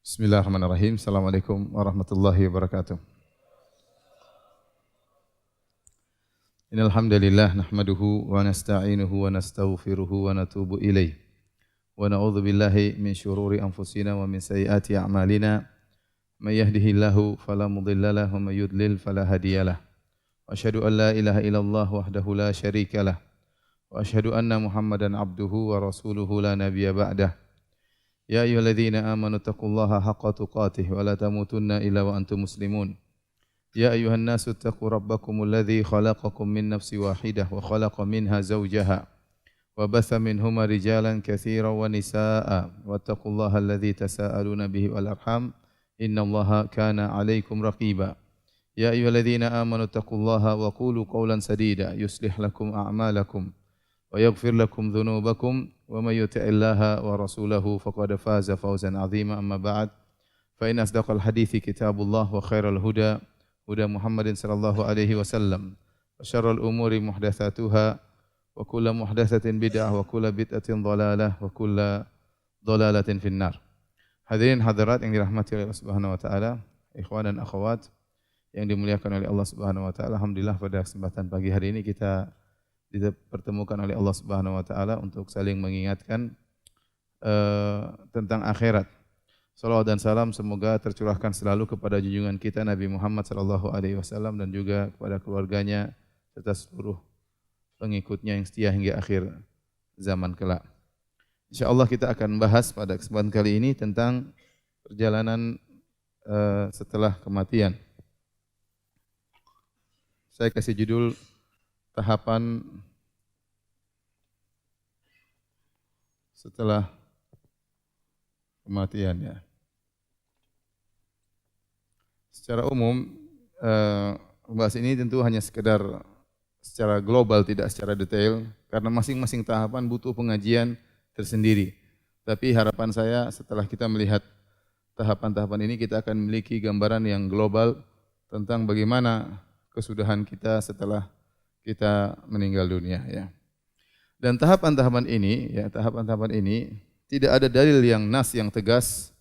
Bismillahirrahmanirrahim. Assalamualaikum warahmatullahi wabarakatuh. Innal hamdalillah nahmaduhu wa nasta'inuhu wa nastaghfiruhu wa natubu ilaih. Wa na'udzu billahi min syururi anfusina wa min sayyiati a'malina. May yahdihillahu fala mudilla lahu wa may yudlil fala hadiyalah. Wa asyhadu an la ilaha illallah wahdahu la syarikalah. Wa asyhadu anna Muhammadan abduhu wa rasuluhu la nabiyya ba'dah. Ya ayyuhalladzina amanu taqullaha haqqa tuqatih wa la tamutunna illa wa antum muslimun. Ya ayyuhan nasu taqu rabbakumul ladzi khalaqakum min nafsin wahidah wa khalaqa minha zawjaha wa batha minhuma rijalan katsiran wa nisaa'a wattaqullaha alladzi tasaaluna bihi wal arham innallaha kana 'alaikum raqiba. Ya ayyuhalladzina amanu taqullaha wa qulu qawlan sadida yuslih lakum a'malakum wa yaghfir lakum dhunubakum wa may yuti'illaha wa rasulahu faqad faza fawzan 'azima amma ba'd fa in asdaqal hadithi kitabullah wa khairal huda huda Muhammadin sallallahu alaihi wasallam wa syarrul umuri muhdatsatuha wa kullu muhdatsatin bid'ah wa kullu bid'atin dhalalah wa kullu dhalalatin finnar. Hadirin hadirat yang dirahmati oleh Allah Subhanahu wa taala, ikhwan dan akhwat yang dimuliakan oleh Allah Subhanahu wa taala. Alhamdulillah pada kesempatan pagi hari ini kita dipertemukan oleh Allah Subhanahu wa taala untuk saling mengingatkan tentang akhirat. Salawat dan salam semoga tercurahkan selalu kepada junjungan kita Nabi Muhammad sallallahu alaihi wasallam dan juga kepada keluarganya serta seluruh pengikutnya yang setia hingga akhir zaman kelak. Insyaallah kita akan bahas pada kesempatan kali ini tentang perjalanan setelah kematian. Saya kasih judul tahapan setelah kematian ya. Secara umum pembahasan ini tentu hanya sekedar secara global, tidak secara detail karena masing-masing tahapan butuh pengajian tersendiri. Tapi harapan saya setelah kita melihat tahapan-tahapan ini kita akan memiliki gambaran yang global tentang bagaimana kesudahan kita setelah kita meninggal dunia ya. Dan tahapan-tahapan ini tidak ada dalil yang nas yang tegas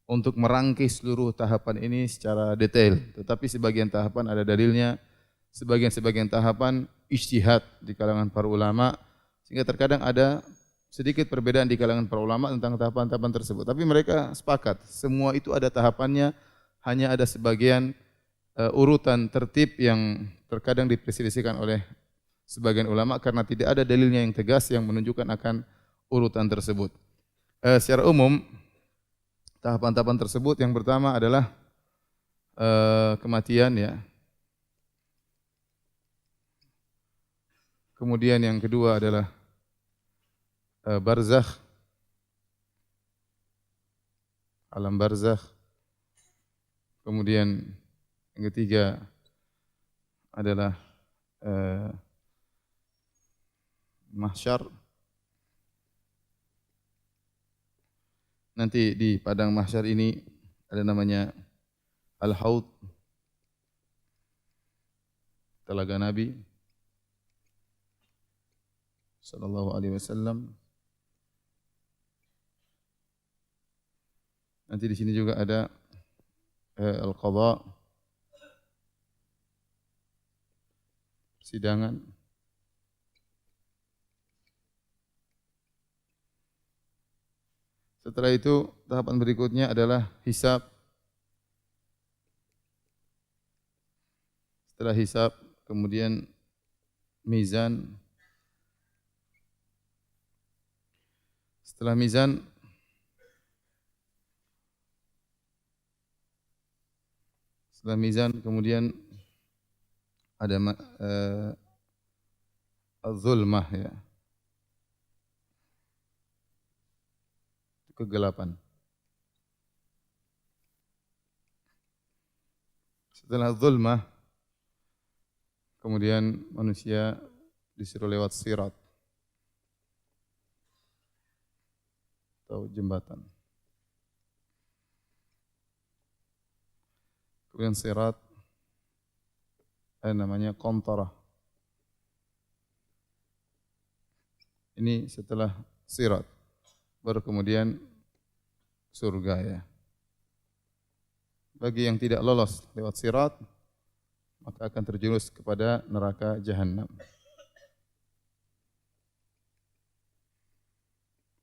untuk merangkai seluruh tahapan ini secara detail. Tetapi sebagian tahapan ada dalilnya, sebagian tahapan ijtihad di kalangan para ulama sehingga terkadang ada sedikit perbedaan di kalangan para ulama tentang tahapan-tahapan tersebut. Tapi mereka sepakat, semua itu ada tahapannya, hanya ada sebagian urutan tertib yang terkadang diperselisihkan oleh sebagian ulama karena tidak ada dalilnya yang tegas yang menunjukkan akan urutan tersebut. Secara umum tahapan-tahapan tersebut yang pertama adalah kematian ya. Kemudian yang kedua adalah barzakh, alam barzakh. Kemudian yang ketiga adalah mahsyar. Nanti di padang mahsyar ini ada namanya Al-Haud, Telaga Nabi sallallahu alaihi wasallam. Nanti di sini juga ada Al-Qadha, persidangan. Setelah itu tahapan berikutnya adalah hisab. Setelah hisab kemudian mizan. Setelah mizan kemudian ada az-zulmah ya. Kegelapan. Setelah zulmah kemudian manusia disuruh lewat sirat atau jembatan. Kemudian sirat ada namanya qantarah. Ini setelah sirat. Baru kemudian surga ya. bagi yang tidak lolos lewat sirat, maka akan terjerumus kepada neraka jahanam.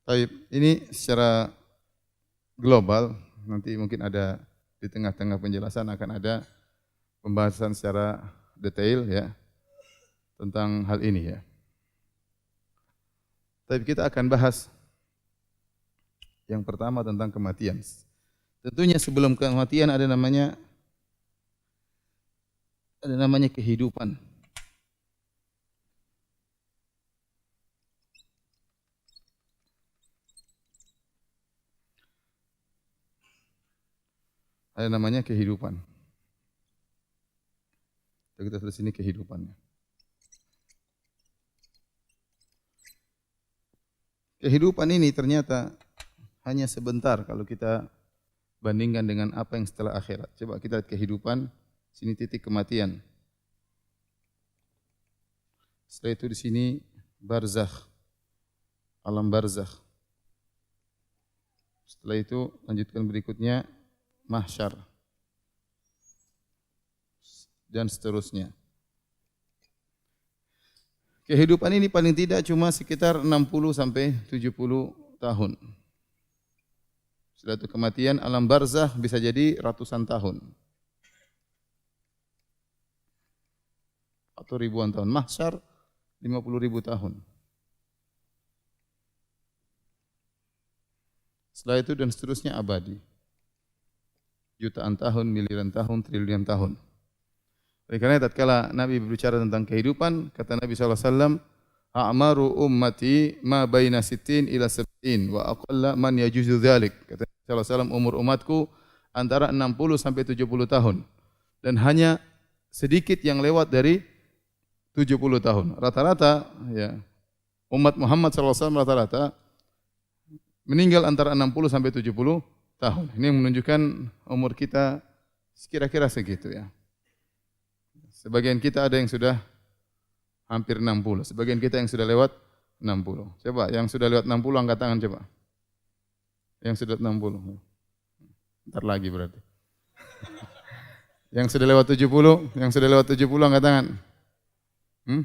Baik, ini secara global, nanti mungkin ada di tengah-tengah penjelasan akan ada pembahasan secara detail ya tentang hal ini ya. Tapi kita akan bahas yang pertama tentang kematian. Tentunya sebelum kematian ada namanya kehidupan. Ada namanya kehidupan. Kita tulis ini kehidupannya. Kehidupan ini ternyata hanya sebentar kalau kita bandingkan dengan apa yang setelah akhirat. Coba kita lihat kehidupan, sini titik kematian. Setelah itu di sini barzakh, alam barzakh. Setelah itu lanjutkan berikutnya mahsyar dan seterusnya. Kehidupan ini paling tidak cuma sekitar 60 sampai 70 tahun. Setelah itu kematian, alam barzakh bisa jadi ratusan tahun atau ribuan tahun. Mahsyar 50.000 tahun. Setelah itu dan seterusnya abadi. Jutaan tahun, miliaran tahun, triliunan tahun. Oleh karena tatkala Nabi berbicara tentang kehidupan, kata Nabi SAW, a'maru ummati ma baina sittin ila sab'in wa aqalla man yajuzu dzalik. Kata Nabi SAW, umur umatku antara 60 sampai 70 tahun. Dan hanya sedikit yang lewat dari 70 tahun. Rata-rata ya umat Muhammad SAW rata-rata meninggal antara 60 sampai 70 tahun. Ini yang menunjukkan umur kita kira-kira segitu ya. Sebagian kita ada yang sudah hampir 60, sebagian kita yang sudah lewat 60. Coba yang sudah lewat 60 angkat tangan coba. Yang sudah 60. Ntar lagi berarti. Yang sudah lewat 70, yang sudah lewat 70 angkat tangan.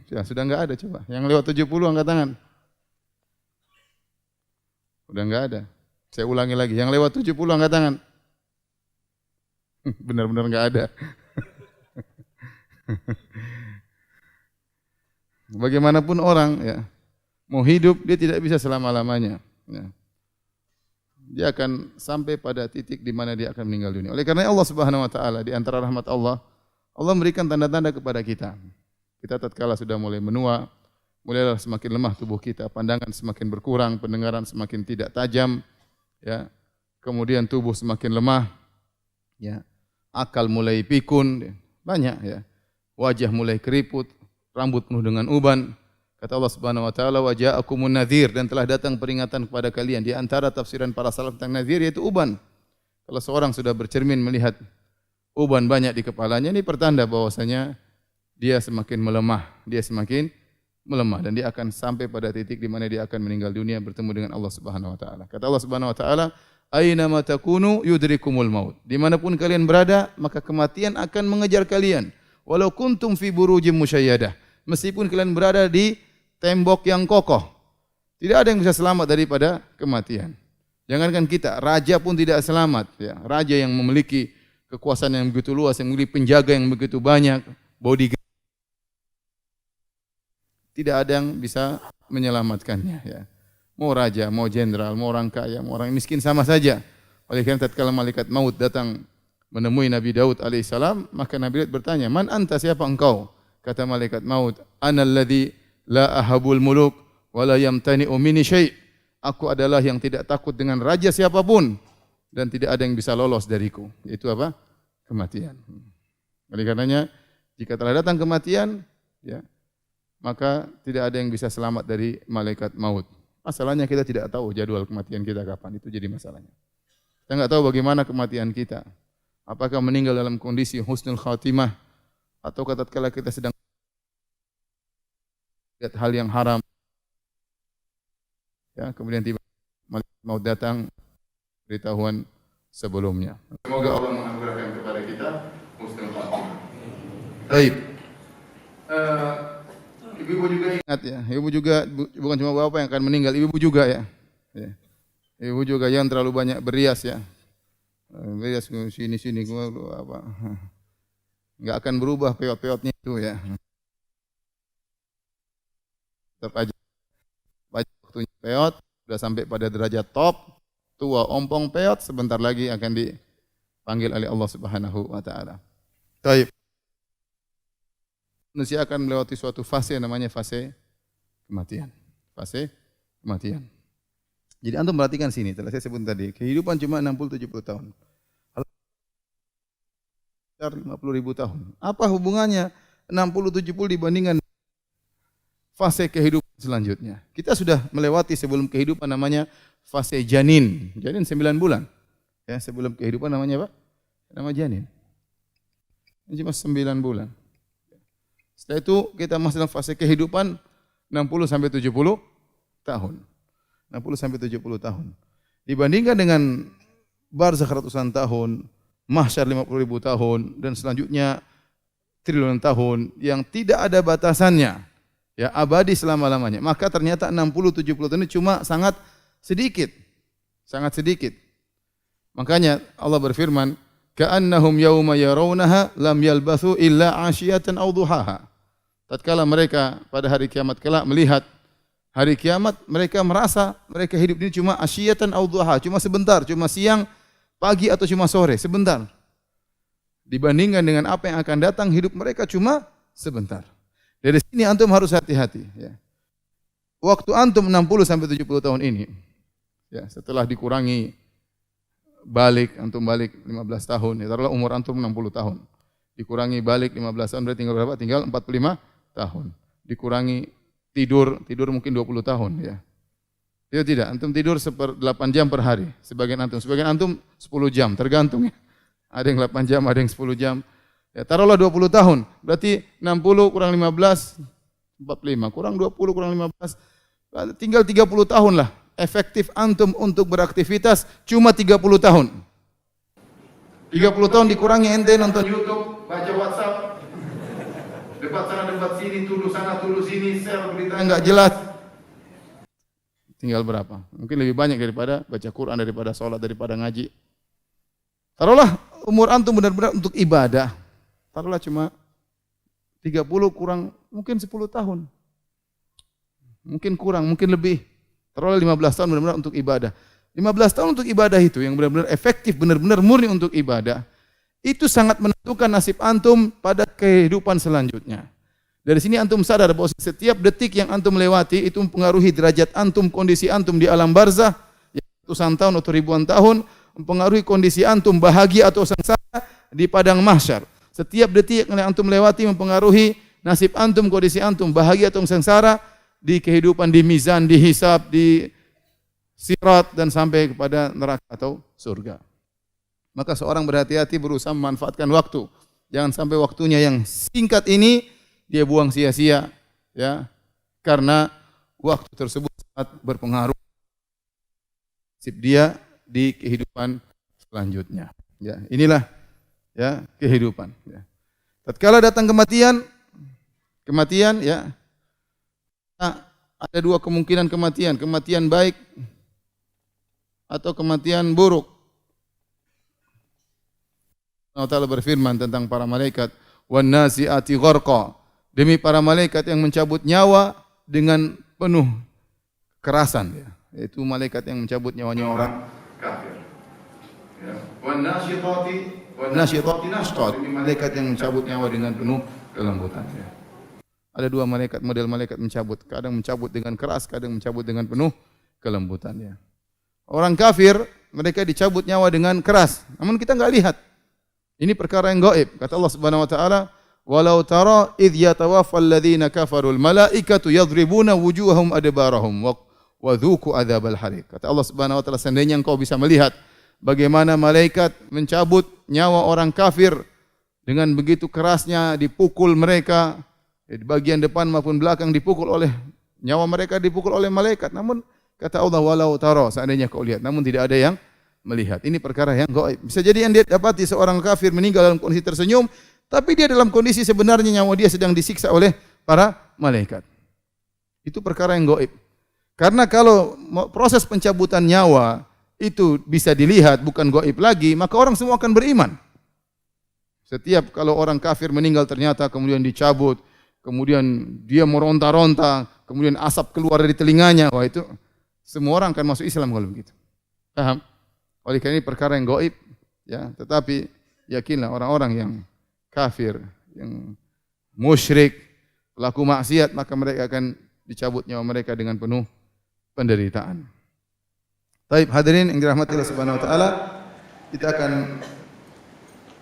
Ya, sudah enggak ada coba. Yang lewat 70 angkat tangan. Udah enggak ada. Saya ulangi lagi, yang lewat 70 angkat tangan. Benar-benar enggak ada. Bagaimanapun orang ya, mau hidup dia tidak bisa selama-lamanya. Ya. Dia akan sampai pada titik di mana dia akan meninggal dunia. Oleh karena Allah Subhanahu wa taala di antara rahmat Allah, Allah memberikan tanda-tanda kepada kita. Kita tatkala sudah mulai menua, mulailah semakin lemah tubuh kita, pandangan semakin berkurang, pendengaran semakin tidak tajam, ya. Kemudian tubuh semakin lemah, ya. Akal mulai pikun, banyak ya. Wajah mulai keriput, rambut penuh dengan uban. Kata Allah Subhanahu wa taala, "Wa ja'akumun nadhir," dan telah datang peringatan kepada kalian. Di antara tafsiran para salaf tentang nadhir yaitu uban. Kalau seorang sudah bercermin melihat uban banyak di kepalanya, ini pertanda bahwasanya dia semakin melemah, dan dia akan sampai pada titik di mana dia akan meninggal dunia bertemu dengan Allah Subhanahu wa taala. Kata Allah Subhanahu wa taala, "Aina ma takunu yudrikumul maut." Dimanapun kalian berada, maka kematian akan mengejar kalian. Walau kuntum fi burujim musyayyadah. Meskipun kalian berada di tembok yang kokoh, tidak ada yang bisa selamat daripada kematian. Jangankan kita, raja pun tidak selamat. Ya. Raja yang memiliki kekuasaan yang begitu luas, yang memiliki penjaga yang begitu banyak, bodyguard, tidak ada yang bisa menyelamatkannya. Ya. Mau raja, mau jenderal, mau orang kaya, mau orang miskin sama saja. Oleh karena tatkala malaikat maut datang menemui Nabi Daud alaihissalam, maka Nabi Daud bertanya, "Man anta, siapa engkau?" Kata malaikat maut, "Ana alladhi la ahabul muluk wa la yamtani'u minni syai'." Aku adalah yang tidak takut dengan raja siapapun dan tidak ada yang bisa lolos dariku. Itu apa? Kematian. Oleh karenanya, jika telah datang kematian, ya, maka tidak ada yang bisa selamat dari malaikat maut. Masalahnya kita tidak tahu jadwal kematian kita kapan, itu jadi masalahnya. Kita enggak tahu bagaimana kematian kita. Apakah meninggal dalam kondisi husnul khatimah atau tatkala kita sedang lihat hal yang haram, ya, kemudian tiba mau datang beritahuan sebelumnya. Semoga Allah menganugerahkan Baik. Ibu juga ingat ya, ibu juga bukan cuma bapak yang akan meninggal, ibu juga ya. Ya. Ibu juga yang terlalu banyak berias ya. Berias sini apa. Enggak akan berubah peot-peotnya itu ya. Tetap aja waktunya peot, sudah sampai pada derajat top, tua ompong peot, sebentar lagi akan dipanggil oleh Allah Subhanahu wa taala. Baik. Manusia akan melewati suatu fase yang namanya fase kematian. Fase kematian. Jadi antum perhatikan sini, telah saya sebut tadi, kehidupan cuma 60-70 tahun. 50.000 tahun. Apa hubungannya 60-70 dibandingkan fase kehidupan selanjutnya? Kita sudah melewati sebelum kehidupan namanya fase janin. Janin 9 bulan. Ya, sebelum kehidupan namanya apa? Nama janin. Ini cuma 9 bulan. Setelah itu kita masuk dalam fase kehidupan 60-70 tahun. 60-70 tahun. Dibandingkan dengan barzakh ratusan tahun, mahsyar 50.000 tahun, dan selanjutnya triliunan tahun yang tidak ada batasannya, ya abadi selama-lamanya. Maka ternyata 60-70 tahun ini cuma sangat sedikit. Sangat sedikit. Makanya Allah berfirman, ka'annahum yauma yarawnaha lam yalbathu illa 'ashiyatan aw duhaha. Tatkala mereka pada hari kiamat kelak melihat hari kiamat, mereka merasa mereka hidup ini cuma asyiyatan aw duhaha, cuma sebentar, cuma siang, pagi atau cuma sore, sebentar. Dibandingkan dengan apa yang akan datang, hidup mereka cuma sebentar. Dari sini antum harus hati-hati ya. Waktu antum 60-70 tahun ini, ya, setelah dikurangi balik, antum balik 15 tahun, ya, taruhlah umur antum 60 tahun. Dikurangi balik 15 tahun, berarti tinggal berapa? Tinggal 45 tahun. Dikurangi tidur mungkin 20 tahun, ya. Itu tidak, antum tidur 8 jam per hari, sebagian antum 10 jam, tergantung ya. Ada yang 8 jam, ada yang 10 jam. Ya, taruhlah 20 tahun, berarti 60 kurang 15, 45, kurang 20, kurang 15, tinggal 30 tahun lah. Efektif antum untuk beraktivitas cuma 30 tahun. 30 tahun dikurangi ente nonton YouTube, baca WhatsApp, debat sana debat sini, tuduh sana tuduh sini, share berita enggak jelas. Tinggal berapa? Mungkin lebih banyak daripada baca Quran, daripada sholat, daripada ngaji. Taruhlah umur antum benar-benar untuk ibadah. Taruhlah cuma 30 kurang mungkin 10 tahun. Mungkin kurang, mungkin lebih. Taruhlah 15 tahun benar-benar untuk ibadah. 15 tahun untuk ibadah itu yang benar-benar efektif, benar-benar murni untuk ibadah. Itu sangat menentukan nasib antum pada kehidupan selanjutnya. Dari sini antum sadar bahwa setiap detik yang antum lewati itu mempengaruhi derajat antum, kondisi antum di alam barzah, yang ratusan tahun atau ribuan tahun, mempengaruhi kondisi antum bahagia atau sengsara di padang mahsyar. Setiap detik yang antum lewati mempengaruhi nasib antum, kondisi antum bahagia atau sengsara di kehidupan, di mizan, di hisab, di sirat, dan sampai kepada neraka atau surga. Maka seorang berhati-hati berusaha memanfaatkan waktu. Jangan sampai waktunya yang singkat ini dia buang sia-sia, ya, karena waktu tersebut sangat berpengaruh nasib dia di kehidupan selanjutnya. Ya, inilah ya kehidupan. Ya. Tatkala datang kematian, ya, ada dua kemungkinan kematian, kematian baik atau kematian buruk. Allah Ta'ala berfirman tentang para malaikat, wan nazi'ati gharqa. Demi para malaikat yang mencabut nyawa dengan penuh kerasan, ya. Yaitu malaikat yang mencabut nyawanya orang kafir. Ya. Wan nasyitati nashqa. Demi malaikat yang mencabut nyawa dengan penuh kelembutan, ya. Ada dua malaikat, model malaikat mencabut, kadang mencabut dengan keras, kadang mencabut dengan penuh kelembutan, ya. Orang kafir mereka dicabut nyawa dengan keras, namun kita enggak lihat. Ini perkara yang gaib. Kata Allah Subhanahu wa taala, walau tara idh yatawaffal ladzina kafarul malaikatu yadribuna wujuhahum adbarahum wa dhuku adzabal hariq. Kata Allah Subhanahu wa taala, seandainya engkau bisa melihat bagaimana malaikat mencabut nyawa orang kafir dengan begitu kerasnya, dipukul mereka di bagian depan maupun belakang, dipukul oleh nyawa mereka, dipukul oleh malaikat. Namun kata Allah, walau tara, seandainya kau lihat, namun tidak ada yang melihat. Ini perkara yang gaib. Bisa jadi yang dia dapati seorang kafir meninggal dalam kondisi tersenyum, tapi dia dalam kondisi sebenarnya nyawa dia sedang disiksa oleh para malaikat. Itu perkara yang gaib. Karena kalau proses pencabutan nyawa itu bisa dilihat bukan gaib lagi, maka orang semua akan beriman. Setiap kalau orang kafir meninggal ternyata kemudian dicabut, kemudian dia meronta-ronta, kemudian asap keluar dari telinganya, wah itu semua orang akan masuk Islam kalau begitu. Paham? Oleh karena ini perkara yang gaib, ya. Tetapi yakinlah orang-orang yang kafir, yang musyrik, pelaku maksiat, maka mereka akan dicabut nyawa mereka dengan penuh penderitaan. Baik, hadirin yang dirahmati Allah Subhanahu wa taala, kita akan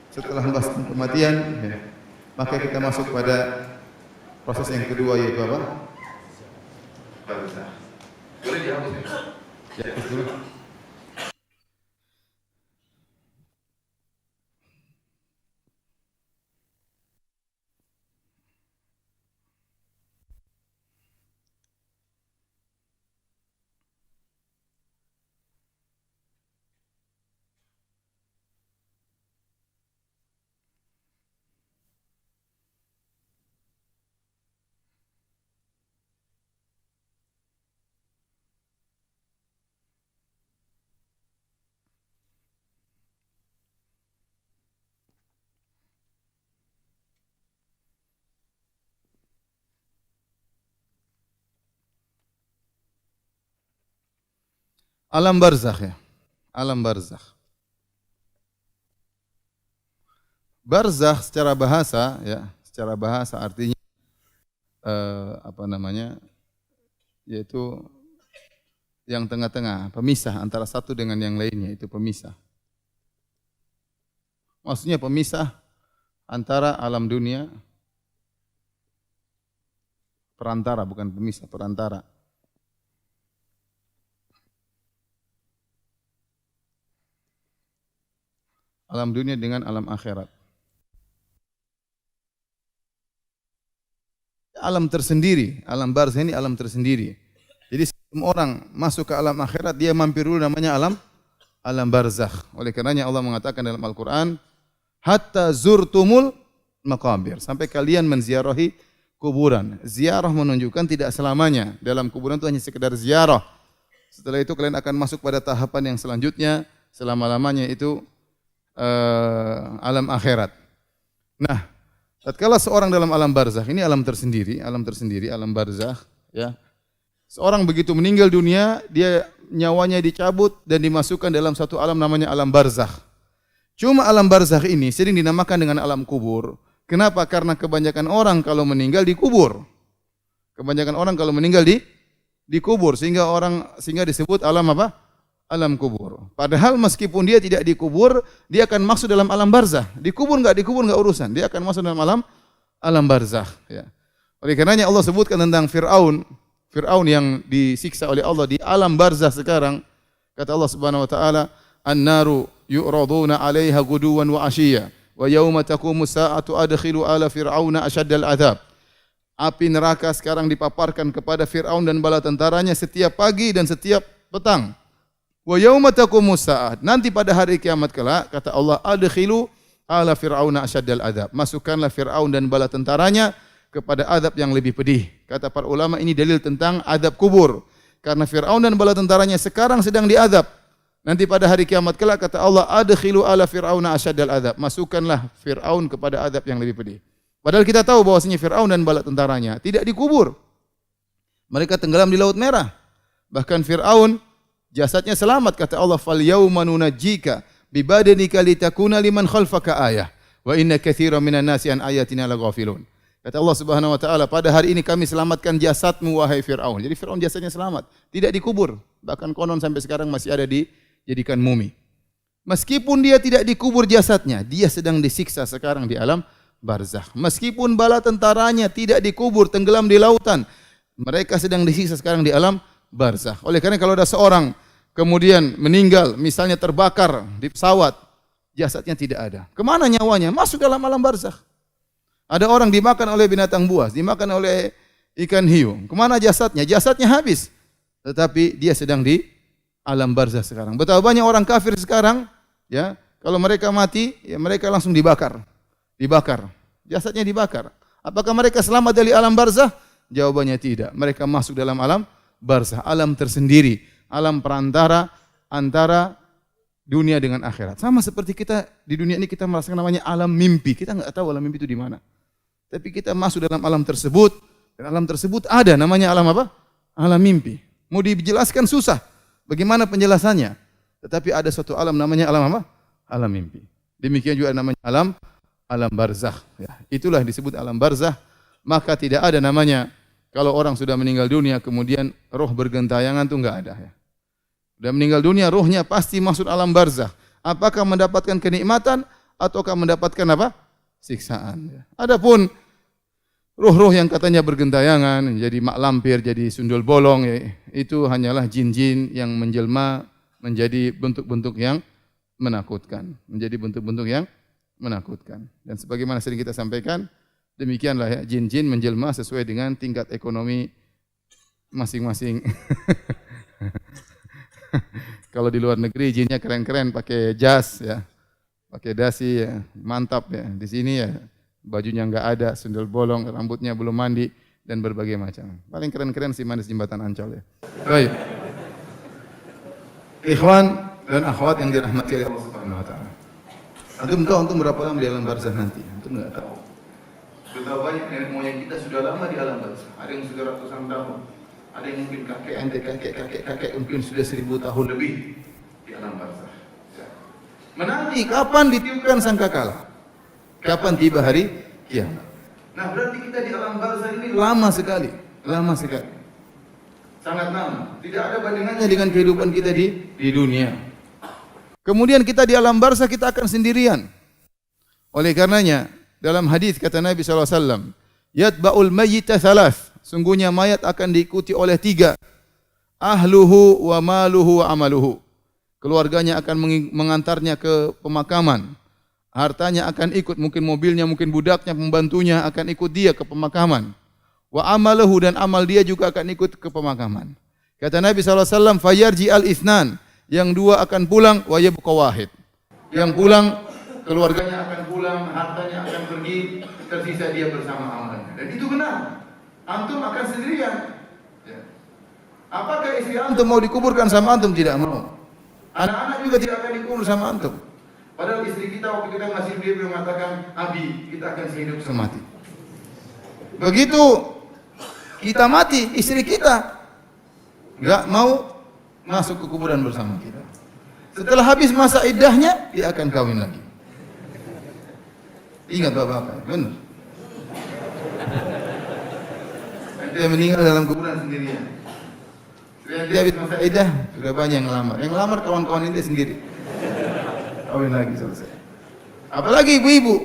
setelah membahas kematian, ya, maka kita masuk pada proses yang kedua yaitu apa? Barzakh. Boleh dihapus ya? Ya, dulu. Alam barzakh ya. Alam barzakh. Barzakh secara bahasa ya, secara bahasa artinya apa namanya? Yaitu yang tengah-tengah, pemisah antara satu dengan yang lainnya, itu pemisah. Maksudnya pemisah antara alam dunia, perantara, bukan pemisah, perantara. Alam dunia dengan alam akhirat. Alam tersendiri, alam barzakh ini alam tersendiri. Jadi sebelum orang masuk ke alam akhirat, dia mampir dulu namanya alam barzakh. Oleh karenanya Allah mengatakan dalam Al-Quran, hatta zurtumul maqabir, sampai kalian menziarahi kuburan. Ziarah menunjukkan tidak selamanya dalam kuburan itu hanya sekedar ziarah. Setelah itu kalian akan masuk pada tahapan yang selanjutnya, selama-lamanya itu alam akhirat. Nah, tatkala seorang dalam alam barzakh, ini alam tersendiri, alam barzakh, ya. Seorang begitu meninggal dunia, dia nyawanya dicabut dan dimasukkan dalam satu alam namanya alam barzakh. Cuma alam barzakh ini sering dinamakan dengan alam kubur. Kenapa? Karena kebanyakan orang kalau meninggal dikubur. Kebanyakan orang kalau meninggal dikubur sehingga disebut alam apa? Alam kubur. Padahal meskipun dia tidak dikubur, dia akan masuk dalam alam barzakh. Dikubur enggak urusan. Dia akan masuk dalam alam barzakh, ya. Oleh karenanya Allah sebutkan tentang Fir'aun yang disiksa oleh Allah di alam barzakh sekarang. Kata Allah Subhanahu wa taala, "An-naru yu'raduna 'alaiha ghuduwan wa 'ashiyya, wa yauma taqumu sa'atu adkhilu ala fir'auna asyaddal 'adzab." Api neraka sekarang dipaparkan kepada Fir'aun dan bala tentaranya setiap pagi dan setiap petang. Wa yauma taqumus sa'ah, nanti pada hari kiamat kelak, kata Allah, adkhilu ala fir'auna asyaddal adzab, masukkanlah Fir'aun dan bala tentaranya kepada azab yang lebih pedih. Kata para ulama, ini dalil tentang azab kubur. Karena Fir'aun dan bala tentaranya sekarang sedang diazab. Nanti pada hari kiamat kelak, kata Allah, adkhilu ala fir'auna asyaddal adzab, masukkanlah Fir'aun kepada azab yang lebih pedih. Padahal kita tahu bahwasanya Fir'aun dan bala tentaranya tidak dikubur. Mereka tenggelam di Laut Merah. Bahkan Fir'aun jasadnya selamat, kata Allah, fal yauma nunajjika bi badanika litakuna liman khalfaka ayah wa inna katsiran minan nasi an ayatina laghafilun. Kata Allah Subhanahu wa taala, pada hari ini kami selamatkan jasadmu wahai Fir'aun. Jadi Fir'aun jasadnya selamat, tidak dikubur. Bahkan konon sampai sekarang masih ada dijadikan mumi. Meskipun dia tidak dikubur jasadnya, dia sedang disiksa sekarang di alam barzakh. Meskipun bala tentaranya tidak dikubur, tenggelam di lautan, mereka sedang disiksa sekarang di alam barzakh. Oleh karena kalau ada seorang kemudian meninggal, misalnya terbakar di pesawat, jasadnya tidak ada. Kemana nyawanya? Masuk dalam alam barzakh. Ada orang dimakan oleh binatang buas, dimakan oleh ikan hiu. Kemana jasadnya? Jasadnya habis. Tetapi dia sedang di alam barzakh sekarang. Betapa banyak orang kafir sekarang, ya, kalau mereka mati, ya mereka langsung dibakar. dibakar. Jasadnya dibakar. Apakah mereka selamat dari alam barzah? Jawabannya tidak. Mereka masuk dalam alam barzah, alam tersendiri, alam perantara antara dunia dengan akhirat. Sama seperti kita di dunia ini kita merasakan namanya alam mimpi. Kita enggak tahu alam mimpi itu di mana. Tapi kita masuk dalam alam tersebut, dan alam tersebut ada namanya alam apa? Alam mimpi. Mau dijelaskan susah. Bagaimana penjelasannya? Tetapi ada suatu alam namanya alam apa? Alam mimpi. Demikian juga namanya alam barzakh. Ya, itulah yang disebut alam barzakh. Maka tidak ada namanya kalau orang sudah meninggal dunia kemudian roh bergentayangan itu enggak ada. Ya. Sudah meninggal dunia rohnya pasti masuk alam barzakh. Apakah mendapatkan kenikmatan ataukah mendapatkan apa? Siksaan. Ya. Adapun roh-roh yang katanya bergentayangan, jadi mak lampir, jadi sundul bolong, ya, itu hanyalah jin-jin yang menjelma menjadi bentuk-bentuk yang menakutkan, menjadi bentuk-bentuk yang menakutkan. Dan sebagaimana sering kita sampaikan, demikianlah ya, jin-jin menjelma sesuai dengan tingkat ekonomi masing-masing. Kalau di luar negeri jinnya keren-keren, pakai jas ya, pakai dasi ya, mantap ya. Di sini ya bajunya enggak ada, sundul bolong, rambutnya belum mandi dan berbagai macam. Paling keren-keren si manis jembatan Ancol ya. Baik. Ikhwan dan akhwat yang dirahmati oleh Allah Subhanahu wa taala. Antum tahu antum berapa lama di alam barzah nanti? Antum enggak tahu. Betapa banyak nenek moyang kita sudah lama di alam barzah. Ada yang sudah ratusan tahun. Ada yang mungkin kakek mungkin sudah 1000 tahun lebih di alam barzah. Menanti kapan ditiupkan sangkakala? Kapan tiba hari kiamat? Nah, berarti kita di alam barzah ini lama sekali, lama sekali. Sangat lama. Tidak ada bandingannya dengan kehidupan kita di dunia. Kemudian kita di alam barzah kita akan sendirian. Oleh karenanya dalam hadis kata Nabi SAW, yatba'ul mayyita thalath. Sungguhnya mayat akan diikuti oleh 3. Ahluhu wa maluhu wa amaluhu. Keluarganya akan mengantarnya ke pemakaman. Hartanya akan ikut, mungkin mobilnya, mungkin budaknya, pembantunya akan ikut dia ke pemakaman. Wa amaluhu dan amal dia juga akan ikut ke pemakaman. Kata Nabi SAW, fayarji al-ithnan. Yang 2 akan pulang, wa yabqa wahid. Yang pulang, keluarganya akan pulang, hartanya akan pergi, tersisa dia bersama amalnya. Dan itu benar. Antum akan sendirian. Ya. Apakah istri antum mau dikuburkan sama antum? Tidak mau. Anak-anak juga tidak akan dikubur sama antum. Padahal istri kita waktu kita masih hidup mengatakan, Abi, kita akan sehidup semati. Begitu kita mati, istri kita enggak mau masuk ke kuburan bersama kita. Setelah habis masa iddahnya, dia akan kawin lagi. Ingat bapak-bapak, benar. Dia meninggal dalam kuburan sendirian. Dia habis masa iddah, sudah banyak yang ngelamar. Yang ngelamar kawan-kawan ini sendiri. Kawin lagi selesai. Apalagi ibu-ibu.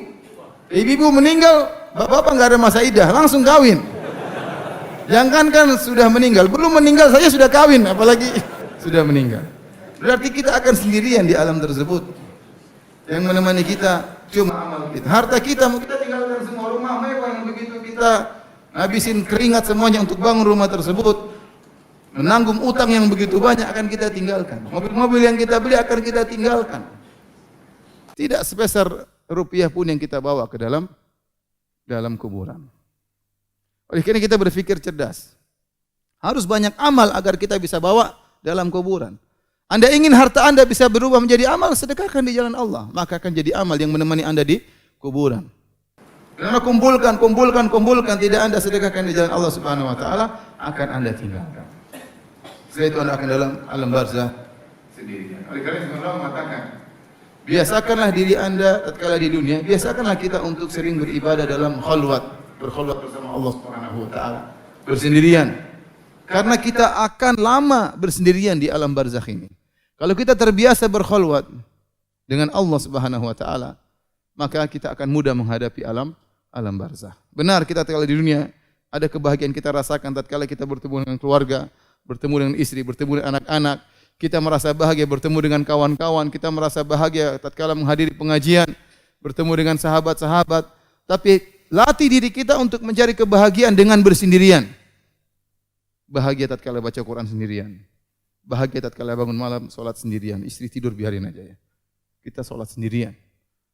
Ibu-ibu meninggal, bapak-bapak enggak ada masa iddah, langsung kawin. Jangankan sudah meninggal, belum meninggal saja sudah kawin, apalagi sudah meninggal. Berarti kita akan sendirian di alam tersebut. Yang menemani kita cuma amal kita. Harta kita mau kita tinggalkan semua, rumah mewah yang begitu kita habisin keringat semuanya untuk bangun rumah tersebut. Menanggung utang yang begitu banyak akan kita tinggalkan. Mobil-mobil yang kita beli akan kita tinggalkan. Tidak sepeser rupiah pun yang kita bawa ke dalam kuburan. Oleh karena kita berpikir cerdas. Harus banyak amal agar kita bisa bawa dalam kuburan. Anda ingin harta Anda bisa berubah menjadi amal, sedekahkan di jalan Allah. Maka akan jadi amal yang menemani Anda di kuburan. Karena kumpulkan, tidak Anda sedekahkan di jalan Allah Subhanahu wa taala, akan Anda tinggalkan. Setelah itu Anda akan dalam alam barzah sendirian. Oleh karena itu Allah mengatakan, biasakanlah diri Anda tatkala di dunia, biasakanlah kita untuk sering beribadah dalam berkhulwat bersama Allah Subhanahu wa taala, bersendirian. Karena kita akan lama bersendirian di alam barzakh ini. Kalau kita terbiasa berkhulwat dengan Allah Subhanahu wa taala, maka kita akan mudah menghadapi alam barzakh. Benar, kita tatkala di dunia ada kebahagiaan kita rasakan tatkala kita bertemu dengan keluarga, bertemu dengan istri, bertemu dengan anak-anak. Kita merasa bahagia bertemu dengan kawan-kawan, kita merasa bahagia tatkala menghadiri pengajian, bertemu dengan sahabat-sahabat. Tapi latih diri kita untuk mencari kebahagiaan dengan bersendirian. Bahagia tatkala baca Quran sendirian. Bahagia tatkala bangun malam salat sendirian. Istri tidur biarin aja ya. Kita salat sendirian.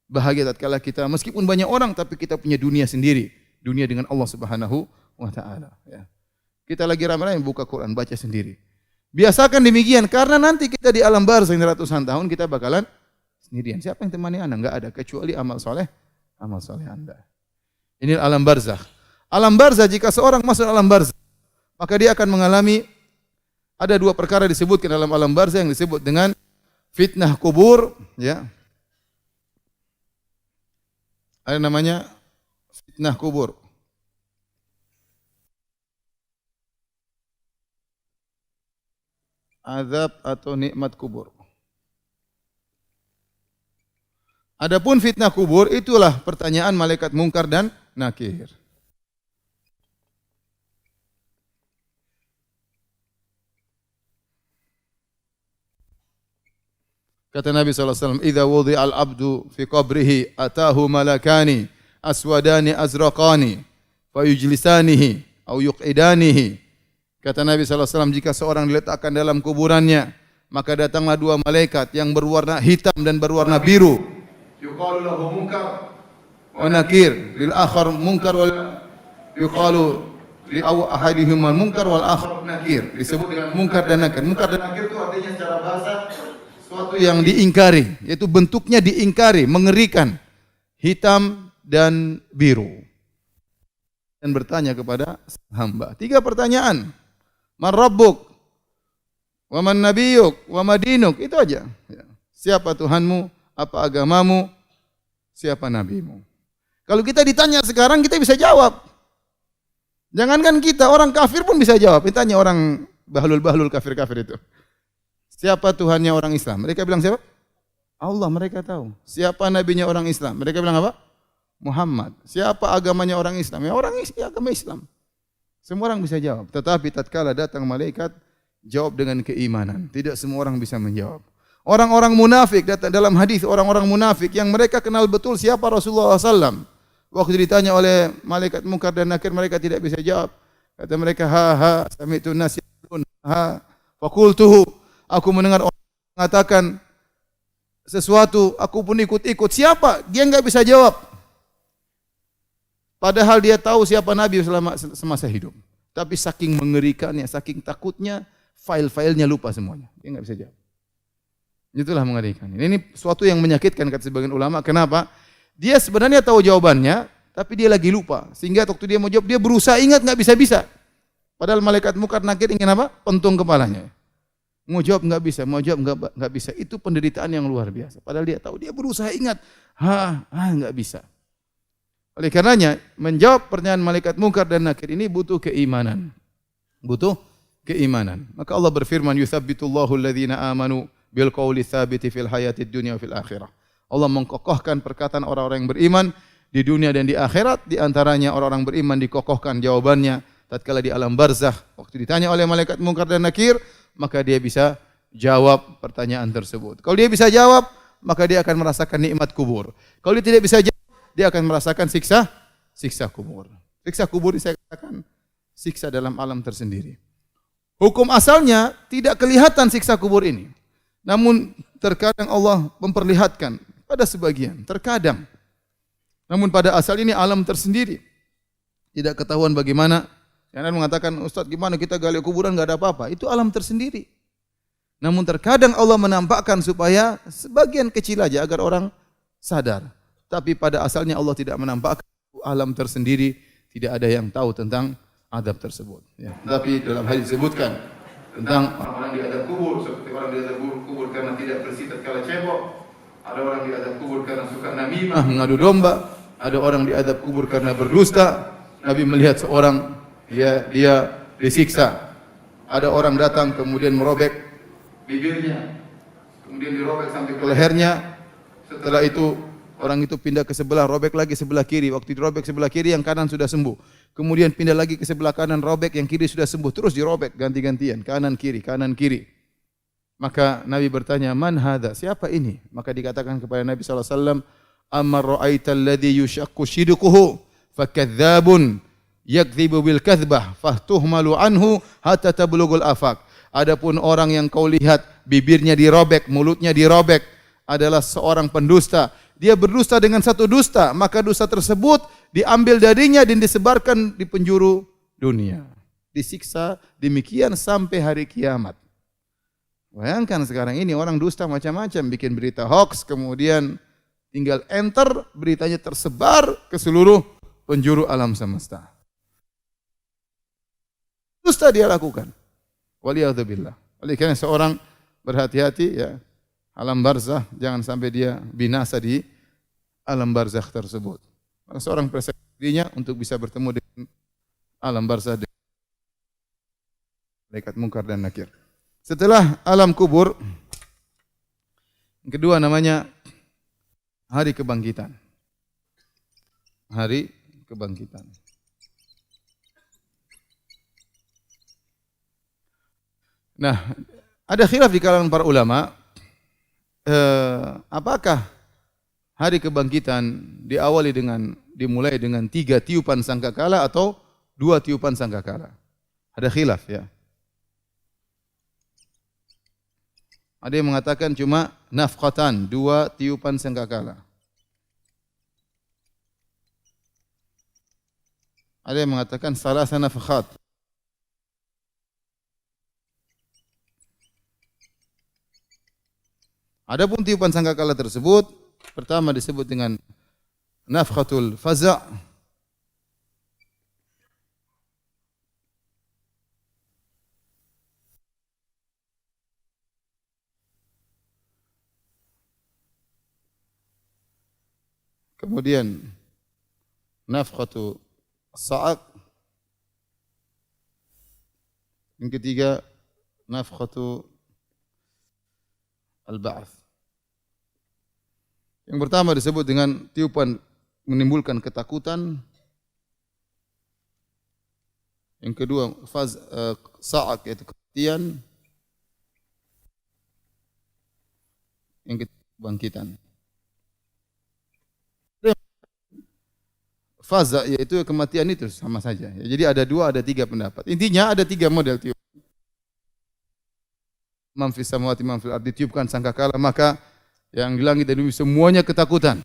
Bahagia tatkala kita meskipun banyak orang tapi kita punya dunia sendiri, dunia dengan Allah Subhanahu wa taala, ya. Kita lagi ramai-ramai buka Quran, baca sendiri. Biasakan demikian karena nanti kita di alam barzakh ratusan tahun kita bakalan sendirian. Siapa yang temani Anda? Enggak ada kecuali amal soleh Anda. Ini alam barzakh. Alam barzakh, jika seorang masuk alam barzakh, maka dia akan mengalami ada dua perkara disebutkan dalam alam barzakh yang disebut dengan fitnah kubur, ya. Ada namanya fitnah kubur. Azab atau nikmat kubur. Adapun fitnah kubur itulah pertanyaan malaikat mungkar dan nakir. Kata Nabi SAW, "Idza wudi'al abdu fi qabrihi atahu malakani aswadani azraqani fayujlisanihi au yuqidanihi." Kata Nabi SAW, jika seorang diletakkan dalam kuburannya, maka datanglah dua malaikat yang berwarna hitam dan berwarna biru. Yuqalu lahu munkar wa nakir, lil akhar munkar wal yuqalu li ahadihima munkar wal akhar nakir. Disebut dengan munkar dan nakir. Munkar dan nakir itu artinya secara bahasa sesuatu yang diingkari, yaitu bentuknya diingkari, mengerikan, hitam dan biru. Dan bertanya kepada hamba. 3 pertanyaan. Man rabbuk? Wa man nabiyyuk? Wa madinuk? Itu aja. Siapa Tuhanmu? Apa agamamu? Siapa nabimu? Kalau kita ditanya sekarang, kita bisa jawab. Jangankan kita, orang kafir pun bisa jawab. Ditanya orang bahlul-bahlul kafir-kafir itu. Siapa Tuhannya orang Islam? Mereka bilang siapa? Allah, mereka tahu. Siapa nabinya orang Islam? Mereka bilang apa? Muhammad. Siapa agamanya orang Islam? Ya orang agama Islam. Semua orang bisa jawab. Tetapi tatkala datang malaikat, jawab dengan keimanan. Tidak semua orang bisa menjawab. Orang-orang munafik, datang dalam hadis orang-orang munafik yang mereka kenal betul siapa Rasulullah SAW. Waktu ditanya oleh malaikat mungkar dan nakir, mereka tidak bisa jawab. Kata mereka, sami'tu nas yaqulun faqultuhu. Aku mendengar orang mengatakan sesuatu, aku pun ikut-ikut. Siapa? Dia enggak bisa jawab. Padahal dia tahu siapa Nabi selama semasa hidup. Tapi saking mengerikannya, saking takutnya, file-filenya lupa semuanya. Dia enggak bisa jawab. Itulah mengerikan. Ini suatu yang menyakitkan kata sebagian ulama. Kenapa? Dia sebenarnya tahu jawabannya, tapi dia lagi lupa. Sehingga waktu dia mau jawab, dia berusaha ingat, enggak bisa-bisa. Padahal malaikat mungkar nakir ingin apa? Pentung kepalanya. Mau jawab enggak bisa, mau jawab enggak bisa. Itu penderitaan yang luar biasa. Padahal dia tahu, dia berusaha ingat. Enggak bisa. Oleh karenanya, menjawab pertanyaan malaikat mungkar dan nakir ini butuh keimanan. Butuh keimanan. Maka Allah berfirman, "Yutsabbitullahu alladhina amanu bil qawli tsabiti fil hayatid dunya wa fil akhirah." Allah mengkokohkan perkataan orang-orang yang beriman di dunia dan di akhirat. Di antaranya orang-orang beriman dikokohkan jawabannya tatkala di alam barzakh. Waktu ditanya oleh malaikat mungkar dan nakir, maka dia bisa jawab pertanyaan tersebut. Kalau dia bisa jawab, maka dia akan merasakan nikmat kubur. Kalau dia tidak bisa jawab, dia akan merasakan siksa kubur. Siksa kubur saya katakan siksa dalam alam tersendiri. Hukum asalnya tidak kelihatan siksa kubur ini. Namun terkadang Allah memperlihatkan pada sebagian, terkadang. Namun pada asal ini alam tersendiri. Tidak ketahuan bagaimana. Yang mengatakan, Ustaz gimana kita gali kuburan enggak ada apa-apa. Itu alam tersendiri. Namun terkadang Allah menampakkan supaya sebagian kecil aja agar orang sadar. Tapi pada asalnya Allah tidak menampakkan alam tersendiri. Tidak ada yang tahu tentang adab tersebut. Ya. Tapi dalam hal disebutkan tentang orang-orang di adab kubur. Seperti orang di adab kubur karena tidak bersih tatkala cebok. Ada orang di adab kubur karena suka namimah, mengadu domba. Ada orang di adab kubur karena berdusta. Nabi melihat seorang dia disiksa. Ada orang datang kemudian merobek bibirnya, kemudian dirobek sampai ke lehernya. Setelah itu orang itu pindah ke sebelah, robek lagi sebelah kiri. Waktu dirobek sebelah kiri, yang kanan sudah sembuh. Kemudian pindah lagi ke sebelah kanan, robek yang kiri sudah sembuh. Terus dirobek ganti-gantian, kanan kiri. Maka Nabi bertanya, "Man hadza? Siapa ini?" Maka dikatakan kepada Nabi sallallahu alaihi wasallam, "Amar ra'aita alladhi yushaqqu shidquhu fakadzdzabun yakdzibu bil kadzbah fahtuhmalu anhu hatta tablughul afaq." Adapun orang yang kau lihat bibirnya dirobek, mulutnya dirobek, adalah seorang pendusta. Dia berdusta dengan satu dusta, maka dusta tersebut diambil darinya dan disebarkan di penjuru dunia. Disiksa demikian sampai hari kiamat. Bayangkan sekarang ini orang dusta macam-macam, bikin berita hoax, kemudian tinggal enter, beritanya tersebar ke seluruh penjuru alam semesta. Dusta dia lakukan. Waliyadzubillah. Oleh karena seorang berhati-hati ya, alam barzakh jangan sampai dia binasa di alam barzakh tersebut. Maka seorang persiapkan dirinya untuk bisa bertemu dengan alam barzakh dengan malaikat mungkar dan nakir. Setelah alam kubur, yang kedua namanya hari kebangkitan. Hari kebangkitan. Nah, ada khilaf di kalangan para ulama, apakah hari kebangkitan dimulai dengan 3 tiupan sangkakala atau 2 tiupan sangkakala? Ada khilaf ya. Ada yang mengatakan cuma nafqatan, 2 tiupan sangkakala. Ada yang mengatakan salasa nafkhat. Adapun tiupan sangkakala tersebut, pertama disebut dengan nafkhatul faza'. Kemudian nafkhatu sa'aq. Yang ketiga nafkhatu al-ba'ats. Yang pertama disebut dengan tiupan menimbulkan ketakutan. Yang kedua sa'aq yaitu kematian. Yang ketiga bangkitan. Faza yaitu kematian itu sama saja. Jadi ada 2, ada 3 pendapat. Intinya ada 3 model tiup. Man fis samawati man fil ardi, tiupkan sangkakala maka yang di langit dan bumi semuanya ketakutan.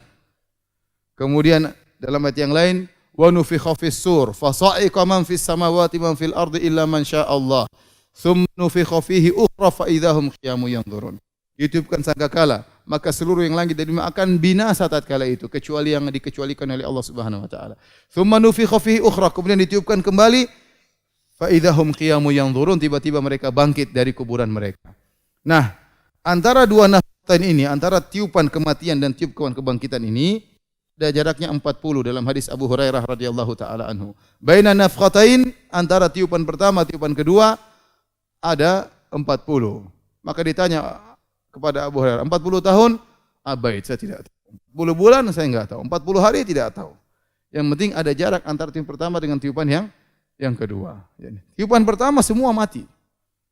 Kemudian dalam ayat yang lain wa nufikha fis sur fa sa'iqa man fis samawati man fil ardi illa man syaa Allah. Tsumma nufikha fihi ukhra fa idzahum qiyamun yanzurun. Ditiupkan sangkakala, maka seluruh yang langit dan bumi akan binasa tatkala itu kecuali yang dikecualikan oleh Allah Subhanahu wa taala. Tsumma nufikha fihi ukhra, kemudian ditiupkan kembali fa idzahum qiyamun yanzurun, tiba-tiba mereka bangkit dari kuburan mereka. Nah, antara 2 nafkhatain ini, antara tiupan kematian dan tiupan kebangkitan ini ada jaraknya 40 dalam hadis Abu Hurairah radhiyallahu taala anhu. Baina nafkhatain, antara tiupan pertama tiupan kedua ada 40. Maka ditanya kepada Abu Hurairah, 40 tahun? Abaid, saya tidak tahu. 10 bulan saya enggak tahu. 40 hari tidak tahu. Yang penting ada jarak antara tiupan pertama dengan tiupan yang kedua. Tiupan pertama semua mati.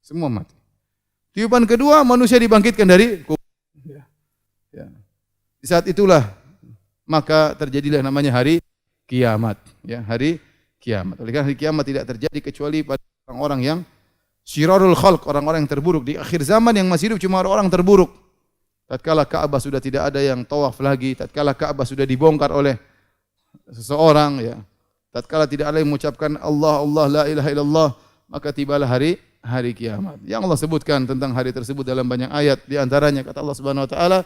Semua mati. Tiupan kedua manusia dibangkitkan dari kubur. Ya. Di saat itulah maka terjadilah namanya hari kiamat. Ya, hari kiamat. Oleh karena hari kiamat tidak terjadi kecuali pada orang-orang yang syirarul khalq, orang-orang yang terburuk. Di akhir zaman yang masih hidup cuma orang terburuk. Tatkala Ka'bah sudah tidak ada yang tawaf lagi, tatkala Ka'bah sudah dibongkar oleh seseorang, ya. Tatkala tidak ada yang mengucapkan Allah, Allah, la ilaha illallah, maka tibalah hari kiamat. Yang Allah sebutkan tentang hari tersebut dalam banyak ayat, di antaranya kata Allah Subhanahu wa taala,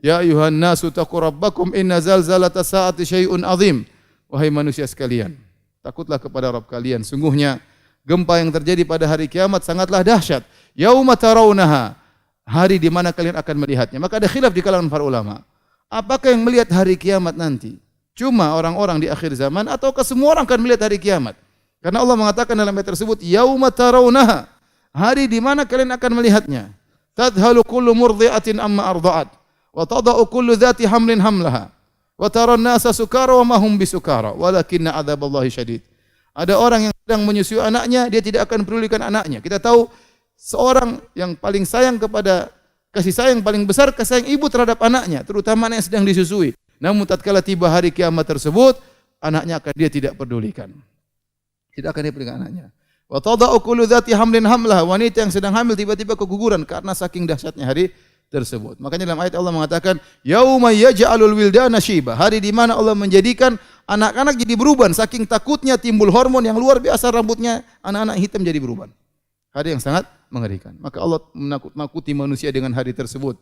ya ayuhan nasu taqu rabbakum inna zalzalata sa'ati syai'un azim. Wahai manusia sekalian, takutlah kepada Rabb kalian, sungguhnya gempa yang terjadi pada hari kiamat sangatlah dahsyat. Yauma tarawunaha, hari di mana kalian akan melihatnya. Maka ada khilaf di kalangan para ulama. Apakah yang melihat hari kiamat nanti cuma orang-orang di akhir zaman ataukah semua orang akan melihat hari kiamat? Karena Allah mengatakan dalam ayat tersebut, yauma tarawunaha, hari di mana kalian akan melihatnya. Tadhalu kullu murdi'atin amma arda'at wa tada'u kullu dzati hamlin hamlaha wa taran nasa sukara wa ma hum bisukara walakinna adzaballahi syadid. Ada orang yang sedang menyusui anaknya, dia tidak akan pedulikan anaknya. Kita tahu seorang yang paling sayang kepada kasih sayang paling besar kasih sayang ibu terhadap anaknya, terutama anak yang sedang disusui. Namun tatkala tiba hari kiamat tersebut, anaknya akan dia tidak pedulikan. Tidak akan dia pedulikan anaknya. Wa tada'u kullu dzati hamlin hamlaha, wanita yang sedang hamil tiba-tiba keguguran karena saking dahsyatnya hari tersebut. Makanya dalam ayat Allah mengatakan, yauma yaj'alul wildana syiba, hari di mana Allah menjadikan anak-anak jadi beruban, saking takutnya timbul hormon yang luar biasa, rambutnya anak-anak hitam jadi beruban. Hari yang sangat mengerikan. Maka Allah menakut-nakuti manusia dengan hari tersebut.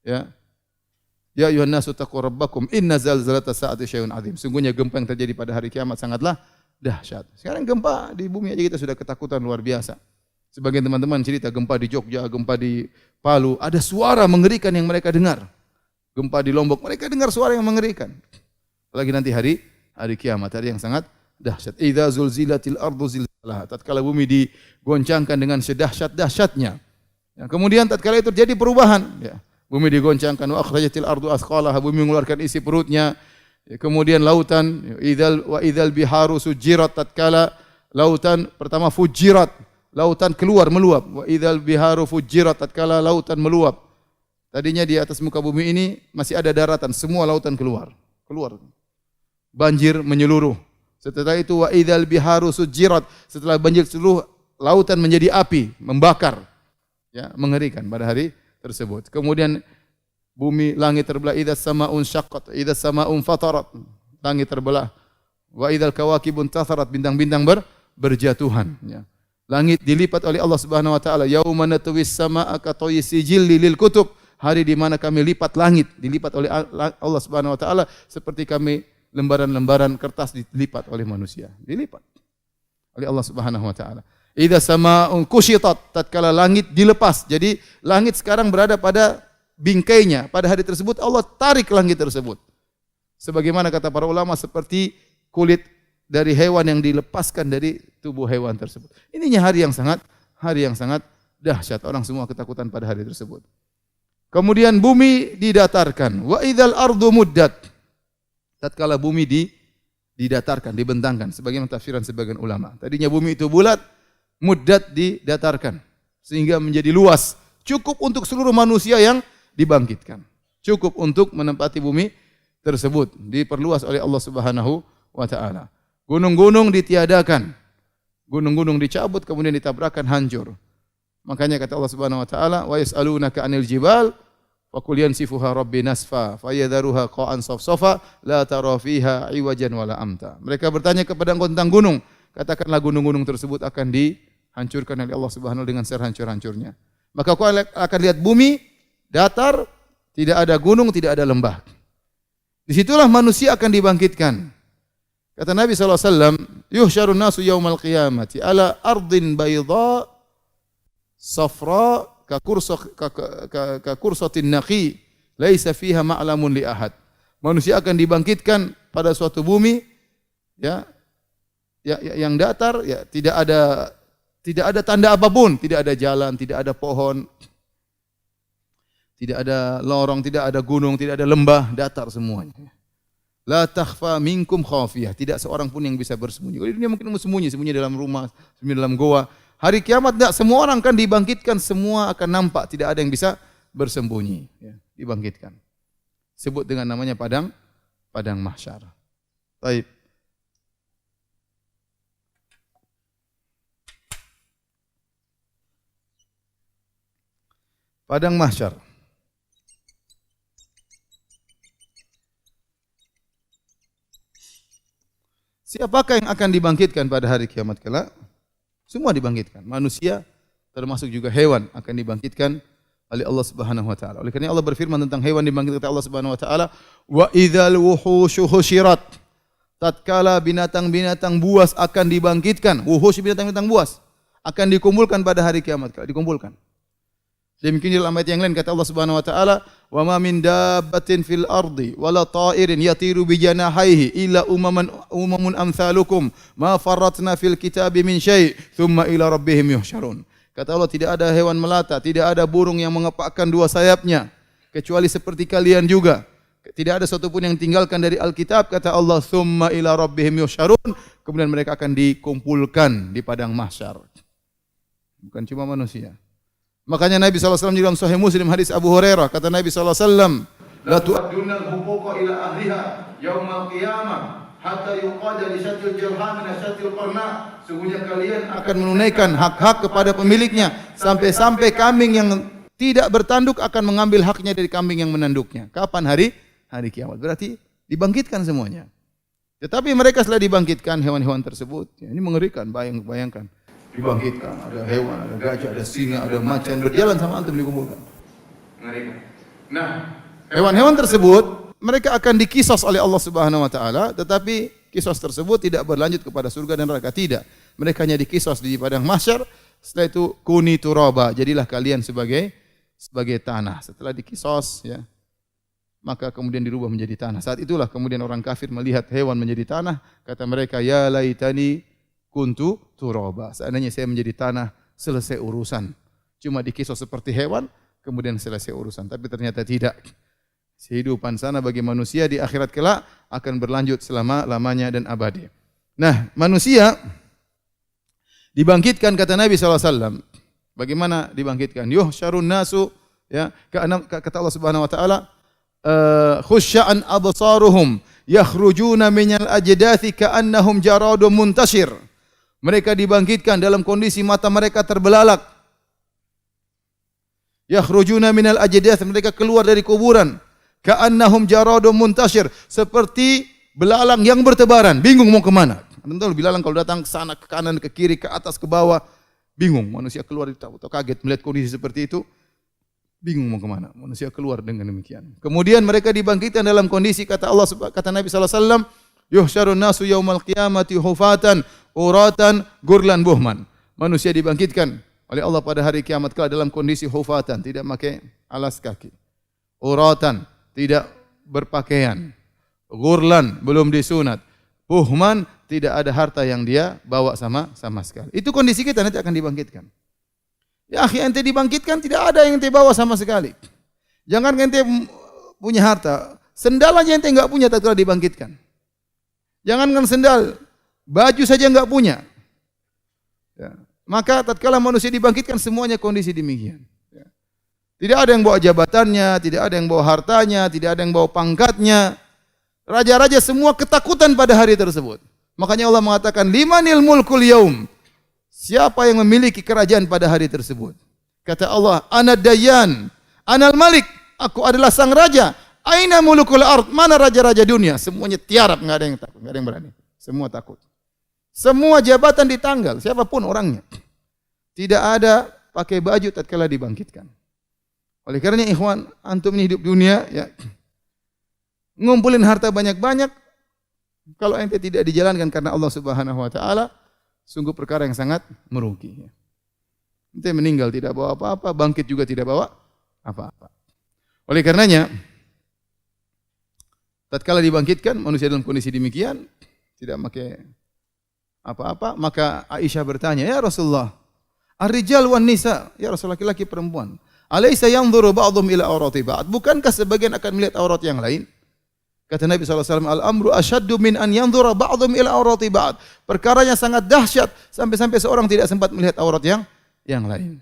Ya. Ya ayuhan nasu taqu rabbakum inna zalzalata sa'ati syai'un 'adzim. Sungguhnya gempa yang terjadi pada hari kiamat sangatlah dahsyat. Sekarang gempa di bumi aja kita sudah ketakutan luar biasa. Sebagian teman-teman cerita gempa di Jogja, gempa di Palu, ada suara mengerikan yang mereka dengar. Gempa di Lombok, mereka dengar suara yang mengerikan. Apalagi nanti hari kiamat, hari yang sangat dahsyat. Idza zulzilatil ardu zilzalaha. Tatkala bumi digoncangkan dengan sedahsyat-dahsyatnya. Ya, kemudian tatkala itu terjadi perubahan, ya. Bumi digoncangkan, wa akhrajatil ardu asqalaha, bumi mengeluarkan isi perutnya. Ya, kemudian lautan, wa idzal biharu sujirat, tatkala lautan pertama fujirat, lautan keluar meluap. Wa idzal biharu fujirat, tatkala lautan meluap. Tadinya di atas muka bumi ini masih ada daratan, semua lautan keluar. Banjir menyeluruh. Setelah itu wa idzal biharu sujirat, setelah banjir seluruh lautan menjadi api, membakar. Ya, mengerikan pada hari tersebut. Kemudian bumi, langit terbelah, idza samaun syaqqat, idza samaun fatarat, langit terbelah. Wa idzal kawakibun tatharat, bintang-bintang berjatuhan, ya. Langit dilipat oleh Allah Subhanahu wa taala, yauma natwis samaa ka tayyi sijil lil kutub, hari di mana kami lipat langit, dilipat oleh Allah Subhanahu wa taala seperti kami lembaran-lembaran kertas dilipat oleh manusia, dilipat oleh Allah Subhanahu wa taala. Idza samaa'un kushitat, tatkala langit dilepas. Jadi langit sekarang berada pada bingkainya. Pada hari tersebut Allah tarik langit tersebut. Sebagaimana kata para ulama, seperti kulit dari hewan yang dilepaskan dari tubuh hewan tersebut. Ininya hari yang sangat dahsyat. Orang semua ketakutan pada hari tersebut. Kemudian bumi didatarkan. Wa idzal ardu muddat. Tatkala bumi didatarkan, dibentangkan, sebagaimana tafsiran sebagian ulama. Tadinya bumi itu bulat, muddat didatarkan sehingga menjadi luas, cukup untuk seluruh manusia yang dibangkitkan, cukup untuk menempati bumi tersebut, diperluas oleh Allah Subhanahu wa taala. Gunung-gunung ditiadakan, gunung-gunung dicabut kemudian ditabrakkan, hancur. Makanya kata Allah Subhanahu wa taala, wa yas'alunaka 'anil jibal faqul yansifuha rabbi nasfa fayadharuha qa'an safsafa la tara fiha 'iwajan wala amta. Mereka bertanya kepada engkau tentang gunung, katakanlah gunung-gunung tersebut akan dihancurkan oleh Allah Subhanahu wa taala dengan sehancur-hancurnya. Maka kau akan lihat bumi datar, tidak ada gunung, tidak ada lembah. Disitulah manusia akan dibangkitkan. Kata Nabi SAW, yuhsyarun nasu yaumal qiyamati ala ardin bayda safra ka kursatin naqi laisa fiha ma'lamun li ahad. Manusia akan dibangkitkan pada suatu bumi, ya, yang datar, ya, tidak ada tanda apapun, tidak ada jalan, tidak ada pohon, tidak ada lorong, tidak ada gunung, tidak ada lembah, datar semuanya. La takhfa minkum khafiyah, tidak seorang pun yang bisa bersembunyi. Kalau di dunia mungkin sembunyi dalam rumah, sembunyi dalam goa. Hari kiamat tidak, semua orang akan dibangkitkan, semua akan nampak, tidak ada yang bisa bersembunyi, ya, dibangkitkan. Sebut dengan namanya padang mahsyar. Baik. Padang mahsyar. Siapakah yang akan dibangkitkan pada hari kiamat kelak? Semua dibangkitkan. Manusia termasuk juga hewan akan dibangkitkan oleh Allah Subhanahu wa taala. Oleh karena Allah berfirman tentang hewan dibangkitkan oleh Allah Subhanahu wa taala, wa idzal wuhusyu husyirat. Tatkala binatang-binatang buas akan dibangkitkan. Wuhus, binatang-binatang buas akan dikumpulkan pada hari kiamat kelak, dikumpulkan. Demikian dalam ayat yang lain kata Allah Subhanahu wa taala, "Wa ma min dabbatin fil ardi wala ta'irin yatiru bi janahihi illa umamun amsalukum ma farratna fil kitabi min syai' thumma ila rabbihim yuhsyarun." Kata Allah, tidak ada hewan melata, tidak ada burung yang mengepakkan dua sayapnya kecuali seperti kalian juga. Tidak ada satu pun yang tinggalkan dari Alkitab, kata Allah, thumma ila rabbihim yuhsyarun, kemudian mereka akan dikumpulkan di padang mahsyar. Bukan cuma manusia. Makanya Nabi SAW dalam Sahih Muslim hadis Abu Hurairah, kata Nabi SAW, la tu'addunal huquqa ila ahliha yaumal qiyamah hatta yuqada li syatil jalhan min syatil qarna. Sungguhnya kalian akan menunaikan hak-hak kepada pemiliknya sampai-sampai kambing yang tidak bertanduk akan mengambil haknya dari kambing yang menanduknya. Kapan? Hari kiamat. Berarti dibangkitkan semuanya. Tetapi mereka setelah dibangkitkan hewan-hewan tersebut, ya, ini mengerikan, bayangkan. Dibangkitkan, ada hewan, ada gajah, ada singa, ada macan berjalan sama antum dikumpulkan. Mengerikan. Nah, hewan-hewan tersebut mereka akan dikisos oleh Allah Subhanahu wa taala, tetapi kisos tersebut tidak berlanjut kepada surga dan neraka, tidak. Mereka hanya dikisos di padang mahsyar. Setelah itu kuni turaba, jadilah kalian sebagai tanah. Setelah dikisos, ya, maka kemudian dirubah menjadi tanah. Saat itulah kemudian orang kafir melihat hewan menjadi tanah, kata mereka, ya laitani kuntu turaba. Seandainya saya menjadi tanah, selesai urusan. Cuma dikisos seperti hewan, kemudian selesai urusan. Tapi ternyata tidak. Kehidupan sana bagi manusia di akhirat kelak akan berlanjut selama-lamanya dan abadi. Nah, manusia dibangkitkan kata Nabi SAW. Bagaimana dibangkitkan? Yuhsyarun nasu, ya, kata Allah Subhanahu wa taala, khusya'an absaruhum yakhrujuna minal ajdathi ka'annahum jaradun muntashir. Mereka dibangkitkan dalam kondisi mata mereka terbelalak. Yakhrujuna minal ajdath, mereka keluar dari kuburan. Ka'annahum jaradun muntashir, seperti belalang yang bertebaran, bingung mau kemana. Anda tahu belalang kalau datang ke sana, ke kanan, ke kiri, ke atas, ke bawah, bingung. Manusia keluar atau kaget melihat kondisi seperti itu, bingung mau kemana. Manusia keluar dengan demikian. Kemudian mereka dibangkitkan dalam kondisi kata Allah, kata Nabi SAW, yuhsyarun nasu yaumal qiyamati hufatan, uratan, gurlan buhman. Manusia dibangkitkan oleh Allah pada hari kiamat kelak dalam kondisi hufatan, tidak pakai alas kaki. Uratan, tidak berpakaian. Gurlan, belum disunat. Buhman, tidak ada harta yang dia bawa sama sekali. Itu kondisi kita nanti akan dibangkitkan. Ya akhi, ente dibangkitkan tidak ada yang ente bawa sama sekali. Jangan ente punya harta, sendal aja ente enggak punya tatkala dibangkitkan. Jangankan sendal, baju saja enggak punya. Ya. Maka tatkala manusia dibangkitkan semuanya kondisi demikian. Ya. Tidak ada yang bawa jabatannya, tidak ada yang bawa hartanya, tidak ada yang bawa pangkatnya. Raja-raja semua ketakutan pada hari tersebut. Makanya Allah mengatakan, limanil mulkul yaum. Siapa yang memiliki kerajaan pada hari tersebut? Kata Allah, ana dayyan, anal malik, aku adalah sang raja. Aina mulukul ard, mana raja-raja dunia? Semuanya tiarap, enggak ada yang takut, enggak ada yang berani. Semua takut. Semua jabatan ditanggal, siapapun orangnya. Tidak ada pakai baju tatkala dibangkitkan. Oleh karenanya ikhwan, antum ini hidup dunia, ya, ngumpulin harta banyak-banyak, kalau ente tidak dijalankan karena Allah Subhanahu wa taala, sungguh perkara yang sangat merugi. Ente meninggal tidak bawa apa-apa, bangkit juga tidak bawa apa-apa. Oleh karenanya, tatkala dibangkitkan manusia dalam kondisi demikian, tidak pakai apa-apa, maka Aisyah bertanya, "Ya Rasulullah, ar-rijal wan nisa?" Ya Rasulullah, laki-laki perempuan. "Alaysa yanzuru ba'dhum ila awrati ba'd?" Bukankah sebagian akan melihat aurat yang lain? Kata Nabi SAW, al-amru asyaddu min an yanzura ba'dhum ila awrati ba'd. Perkaranya sangat dahsyat sampai-sampai seorang tidak sempat melihat aurat yang lain.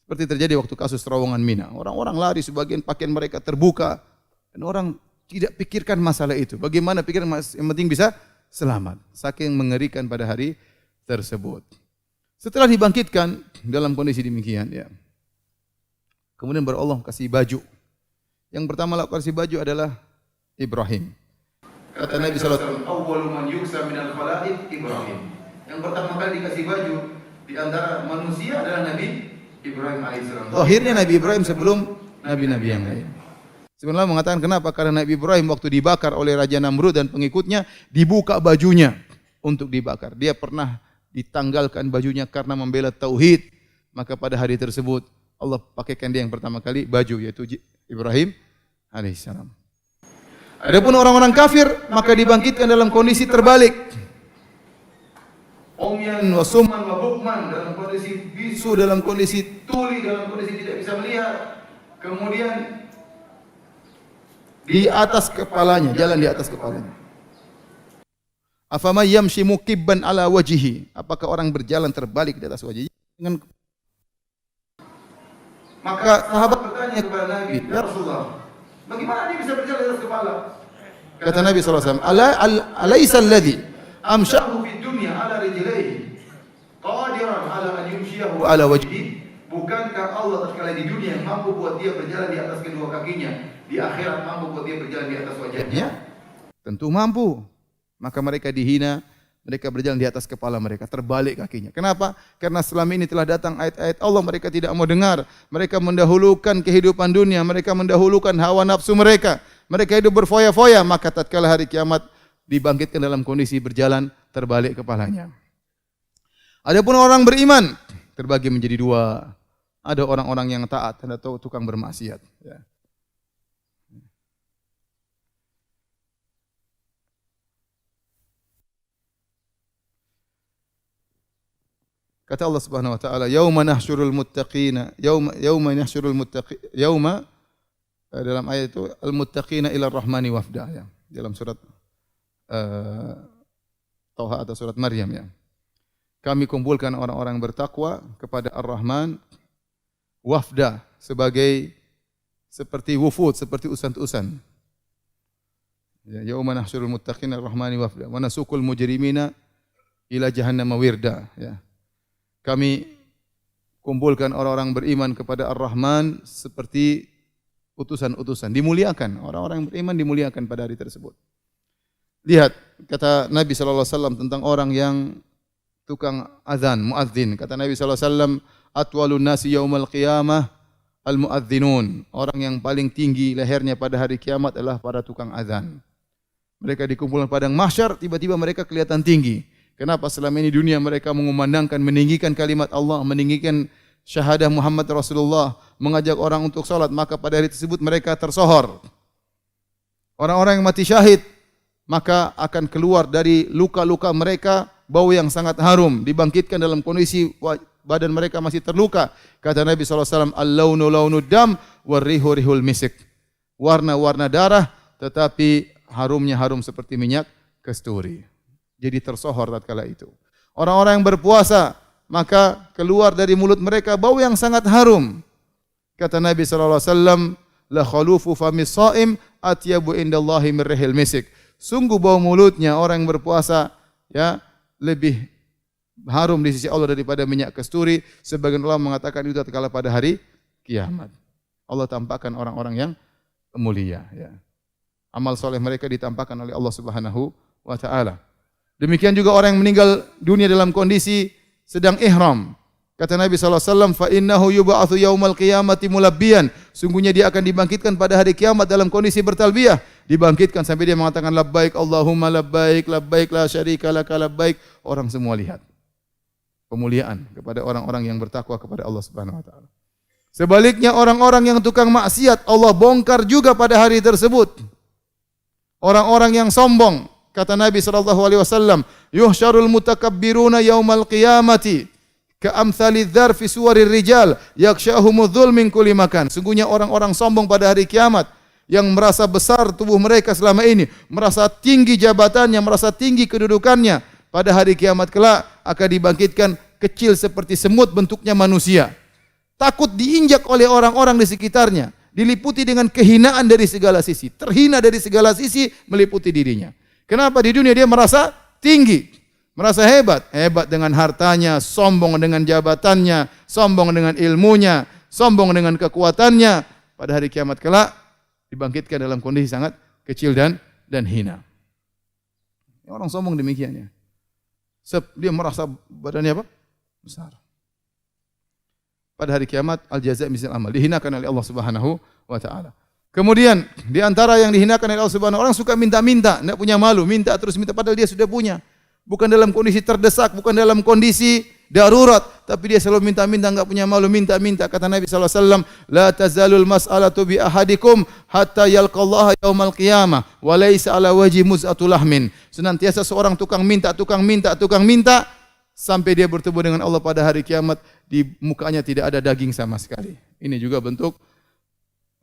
Seperti terjadi waktu kasus terowongan Mina. Orang-orang lari, sebagian pakaian mereka terbuka dan orang tidak pikirkan masalah itu. Bagaimana pikir yang penting bisa selamat. Saking mengerikan pada hari tersebut. Setelah dibangkitkan dalam kondisi demikian, ya. Kemudian baru Allah kasih baju. Yang pertama kasih baju adalah Ibrahim. Kata Nabi SAW, awwalu man yuksa minal khalaiq Ibrahim. Yang pertama kali dikasih baju di antara manusia adalah Nabi Ibrahim alaihissalam. Akhirnya Nabi Ibrahim sebelum nabi-nabi yang lain. Sebenarnya mengatakan kenapa? Karena Nabi Ibrahim waktu dibakar oleh Raja Namrud dan pengikutnya, dibuka bajunya untuk dibakar. Dia pernah ditanggalkan bajunya karena membela tauhid. Maka pada hari tersebut Allah pakaikan dia yang pertama kali baju, yaitu Ibrahim alaihissalam. Adapun orang-orang kafir maka dibangkitkan dalam kondisi terbalik. Umyan wa summan wa bukman, dalam kondisi bisu, dalam kondisi tuli, dalam kondisi tidak bisa melihat. Kemudian di atas kepalanya, jalan di atas kepalanya. Afama yamshi mukibban ala wajhihi, apakah orang berjalan terbalik di atas wajahnya? Maka sahabat bertanya kepada Nabi, "Ya Rasulullah, bagaimana dia bisa berjalan di atas kepala?" Kata Nabi SAW, "Alaysa alladhi amshahu fid dunya ala rijlaihi qadiran ala an yumshiyahu ala wajhihi?" Bukankah Bukankah Allah tatkala di dunia yang mampu buat dia berjalan di atas kedua kakinya, di akhirat mampu buat dia berjalan di atas wajahnya? Tentu mampu. Maka mereka dihina, mereka berjalan di atas kepala mereka, terbalik kakinya. Kenapa? Karena selama ini telah datang ayat-ayat Allah, mereka tidak mau dengar. Mereka mendahulukan kehidupan dunia, mereka mendahulukan hawa nafsu mereka. Mereka hidup berfoya-foya, maka tatkala hari kiamat dibangkitkan dalam kondisi berjalan terbalik kepalanya. Adapun orang beriman terbagi menjadi dua. Ada orang-orang yang taat, ada tukang bermaksiat. Ya. Kata Allah Subhanahu wa taala, "Yauma nahsyurul muttaqina, yauma nahsyurul yauma" dalam ayat itu al-muttaqina ila rahmani wafda ya. Dalam surat Thaha atau surat Maryam ya. Kami kumpulkan orang-orang bertakwa kepada Ar-Rahman wafda seperti wufud, seperti usan-usan. Ya, yauma nahsyurul muttaqina ar-rahmani wafda wa nasuqul mujrimina ila jahannam wirda ya. Kami kumpulkan orang-orang beriman kepada Ar-Rahman seperti utusan-utusan, dimuliakan. Orang-orang beriman dimuliakan pada hari tersebut. Lihat, kata Nabi sallallahu alaihi wasallam tentang orang yang tukang azan, muadzin. Kata Nabi sallallahu alaihi wasallam, "Atwalun nasi yaumal qiyamah al-muadzinun." Orang yang paling tinggi lehernya pada hari kiamat adalah para tukang azan. Mereka dikumpulkan padang mahsyar, tiba-tiba mereka kelihatan tinggi. Kenapa selama ini dunia mereka mengumandangkan, meninggikan kalimat Allah, meninggikan syahadah Muhammad Rasulullah, mengajak orang untuk salat, maka pada hari tersebut mereka tersohor. Orang-orang yang mati syahid, maka akan keluar dari luka-luka mereka bau yang sangat harum, dibangkitkan dalam kondisi badan mereka masih terluka. Kata Nabi sallallahu alaihi wasallam, "Al-launu launud dam war-rihu rihul misik." Warna-warna darah tetapi harumnya harum seperti minyak kasturi. Jadi tersohor tatkala itu. Orang-orang yang berpuasa, maka keluar dari mulut mereka bau yang sangat harum. Kata Nabi sallallahu alaihi wasallam, "La khalufu famis shaim atyabu indallahi min rihil misik." Sungguh bau mulutnya orang yang berpuasa ya lebih harum di sisi Allah daripada minyak kasturi. Sebagian ulama mengatakan itu tatkala pada hari kiamat. Allah tampakkan orang-orang yang mulia ya. Amal soleh mereka ditampakkan oleh Allah Subhanahu wa taala. Demikian juga orang yang meninggal dunia dalam kondisi sedang ihram. Kata Nabi sallallahu alaihi wasallam, "Fa innahu yub'atsu yaumal qiyamati mulabbiyan." Sungguhnya dia akan dibangkitkan pada hari kiamat dalam kondisi bertalbiyah. Dibangkitkan sampai dia mengatakan labbaik Allahumma labbaik, labbaik la syarika laka labbaik. Orang semua lihat. Pemuliaan kepada orang-orang yang bertakwa kepada Allah Subhanahu wa taala. Sebaliknya orang-orang yang tukang maksiat Allah bongkar juga pada hari tersebut. Orang-orang yang sombong. Kata Nabi sallallahu alaihi wasallam, "Yuhsyarul mutakabbiruna yaumal qiyamati ka'amthali dzar fi suwarir rijal yakshahumudz dzul min kulli makan." Sungguhnya orang-orang sombong pada hari kiamat yang merasa besar tubuh mereka selama ini, merasa tinggi jabatannya, merasa tinggi kedudukannya, pada hari kiamat kelak akan dibangkitkan kecil seperti semut bentuknya manusia. Takut diinjak oleh orang-orang di sekitarnya, diliputi dengan kehinaan dari segala sisi, terhina dari segala sisi meliputi dirinya. Kenapa? Di dunia dia merasa tinggi, merasa hebat, hebat dengan hartanya, sombong dengan jabatannya, sombong dengan ilmunya, sombong dengan kekuatannya. Pada hari kiamat kelak dibangkitkan dalam kondisi sangat kecil dan hina. Orang sombong demikiannya. Dia merasa badannya apa? Besar. Pada hari kiamat al-jaza' misal amal, dihinakan oleh Allah Subhanahu wa taala. Kemudian di antara yang dihinakan oleh Allah Subhanahu, orang suka minta-minta, enggak punya malu, minta terus minta padahal dia sudah punya. Bukan dalam kondisi terdesak, bukan dalam kondisi darurat, tapi dia selalu minta-minta, enggak punya malu, minta-minta. Kata Nabi sallallahu alaihi wasallam, "La tazalul mas'alatu bi ahadikum hatta yalqallaha yaumal qiyamah wa laisa ala wajhi muz'atu lahmin." Senantiasa seorang tukang minta sampai dia bertemu dengan Allah pada hari kiamat, di mukanya tidak ada daging sama sekali. Ini juga bentuk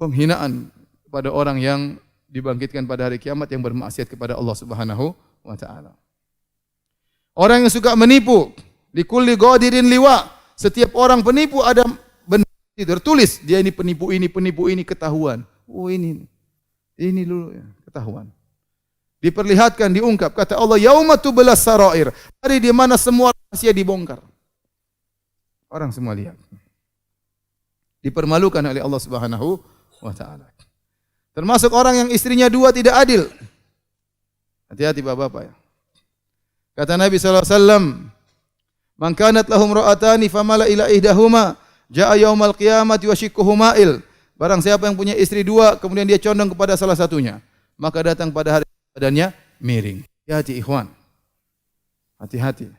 penghinaan pada orang yang dibangkitkan pada hari kiamat yang bermaksiat kepada Allah Subhanahu wa taala. Orang yang suka menipu, likulli ghadirin liwa. Setiap orang penipu ada benar tertulis, dia ini penipu ini ketahuan. Oh ini dulu ya, ketahuan. Diperlihatkan, diungkap. Kata Allah, yauma tublas sarair. Hari di mana semua rahasia dibongkar. Orang semua lihat. Dipermalukan oleh Allah Subhanahu wa taala. Termasuk orang yang istrinya dua tidak adil. Hati-hati Bapak-bapak ya. Kata Nabi sallallahu alaihi wasallam, "Man kanat lahum ra'atani famala ila ihdahuma, jaa yaumal qiyamati wa shikkuhu ma'il." Barang siapa yang punya istri dua kemudian dia condong kepada salah satunya, maka datang pada hari badannya miring. Hati-hati ikhwan. Hati-hati.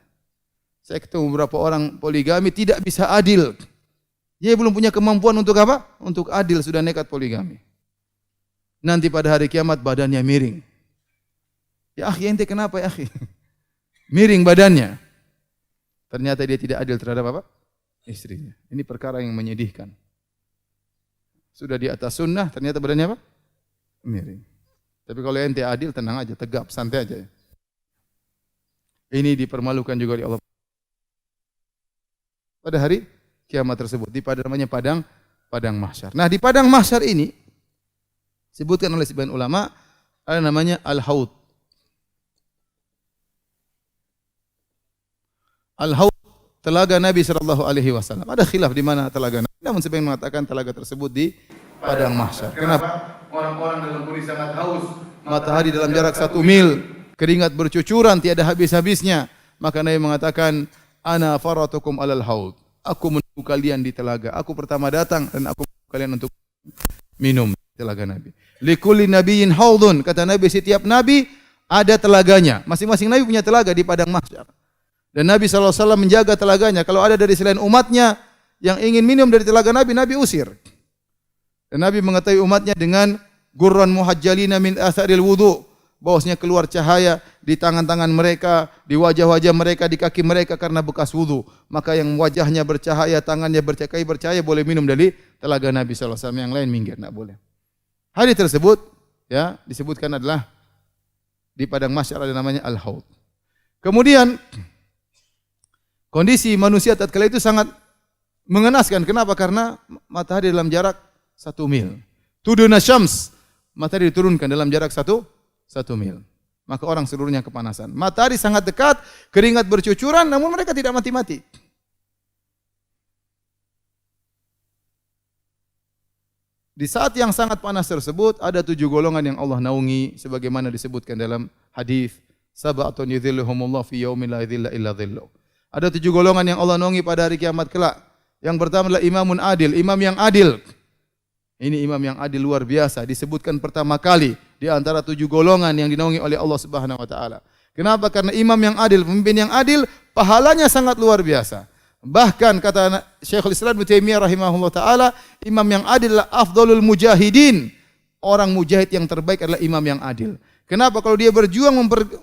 Saya ketemu beberapa orang poligami tidak bisa adil. Dia belum punya kemampuan untuk apa? Untuk adil, sudah nekat poligami. Nanti pada hari kiamat badannya miring. Ya akhi, ente kenapa ya akhi? Miring badannya. Ternyata dia tidak adil terhadap apa? Istrinya. Ini perkara yang menyedihkan. Sudah di atas sunnah, ternyata badannya apa? Miring. Tapi kalau ente adil, tenang aja, tegap, santai aja. Ini dipermalukan juga oleh Allah pada hari kiamat tersebut, di namanya padang mahsyar. Nah, di padang mahsyar ini disebutkan oleh sebagian ulama ada namanya al-haud. Al-haud, telaga Nabi sallallahu alaihi wasallam. Ada khilaf di mana telaga Nabi, namun sebagian mengatakan telaga tersebut di padang mahsyar. Kenapa? Orang-orang dalam kondisi sangat haus, matahari dalam jarak 1 mil, keringat bercucuran tiada habis-habisnya. Maka Nabi mengatakan, "Ana faratukum alal haud." Aku menunggu kalian di telaga. Aku pertama datang dan aku menunggu kalian untuk minum telaga Nabi. Likulli nabiyyin haudun. Kata Nabi, setiap nabi ada telaganya. Masing-masing nabi punya telaga di padang mahsyar. Dan Nabi SAW menjaga telaganya. Kalau ada dari selain umatnya yang ingin minum dari telaga Nabi, Nabi usir. Dan Nabi mengetahui umatnya dengan gurran muhajjalina min atharil wudu. Bahwasanya keluar cahaya di tangan-tangan mereka, di wajah-wajah mereka, di kaki mereka karena bekas wudu. Maka yang wajahnya bercahaya, tangannya bercahaya boleh minum dari telaga Nabi SAW. Yang lain minggir, tidak boleh. Hadis tersebut ya disebutkan adalah di padang mahsyar ada namanya al-haud. Kemudian kondisi manusia tatkala itu sangat mengenaskan. Kenapa? Karena matahari dalam jarak 1 mil. Tuduna syams, matahari diturunkan dalam jarak 1 mil. Maka orang seluruhnya kepanasan. Matahari sangat dekat, keringat bercucuran, namun mereka tidak mati-mati. Di saat yang sangat panas tersebut, ada 7 golongan yang Allah naungi, sebagaimana disebutkan dalam hadis, sab'atun yudhilluhumullah fi yaumin la yudhilla illa dhilluh. Ada 7 golongan yang Allah naungi pada hari kiamat kelak. Yang pertama adalah imamun adil, imam yang adil. Ini imam yang adil luar biasa, disebutkan pertama kali di antara 7 golongan yang dinaungi oleh Allah Subhanahu wa taala. Kenapa? Karena imam yang adil, pemimpin yang adil, pahalanya sangat luar biasa. Bahkan kata Syekhul Islam Ibnu Taimiyah rahimahullah taala, imam yang adil adalah afdhalul mujahidin. Orang mujahid yang terbaik adalah imam yang adil. Kenapa? Kalau dia berjuang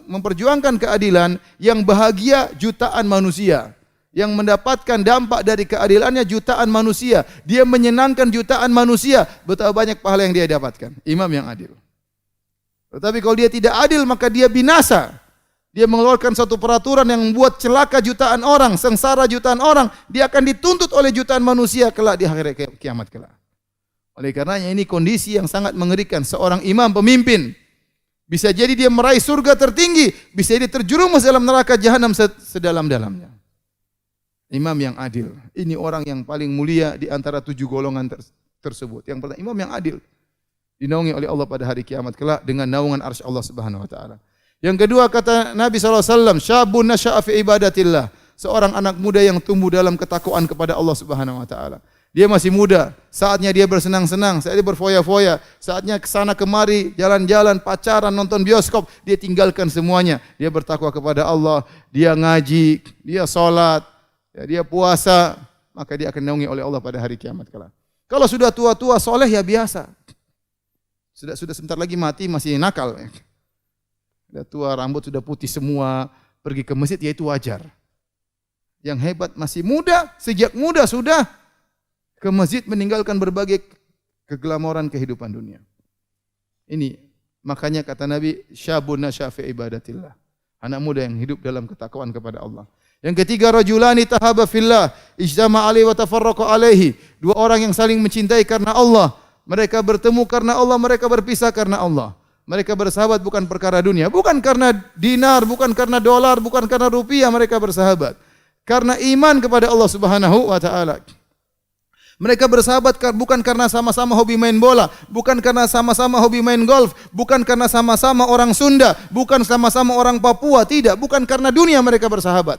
memperjuangkan keadilan, yang bahagia jutaan manusia. Yang mendapatkan dampak dari keadilannya jutaan manusia. Dia menyenangkan jutaan manusia. Betapa banyak pahala yang dia dapatkan. Imam yang adil. Tetapi kalau dia tidak adil, maka dia binasa. Dia mengeluarkan satu peraturan yang membuat celaka jutaan orang, sengsara jutaan orang. Dia akan dituntut oleh jutaan manusia kelak di hari kiamat kelak. Oleh karenanya ini kondisi yang sangat mengerikan. Seorang imam pemimpin bisa jadi dia meraih surga tertinggi, bisa jadi terjerumus dalam neraka jahanam sedalam-dalamnya. Imam yang adil. Ini orang yang paling mulia di antara 7 golongan tersebut. Yang pertama, imam yang adil. Dinaungi oleh Allah pada hari kiamat kelak dengan naungan arsy Allah Subhanahu wa taala. Yang kedua kata Nabi SAW, syabun nasya'a fi ibadatillah. Seorang anak muda yang tumbuh dalam ketakwaan kepada Allah Subhanahu wa taala. Dia masih muda, saatnya dia bersenang-senang, saatnya dia berfoya-foya, saatnya kesana kemari, jalan-jalan, pacaran, nonton bioskop, dia tinggalkan semuanya. Dia bertakwa kepada Allah, dia ngaji, dia salat, ya, dia puasa, maka dia akan dinaungi oleh Allah pada hari kiamat kelak. Kalau sudah tua-tua soleh ya biasa. Sudah sebentar lagi mati masih nakal. Sudah tua, rambut sudah putih semua, pergi ke masjid ya itu wajar. Yang hebat masih muda, sejak muda sudah ke masjid meninggalkan berbagai keglamoran kehidupan dunia. Ini makanya kata Nabi, syabun nasya'a fi ibadatillah. Anak muda yang hidup dalam ketakwaan kepada Allah. Yang ketiga, rajulani tahaba fillah, ijtama alaihi wa tafarraqa alaihi. 2 orang yang saling mencintai karena Allah. Mereka bertemu karena Allah, mereka berpisah karena Allah. Mereka bersahabat bukan perkara dunia, bukan karena dinar, bukan karena dolar, bukan karena rupiah mereka bersahabat. Karena iman kepada Allah Subhanahu wa taala. Mereka bersahabat bukan karena sama-sama hobi main bola, bukan karena sama-sama hobi main golf, bukan karena sama-sama orang Sunda, bukan sama-sama orang Papua, tidak, bukan karena dunia mereka bersahabat.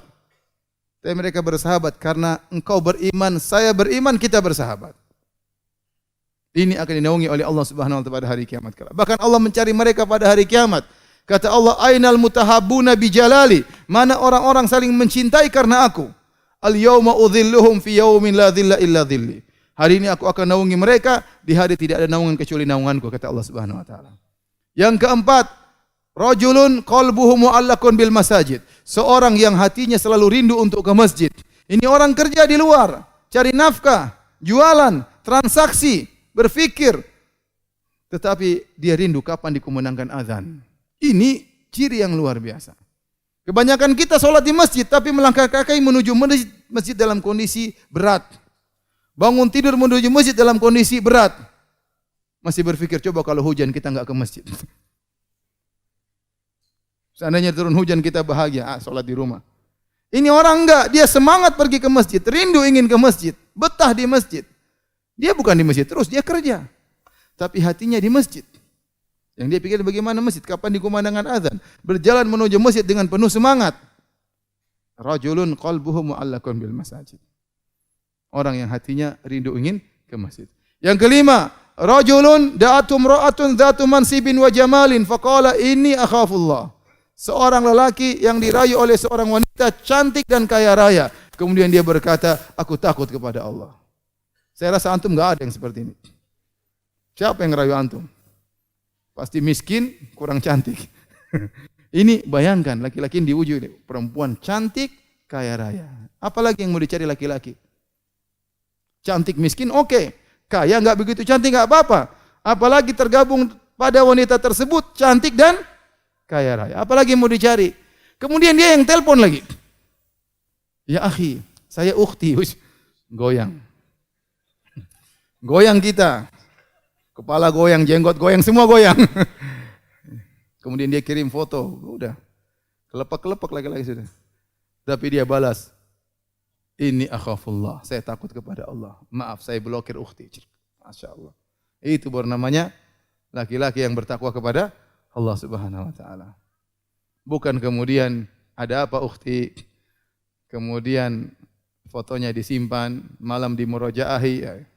Tapi mereka bersahabat karena engkau beriman, saya beriman, kita bersahabat. Ini akan dinaungi oleh Allah Subhanahu wa taala pada hari kiamat kelak. Bahkan Allah mencari mereka pada hari kiamat. Kata Allah, "Ainal mutahabbuna bi jalali?" Mana orang-orang saling mencintai karena aku? Al-yauma udhilluhum fi yaumin la dhilla illa dhilli. Hari ini aku akan naungi mereka, di hari tidak ada naungan kecuali naunganku, kata Allah Subhanahu wa taala. Yang keempat, rajulun qalbuhu mu'allaqun bil masajid. Seorang yang hatinya selalu rindu untuk ke masjid. Ini orang kerja di luar, cari nafkah, jualan, transaksi, berfikir, tetapi dia rindu kapan dikumandangkan azan. Ini ciri yang luar biasa. Kebanyakan kita sholat di masjid, tapi melangkah kaki menuju masjid dalam kondisi berat. Bangun tidur menuju masjid dalam kondisi berat. Masih berpikir, coba kalau hujan kita enggak ke masjid. Seandainya turun hujan kita bahagia, sholat di rumah. Ini orang enggak, dia semangat pergi ke masjid, rindu ingin ke masjid, betah di masjid. Dia bukan di masjid terus, dia kerja. Tapi hatinya di masjid. Yang dia pikir bagaimana masjid, kapan dikumandangkan azan. Berjalan menuju masjid dengan penuh semangat. Rajulun qalbuhu mu'allaqun bil masajid. Orang yang hatinya rindu ingin ke masjid. Yang kelima, rajulun da'atum ra'atun dzatu mansibin wa jamalin faqala inni akhafullah. Seorang lelaki yang dirayu oleh seorang wanita cantik dan kaya raya. Kemudian dia berkata, aku takut kepada Allah. Saya rasa antum enggak ada yang seperti ini. Siapa yang ngerayu antum? Pasti miskin, kurang cantik. Ini bayangkan, laki-laki yang diuji, perempuan cantik, kaya raya. Apalagi yang mau dicari laki-laki? Cantik miskin, oke. Kaya enggak begitu cantik, enggak apa-apa. Apalagi tergabung pada wanita tersebut, cantik dan kaya raya. Apalagi yang mau dicari? Kemudian dia yang telepon lagi. Ya akhi, saya ukhti. Goyang. Goyang kita. Kepala goyang, jenggot goyang, semua goyang. Kemudian dia kirim foto. Udah. Kelepak-kelepak lagi-lagi sudah. Tapi dia balas. Ini akhafullah. Saya takut kepada Allah. Maaf, saya blokir ukhti. Masya Allah. Itu baru namanya laki-laki yang bertakwa kepada Allah Subhanahu wa taala. Bukan kemudian ada apa ukhti? Kemudian fotonya disimpan, malam dimurojaahi.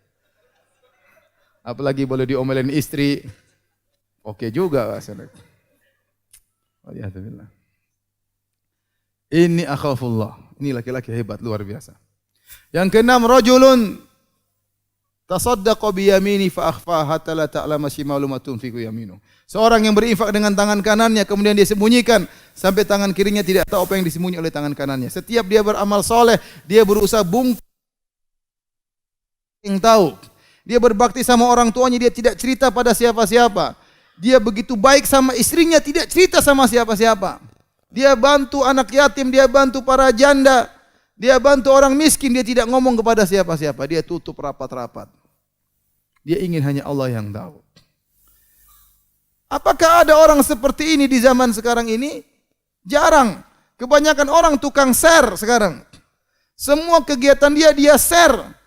Apalagi boleh diomelin istri. Oke juga. Waliyahzubillah. Ini akhafullah. Ini laki-laki hebat, luar biasa. Yang keenam, rajulun tasaddaqa bi yamini fa akhfaha hatta la ta'lama shimalu ma tunfiqu yaminu. Seorang yang berinfak dengan tangan kanannya kemudian dia sembunyikan sampai tangan kirinya tidak tahu apa yang disembunyi oleh tangan kanannya. Setiap dia beramal soleh, dia berusaha bungkus yang tahu. Dia berbakti sama orang tuanya, dia tidak cerita pada siapa-siapa. Dia begitu baik sama istrinya, tidak cerita sama siapa-siapa. Dia bantu anak yatim, dia bantu para janda, dia bantu orang miskin, dia tidak ngomong kepada siapa-siapa. Dia tutup rapat-rapat. Dia ingin hanya Allah yang tahu. Apakah ada orang seperti ini di zaman sekarang ini? Jarang. Kebanyakan orang tukang share sekarang. Semua kegiatan dia share.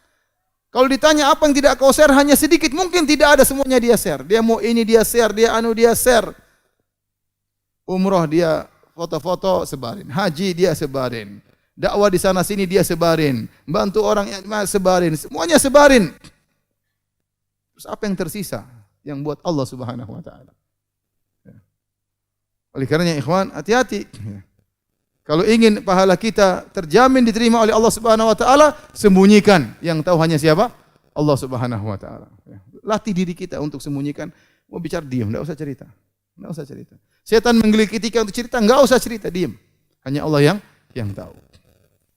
Kalau ditanya apa yang tidak kau share, hanya sedikit. Mungkin tidak ada, semuanya dia share. Dia mau ini dia share, dia share. Umroh dia foto-foto sebarin. Haji dia sebarin. Dakwah di sana sini dia sebarin. Bantu orang sebarin. Semuanya sebarin. Terus apa yang tersisa? Yang buat Allah Subhanahu wa taala. Oleh karenanya ikhwan, hati-hati. Kalau ingin pahala kita terjamin diterima oleh Allah Subhanahu wa taala, sembunyikan. Yang tahu hanya siapa? Allah Subhanahu wa taala. Latih diri kita untuk sembunyikan. Mau bicara diam, enggak usah cerita. Enggak usah cerita. Setan menggelitik kita untuk cerita, enggak usah cerita, diam. Hanya Allah yang tahu.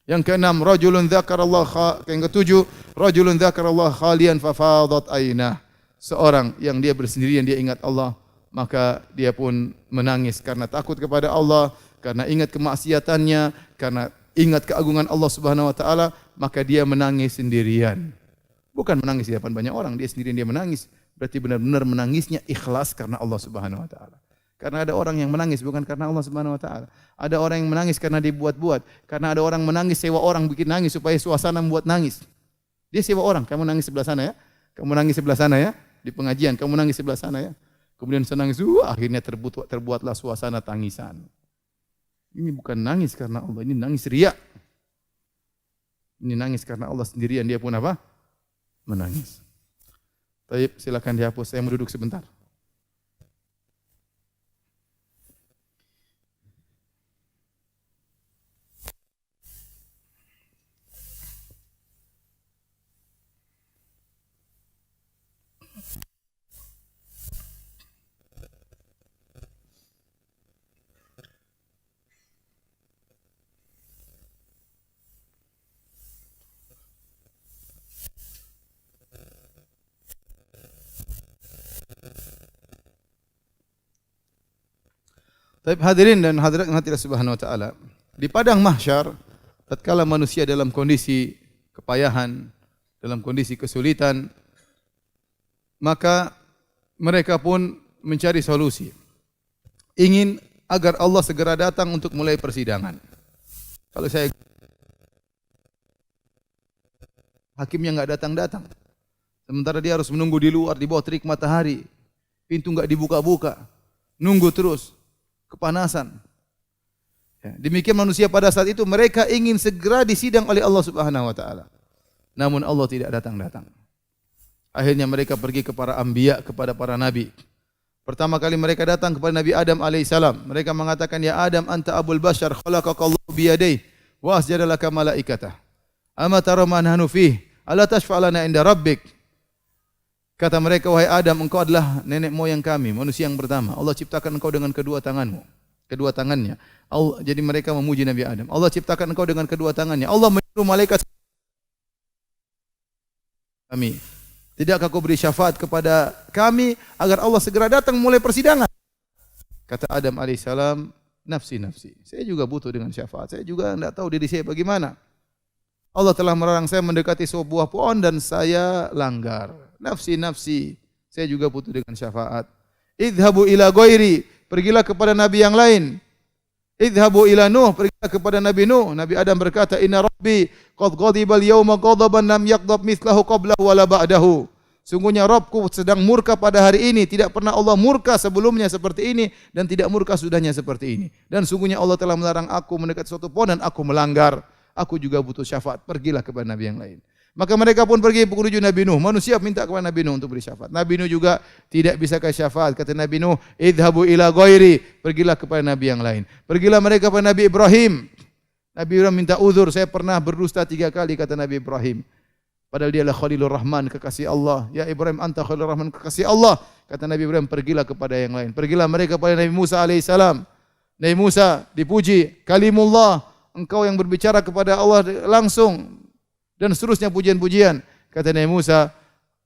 Yang keenam, rajulun dzakarallah, yang ketujuh, rajulun dzakarallah khalian fafadat ainah. Seorang yang dia bersendirian, dia ingat Allah, maka dia pun menangis karena takut kepada Allah, karena ingat kemaksiatannya, karena ingat keagungan Allah Subhanahu wa taala, maka dia menangis sendirian. Bukan menangis di depan banyak orang, dia sendirian dia menangis. Berarti benar-benar menangisnya ikhlas karena Allah Subhanahu wa taala. Karena ada orang yang menangis bukan karena Allah Subhanahu wa taala. Ada orang yang menangis karena dibuat-buat. Karena ada orang menangis sewa orang bikin nangis supaya suasana membuat nangis. Dia sewa orang, kamu nangis sebelah sana ya. Kamu nangis sebelah sana ya. Di pengajian, kamu nangis sebelah sana ya. Kemudian senang, akhirnya terbuatlah suasana tangisan. Ini bukan nangis karena Allah, ini nangis riya. Ini nangis karena Allah sendirian, dia pun apa? Menangis. Baik, silakan dihapus, saya mau duduk sebentar. Baik, hadirin dan hadirat yang hati Allah Subhanahu wa taala. Di padang mahsyar, tatkala manusia dalam kondisi kepayahan, dalam kondisi kesulitan, maka mereka pun mencari solusi. Ingin agar Allah segera datang untuk mulai persidangan. Kalau saya hakimnya enggak datang-datang, sementara dia harus menunggu di luar di bawah terik matahari, pintu enggak dibuka-buka, nunggu terus. Kepanasan. Ya, demikian manusia pada saat itu mereka ingin segera disidang oleh Allah Subhanahu wa taala. Namun Allah tidak datang-datang. Akhirnya mereka pergi ke para anbiya, kepada para nabi. Pertama kali mereka datang kepada Nabi Adam alaihissalam. Mereka mengatakan, "Ya Adam, anta abul bashar, khalaqakallahu biyadayhi wa asjada laka malaikatah. Ama tara ma nahnu fih? Ala tashfa' lana inda rabbik?" Kata mereka, wahai Adam, engkau adalah nenek moyang kami, manusia yang pertama. Allah ciptakan engkau dengan kedua tanganmu, kedua tangannya. Jadi mereka memuji Nabi Adam. Allah ciptakan engkau dengan kedua tangannya. Allah menyuruh malaikat kami. Tidakkah kau beri syafaat kepada kami agar Allah segera datang mulai persidangan? Kata Adam alaihissalam, nafsi nafsi. Saya juga butuh dengan syafaat. Saya juga tidak tahu diri saya bagaimana. Allah telah melarang saya mendekati sebuah pohon dan saya langgar. Nafsi nafsi, saya juga butuh dengan syafaat. Idhabu ila ghairi, pergilah kepada nabi yang lain. Idhabu ila Nuh, pergilah kepada Nabi Nuh. Nabi Adam berkata, inna rabbi qad ghadiba al-yawma ghadaban lam yaghdab mithlahu qablahu wala ba'dahu. Sungguhnya Rabbku sedang murka pada hari ini, tidak pernah Allah murka sebelumnya seperti ini dan tidak murka sudahnya seperti ini. Dan sungguhnya Allah telah melarang aku mendekati suatu pohon dan aku melanggar. Aku juga butuh syafaat, pergilah kepada nabi yang lain. Maka mereka pun pergi menuju Nabi Nuh. Manusia minta kepada Nabi Nuh untuk beri syafaat. Nabi Nuh juga tidak bisa kasih syafaat. Kata Nabi Nuh, idhabu ila ghairi, pergilah kepada nabi yang lain. Pergilah mereka kepada Nabi Ibrahim. Nabi Ibrahim minta uzur, saya pernah berdusta 3 kali, kata Nabi Ibrahim. Padahal dia adalah Khalilur Rahman, kekasih Allah. Ya Ibrahim, anta Khalilur Rahman, kekasih Allah. Kata Nabi Ibrahim, pergilah kepada yang lain. Pergilah mereka kepada Nabi Musa alaihissalam. Nabi Musa dipuji, kalimullah, engkau yang berbicara kepada Allah langsung. Dan seterusnya pujian-pujian. Kata Nabi Musa,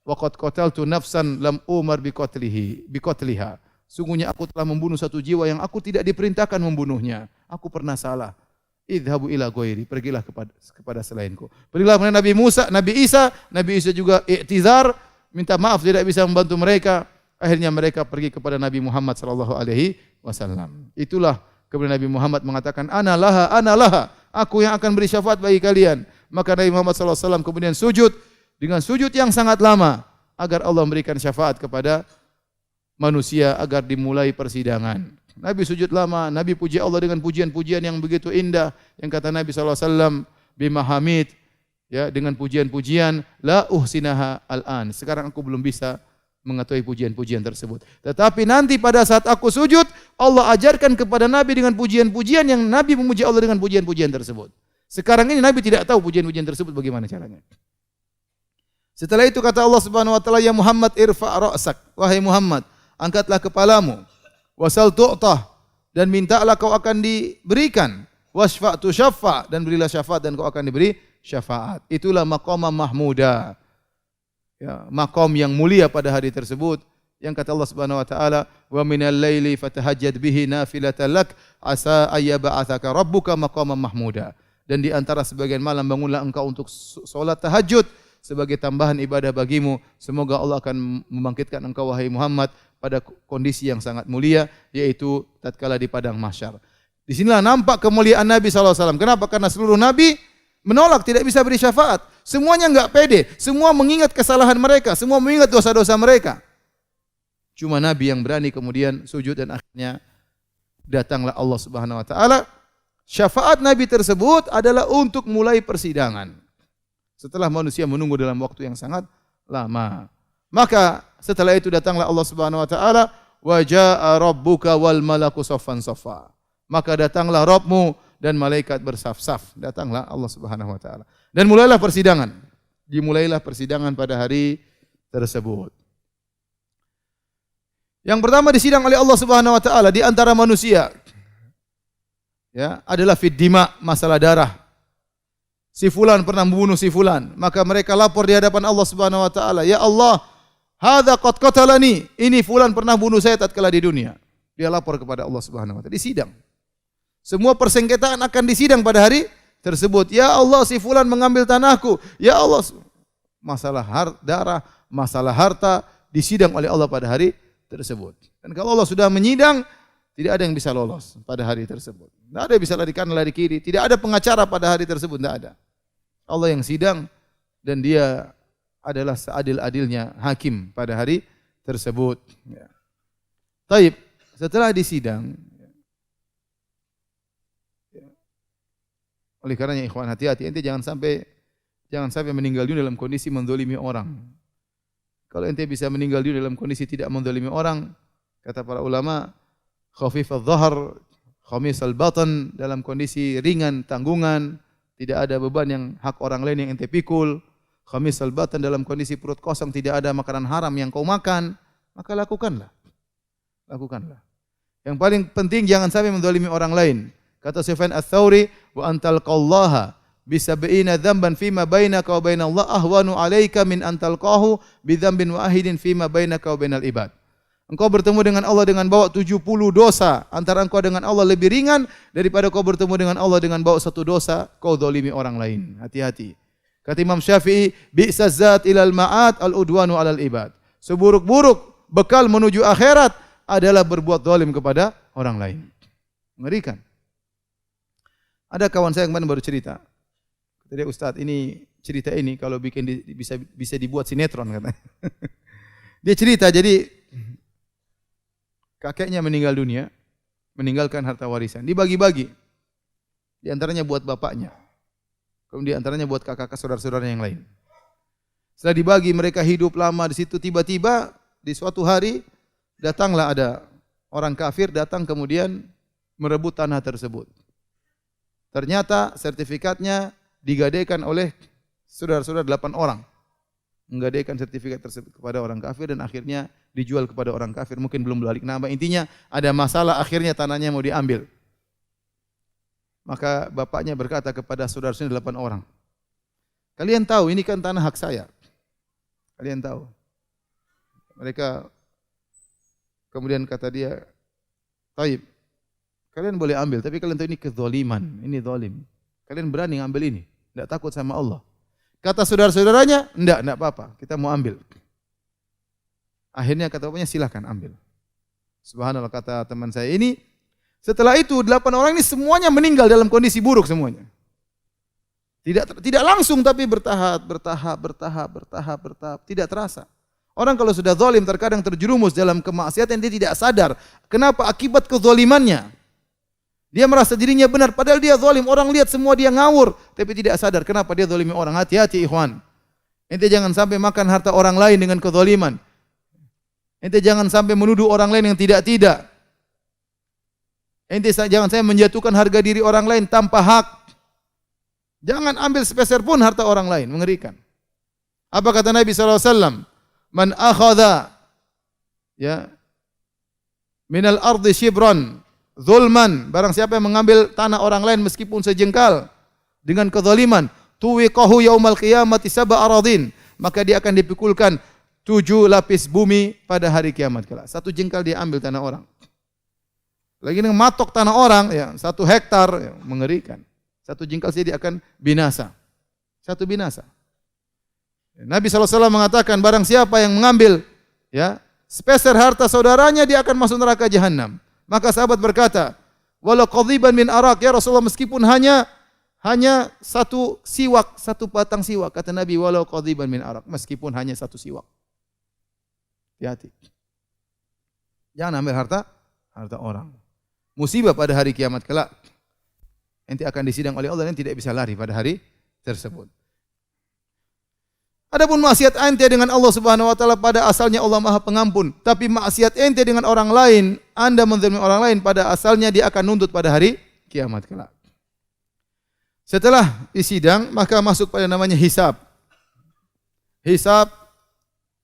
waqad qataltu nafsan lam umar biqatliha. Sungguhnya aku telah membunuh satu jiwa yang aku tidak diperintahkan membunuhnya. Aku pernah salah. Idhabu ila ghairi, pergilah kepada selainku. Pergilah kepada Nabi Musa, Nabi Isa juga i'tizar, minta maaf tidak bisa membantu mereka. Akhirnya mereka pergi kepada Nabi Muhammad sallallahu alaihi wasallam. Itulah kemudian Nabi Muhammad mengatakan, ana laha, aku yang akan beri syafaat bagi kalian. Maka Nabi Muhammad sallallahu alaihi wasallam kemudian sujud dengan sujud yang sangat lama agar Allah memberikan syafaat kepada manusia agar dimulai persidangan. Nabi sujud lama, Nabi puji Allah dengan pujian-pujian yang begitu indah. Yang kata Nabi sallallahu alaihi wasallam, bimahamid, ya, dengan pujian-pujian, la uhsinaha al-an. Sekarang aku belum bisa mengetahui pujian-pujian tersebut. Tetapi nanti pada saat aku sujud, Allah ajarkan kepada Nabi dengan pujian-pujian yang Nabi memuji Allah dengan pujian-pujian tersebut. Sekarang ini Nabi tidak tahu pujian-pujian tersebut bagaimana caranya. Setelah itu kata Allah Subhanahu wa taala, ya Muhammad irfa' ra'sak, wahai Muhammad, angkatlah kepalamu, wasal tu'tah, dan mintalah kau akan diberikan, wasfa' tusyaffa, dan berilah syafaat dan kau akan diberi syafaat. Itulah maqamah mahmuda. Ya, maqam yang mulia pada hari tersebut. Yang kata Allah Subhanahu wa taala, wa minal laili fatahajjad bihi nafilatan lak asa ayyab'atsaka rabbuka maqaman mahmuda. Dan di antara sebagian malam bangunlah engkau untuk salat tahajud sebagai tambahan ibadah bagimu. Semoga Allah akan membangkitkan engkau wahai Muhammad pada kondisi yang sangat mulia, yaitu tatkala di padang mahsyar. Di sinilah nampak kemuliaan Nabi sallallahu alaihi wasallam. Kenapa? Karena seluruh nabi menolak, tidak bisa beri syafaat. Semuanya enggak pede, semua mengingat kesalahan mereka, semua mengingat dosa-dosa mereka. Cuma Nabi yang berani kemudian sujud dan akhirnya datanglah Allah Subhanahu wa taala. Syafaat Nabi tersebut adalah untuk mulai persidangan. Setelah manusia menunggu dalam waktu yang sangat lama. Maka setelah itu datanglah Allah Subhanahu wa taala, wa jaa rabbuka wal malaku saffan saffa. Maka datanglah Rabbmu dan malaikat bersaf-saf. Datanglah Allah Subhanahu wa taala. Dan mulailah persidangan. Dimulailah persidangan pada hari tersebut. Yang pertama disidang oleh Allah Subhanahu wa taala di antara manusia, ya, adalah fid dima, masalah darah. Si fulan pernah membunuh si fulan, maka mereka lapor di hadapan Allah Subhanahu wa taala, "Ya Allah, hadza qad qatalani." Ini fulan pernah bunuh saya tatkala di dunia. Dia lapor kepada Allah Subhanahu wa taala, disidang. Semua persengketaan akan disidang pada hari tersebut. Ya Allah, si fulan mengambil tanahku. Ya Allah, masalah darah, masalah harta disidang oleh Allah pada hari tersebut. Dan kalau Allah sudah menyidang, tidak ada yang bisa lolos pada hari tersebut. Tidak ada yang bisa lari kanan, lari kiri. Tidak ada pengacara pada hari tersebut, tidak ada. Allah yang sidang dan Dia adalah seadil-adilnya hakim pada hari tersebut. Ya. Taib, setelah disidang, ya. Oleh karenanya ikhwan, hati-hati, ente jangan sampai meninggal dunia dalam kondisi menzalimi orang. Kalau ente bisa meninggal dunia dalam kondisi tidak menzalimi orang, kata para ulama, khafif adh-dhahr, khamis al-batan, dalam kondisi ringan tanggungan, tidak ada beban yang hak orang lain yang ente pikul, khamis al-batan, dalam kondisi perut kosong, tidak ada makanan haram yang kau makan, maka lakukanlah. Lakukanlah. Yang paling penting jangan sampai menzalimi orang lain. Kata Sufyan ats-Tsauri, wa antal qallaha bisab'ina dzamban fima bainaka wa bainallah ahwanu 'alaika min antal qahu bi dzambin wahidin fima bainaka wa bainal ibad. Engkau bertemu dengan Allah dengan bawa 70 dosa antara engkau dengan Allah lebih ringan daripada kau bertemu dengan Allah dengan bawa satu dosa kau zalimi orang lain. Hati-hati. Kata Imam Syafi'i, bi'saz zat ilal ma'ad al-udwanu 'alal ibad. Seburuk-buruk bekal menuju akhirat adalah berbuat zalim kepada orang lain. Mengerikan. Ada kawan saya yang kemarin baru cerita. Kata dia, Ustaz, ini cerita ini kalau bikin bisa dibuat sinetron katanya. Dia cerita, jadi kakeknya meninggal dunia, meninggalkan harta warisan, dibagi-bagi. Di antaranya buat bapaknya. Kemudian di antaranya buat kakak-kakak saudara-saudara yang lain. Setelah dibagi, mereka hidup lama di situ, tiba-tiba di suatu hari datanglah ada orang kafir datang kemudian merebut tanah tersebut. Ternyata sertifikatnya digadaikan oleh saudara-saudara 8 orang. Menggadaikan sertifikat tersebut kepada orang kafir dan akhirnya dijual kepada orang kafir. Mungkin belum balik nama. Intinya ada masalah, akhirnya tanahnya mau diambil. Maka bapaknya berkata kepada saudara-saudara 8 orang. Kalian tahu ini kan tanah hak saya. Kalian tahu. Mereka kemudian kata dia, Taib, kalian boleh ambil, tapi kalian tahu ini kezaliman, ini zalim. Kalian berani ngambil ini, tidak takut sama Allah. Kata saudara-saudaranya, enggak apa-apa, kita mau ambil. Akhirnya kata bapaknya, silakan ambil. Subhanallah, kata teman saya ini, setelah itu 8 orang ini semuanya meninggal dalam kondisi buruk semuanya. Tidak langsung tapi bertahap, tidak terasa. Orang kalau sudah zalim terkadang terjerumus dalam kemaksiatan dia tidak sadar. Kenapa? Akibat kezalimannya. Dia merasa dirinya benar, padahal dia zalim. Orang lihat semua dia ngawur, tapi tidak sadar kenapa dia zalimi orang. Hati-hati ikhwan. Ente jangan sampai makan harta orang lain dengan kezaliman. Ente jangan sampai menuduh orang lain yang tidak-tidak. Ente jangan sampai menjatuhkan harga diri orang lain tanpa hak. Jangan ambil sepeser pun harta orang lain, mengerikan. Apa kata Nabi SAW? Man akhadha minal ardi shibran zulman, barang siapa yang mengambil tanah orang lain meskipun sejengkal dengan kezaliman, tuwiqahu yaumal qiyamati sab'a aradin, maka dia akan dipikulkan 7 lapis bumi pada hari kiamat kelak. 1 jengkal dia ambil tanah orang. Lagi dengan matok tanah orang 1 hektar, mengerikan. 1 jengkal saja dia akan binasa. 1 binasa. Nabi SAW mengatakan barang siapa yang mengambil sepeser harta saudaranya dia akan masuk neraka jahanam. Maka sahabat berkata, walau qadhiban min arak, ya Rasulullah, meskipun hanya hanya satu siwak, satu batang siwak. Kata Nabi, walau qadiban min arak. Meskipun hanya satu siwak. Hati-hati. Jangan ambil harta orang. Musibah pada hari kiamat kelak. Ente akan disidang oleh Allah dan tidak bisa lari pada hari tersebut. Adapun maksiat ente dengan Allah Subhanahu wa taala, pada asalnya Allah Maha Pengampun, tapi maksiat ente dengan orang lain, Anda menzalimi orang lain, pada asalnya dia akan nuntut pada hari kiamat kelak. Setelah disidang, maka masuk pada namanya hisab. Hisab,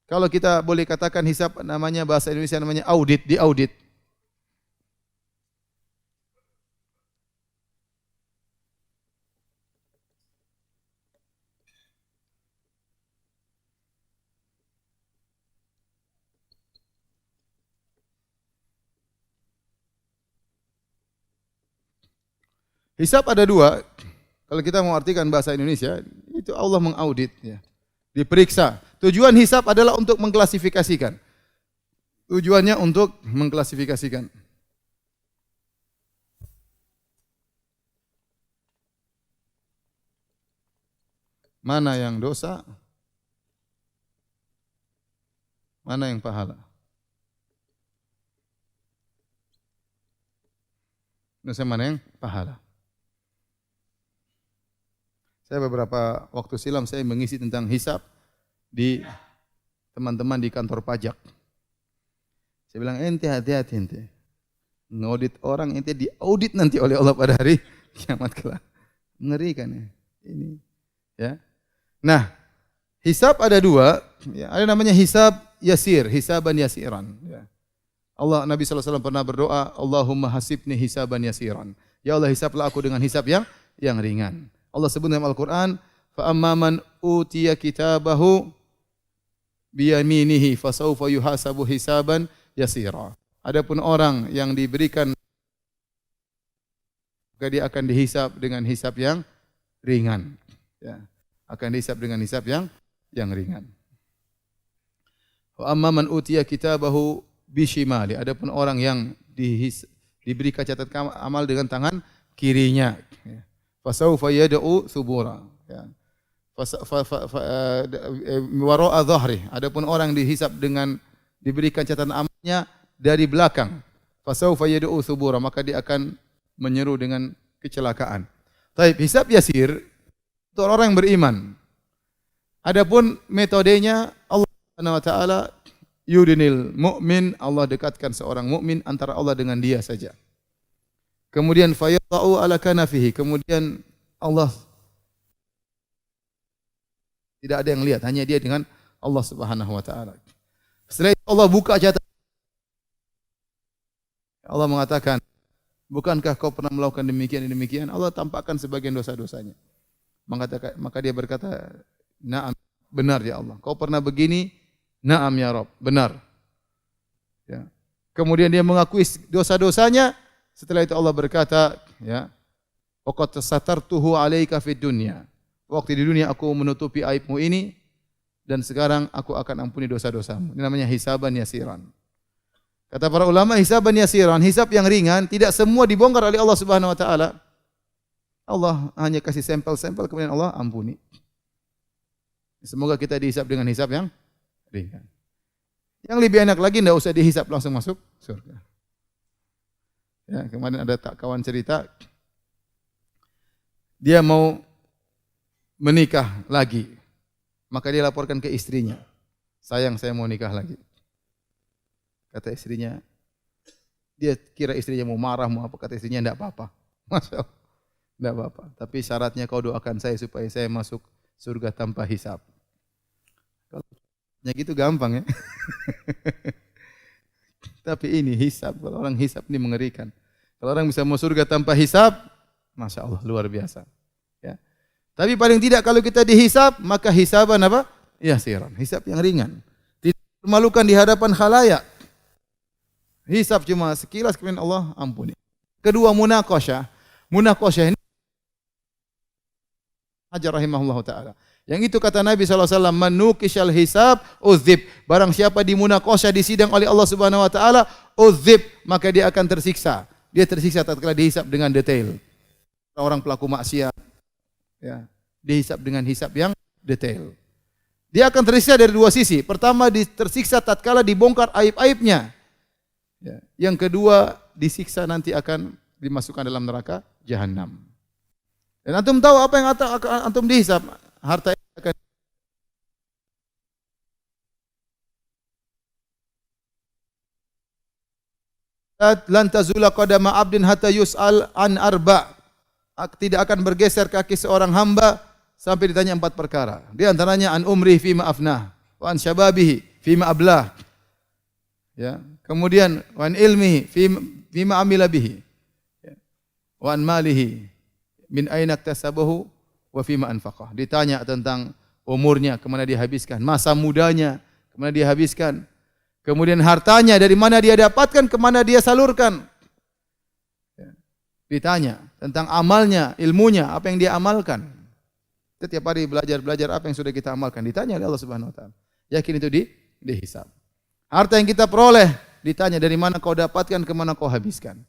kalau kita boleh katakan hisab, namanya bahasa Indonesia namanya audit, diaudit. Hisab ada dua. Kalau kita mau artikan bahasa Indonesia, itu Allah mengaudit, ya. Diperiksa. Tujuan hisab adalah untuk mengklasifikasikan. Tujuannya untuk mengklasifikasikan. Mana yang dosa, mana yang pahala. Dosa mana yang pahala. Saya beberapa waktu silam saya mengisi tentang hisab di teman-teman di kantor pajak. Saya bilang, ente hati-hati ente. Ngaudit orang, ente diaudit nanti oleh Allah pada hari kiamat kelak. Mengerikan ya. Ini ya. Nah, hisab ada dua, ya, ada namanya hisab yasir, hisaban yasiran, ya. Allah, Nabi SAW pernah berdoa, Allahumma hasibni hisaban yasiran. Ya Allah, hisablah aku dengan hisab yang ringan. Allah sebut dalam Al-Quran, fa amman utiya kitabahu biyaminihi fasawfa yuhasabu hisaban yasira. Adapun orang yang diberikan, maka dia akan dihisab dengan hisab yang ringan. Ya, akan dihisab dengan hisab yang ringan. Wa amman utiya kitabahu bishimali. Adapun orang yang diberi catatan amal dengan tangan kirinya, ya. Fasawfa yad'u subura, ya. Wara'a dhahri. Adapun orang dihisab dengan diberikan catatan amalnya dari belakang, fasawfa yad'u subura, maka dia akan menyeru dengan kecelakaan. Taib, hisab yasir untuk orang yang beriman. Adapun metodenya, Allah Subhanahu wa taala yudinil mu'min, Allah dekatkan seorang mukmin antara Allah dengan dia saja. Kemudian fayadau ala kanafihi, kemudian Allah tidak ada yang lihat, hanya dia dengan Allah Subhanahu wa taala. Setelah itu Allah buka catatan. Allah mengatakan, bukankah kau pernah melakukan demikian dan demikian? Allah tampakkan sebagian dosa-dosanya. Maka dia berkata, na'am, benar ya Allah. Kau pernah begini? Na'am ya Rabb, benar. Ya. Kemudian dia mengakui dosa-dosanya. Setelah itu Allah berkata, ya, waqad satartuhu 'alaika fid dunya. Waktu di dunia aku menutupi aibmu ini, dan sekarang aku akan ampuni dosa-dosamu. Ini namanya hisaban yasiran. Kata para ulama, hisaban yasiran, hisab yang ringan, tidak semua dibongkar oleh Allah Subhanahu wa taala. Allah hanya kasih sampel-sampel, kemudian Allah ampuni. Semoga kita dihisab dengan hisab yang ringan. Yang lebih enak lagi, tidak usah dihisab, langsung masuk surga. Ya, kemarin ada kawan cerita, dia mau menikah lagi, maka dia laporkan ke istrinya, sayang saya mau nikah lagi. Kata istrinya, dia kira istrinya mau marah, mau apa, kata istrinya, tidak apa-apa. Masya Allah, tidak apa-apa. Tapi syaratnya kau doakan saya supaya saya masuk surga tanpa hisab. Kalau gitu gampang ya. Tapi ini hisab, kalau orang hisab ini mengerikan. Kalau orang bisa masuk surga tanpa hisab, Masya Allah, luar biasa. Ya. Tapi paling tidak kalau kita dihisab, maka hisaban apa? Yasiran, hisab yang ringan. Tidak memalukan di hadapan khalayak. Hisab cuma sekilas, kemudian Allah ampuni. Kedua, munaqasyah. Munaqasyah ini Hajar rahimahullah ta'ala. Yang itu kata Nabi SAW, man nuqishal hisab uzib. Barang siapa dimunaqasyah, disidang oleh Allah Subhanahu wa taala, uzib, maka dia akan tersiksa. Dia tersiksa tatkala dihisab dengan detail. Orang pelaku maksiat, Ya, dihisab dengan hisab yang detail. Dia akan tersiksa dari dua sisi. Pertama, tersiksa tatkala dibongkar aib-aibnya. Ya. Yang kedua, disiksa nanti akan dimasukkan dalam neraka jahanam. Dan antum tahu apa yang akan antum dihisab? Harta yang akan lan tazula qadama 'abdin hatta yus'al an arba'. Tidak akan bergeser kaki seorang hamba sampai ditanya 4 perkara. Di antaranya an umri fima afnah, wa an syababihi fima ablah. Ya. Kemudian wa an ilmihi fima amila bihi. Ya. Wa an malihi min aina iktasabahu wa fima anfaqah. Ditanya tentang umurnya, kemana dia habiskan, masa mudanya, kemana dia habiskan. Kemudian hartanya dari mana dia dapatkan, kemana dia salurkan. Ditanya tentang amalnya, ilmunya, apa yang dia amalkan. Setiap hari belajar apa yang sudah kita amalkan. Ditanya oleh Allah Subhanahu wa taala. Yakin itu dihisab. Harta yang kita peroleh ditanya dari mana kau dapatkan, ke mana kau habiskan.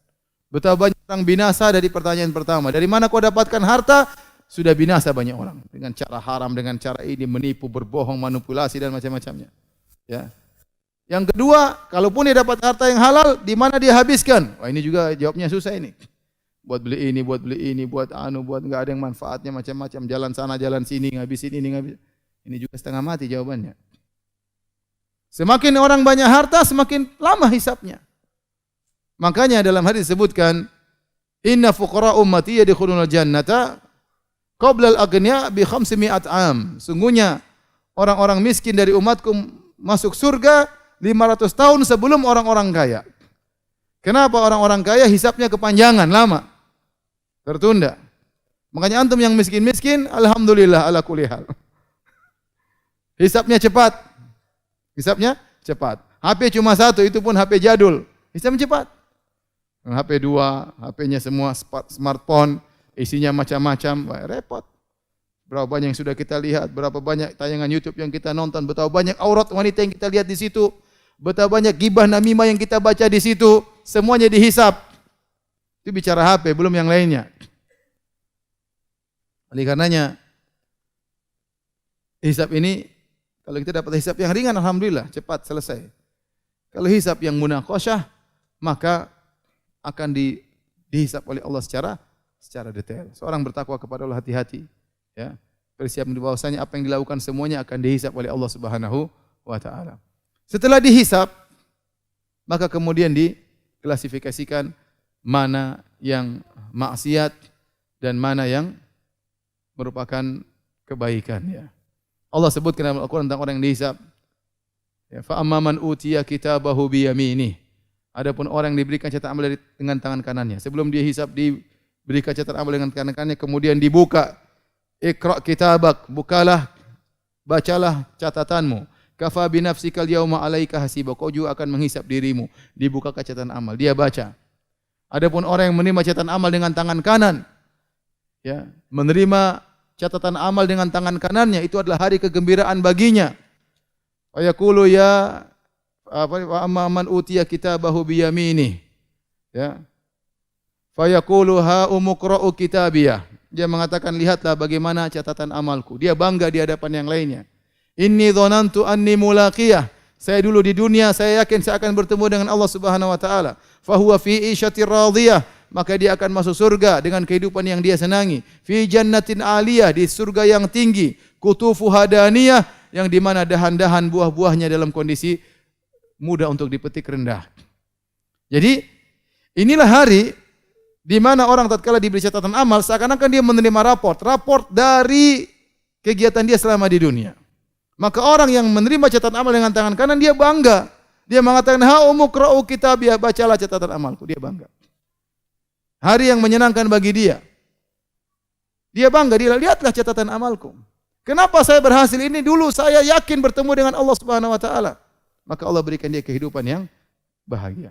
Betapa banyak orang binasa dari pertanyaan pertama. Dari mana kau dapatkan harta? Sudah binasa banyak orang dengan cara haram, dengan cara ini menipu, berbohong, manipulasi dan macam-macamnya. Ya. Yang kedua, kalaupun dia dapat harta yang halal, di mana dia habiskan? Wah, ini juga jawabnya susah ini. Buat beli ini, buat enggak ada yang manfaatnya macam-macam, jalan sana, jalan sini, ngabisin ini, ngabisin. Ini juga setengah mati jawabannya. Semakin orang banyak harta, semakin lama hisabnya. Makanya dalam hadis disebutkan, inna fuqara ummati yadkhulunal jannata qabla al-aghniya bi 500 am. Sungguhnya orang-orang miskin dari umatku masuk surga 500 tahun sebelum orang-orang kaya. Kenapa orang-orang kaya hisabnya kepanjangan, lama? Tertunda. Makanya antum yang miskin-miskin, alhamdulillah ala kulli hal. Hisabnya cepat. Hisabnya cepat. HP cuma satu, itu pun HP jadul. Hisabnya cepat. HP 2, HP-nya semua smartphone, isinya macam-macam, repot. Berapa banyak yang sudah kita lihat, berapa banyak tayangan YouTube yang kita nonton, betapa banyak aurat wanita yang kita lihat di situ, betapa banyak gibah namimah yang kita baca di situ, semuanya dihisab. Itu bicara HP, belum yang lainnya. Oleh karenanya, hisab ini, kalau kita dapat hisab yang ringan, alhamdulillah, cepat selesai. Kalau hisab yang munaqasyah, maka akan dihisab oleh Allah secara detail. Seorang bertakwa kepada Allah, hati-hati. Ya, persiapan di bahwasanya apa yang dilakukan semuanya akan dihisab oleh Allah Subhanahu wa taala. Setelah dihisab, maka kemudian diklasifikasikan mana yang maksiat dan mana yang merupakan kebaikan, ya. Allah sebutkan dalam Al-Qur'an tentang orang yang dihisab. Ya, fa amman utiya kitabahu bi yaminih. Adapun orang yang diberikan catatan amal dengan tangan kanannya. Sebelum dia hisab diberikan catatan amal dengan tangan kanannya, kemudian dibuka. Iqra kitabak, bukalah, bacalah catatanmu. Kafa bi nafsikal yauma 'alaika hasiba. Kau juga akan menghisab dirimu. Dibuka catatan amal, dia baca. Adapun orang yang menerima catatan amal dengan tangan kanan, ya, menerima catatan amal dengan tangan kanannya, itu adalah hari kegembiraan baginya. Wa yaqulu ya wa amman utiya kitabahu bi yaminih. Ya. Fa yaqulu ha umqra'u kitabiyah. Dia mengatakan, lihatlah bagaimana catatan amalku. Dia bangga di hadapan yang lainnya. Inni dhanantu anni mulaqiyah. Saya dulu di dunia, saya yakin saya akan bertemu dengan Allah Subhanahu wa taala. Fa huwa fi isyatir radiyah. Maka dia akan masuk surga dengan kehidupan yang dia senangi. Fi jannatin aliyah, di surga yang tinggi. Kutufu hadaniyah, yang di mana dahan-dahan buah-buahnya dalam kondisi mudah untuk dipetik, rendah. Jadi inilah hari di mana orang tatkala diberi catatan amal, seakan-akan dia menerima raport dari kegiatan dia selama di dunia. Maka orang yang menerima catatan amal dengan tangan kanan, dia bangga. Dia mengatakan, ha umqra'u kitabiyah, bacalah catatan amalku. Dia bangga. Hari yang menyenangkan bagi dia. Dia bangga, dia lihatlah catatan amalku. Kenapa saya berhasil ini? Dulu saya yakin bertemu dengan Allah Subhanahu wa taala. Maka Allah berikan dia kehidupan yang bahagia.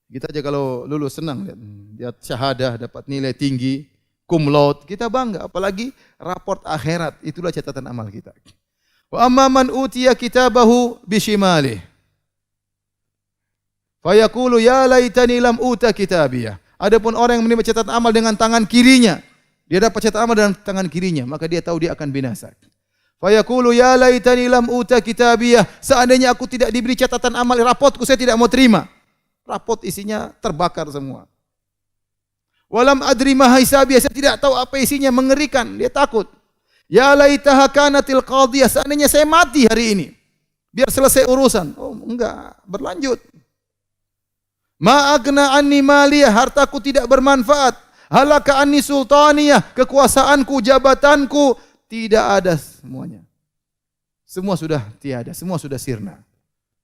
Kita aja kalau lulus senang lihat syahadah, dapat nilai tinggi, cum laude, kita bangga. Apalagi raport akhirat, itulah catatan amal kita. Wa amma man utiya kitabahu bishimalih. Fa yaqulu ya laitani lam uta kitabiyah. Adapun orang yang menerima catatan amal dengan tangan kirinya, Dia dapat catatan amal dengan tangan kirinya, maka dia tahu dia akan binasa. Fayaqulu ya laitani lam uta kitabiyah. Seandainya aku tidak diberi catatan amal, rapotku saya tidak mau terima. Rapot isinya terbakar semua. Walam adri ma hisabiyah, saya tidak tahu apa isinya, mengerikan, dia takut. Ya laitaha kanatil qadhiyah, seandainya saya mati hari ini, biar selesai urusan. Oh, enggak, berlanjut. Ma agna anni maliyah, hartaku tidak bermanfaat. Halaka anni sultaniyah, kekuasaanku, jabatanku tidak ada semuanya. Semua sudah tiada, semua sudah sirna.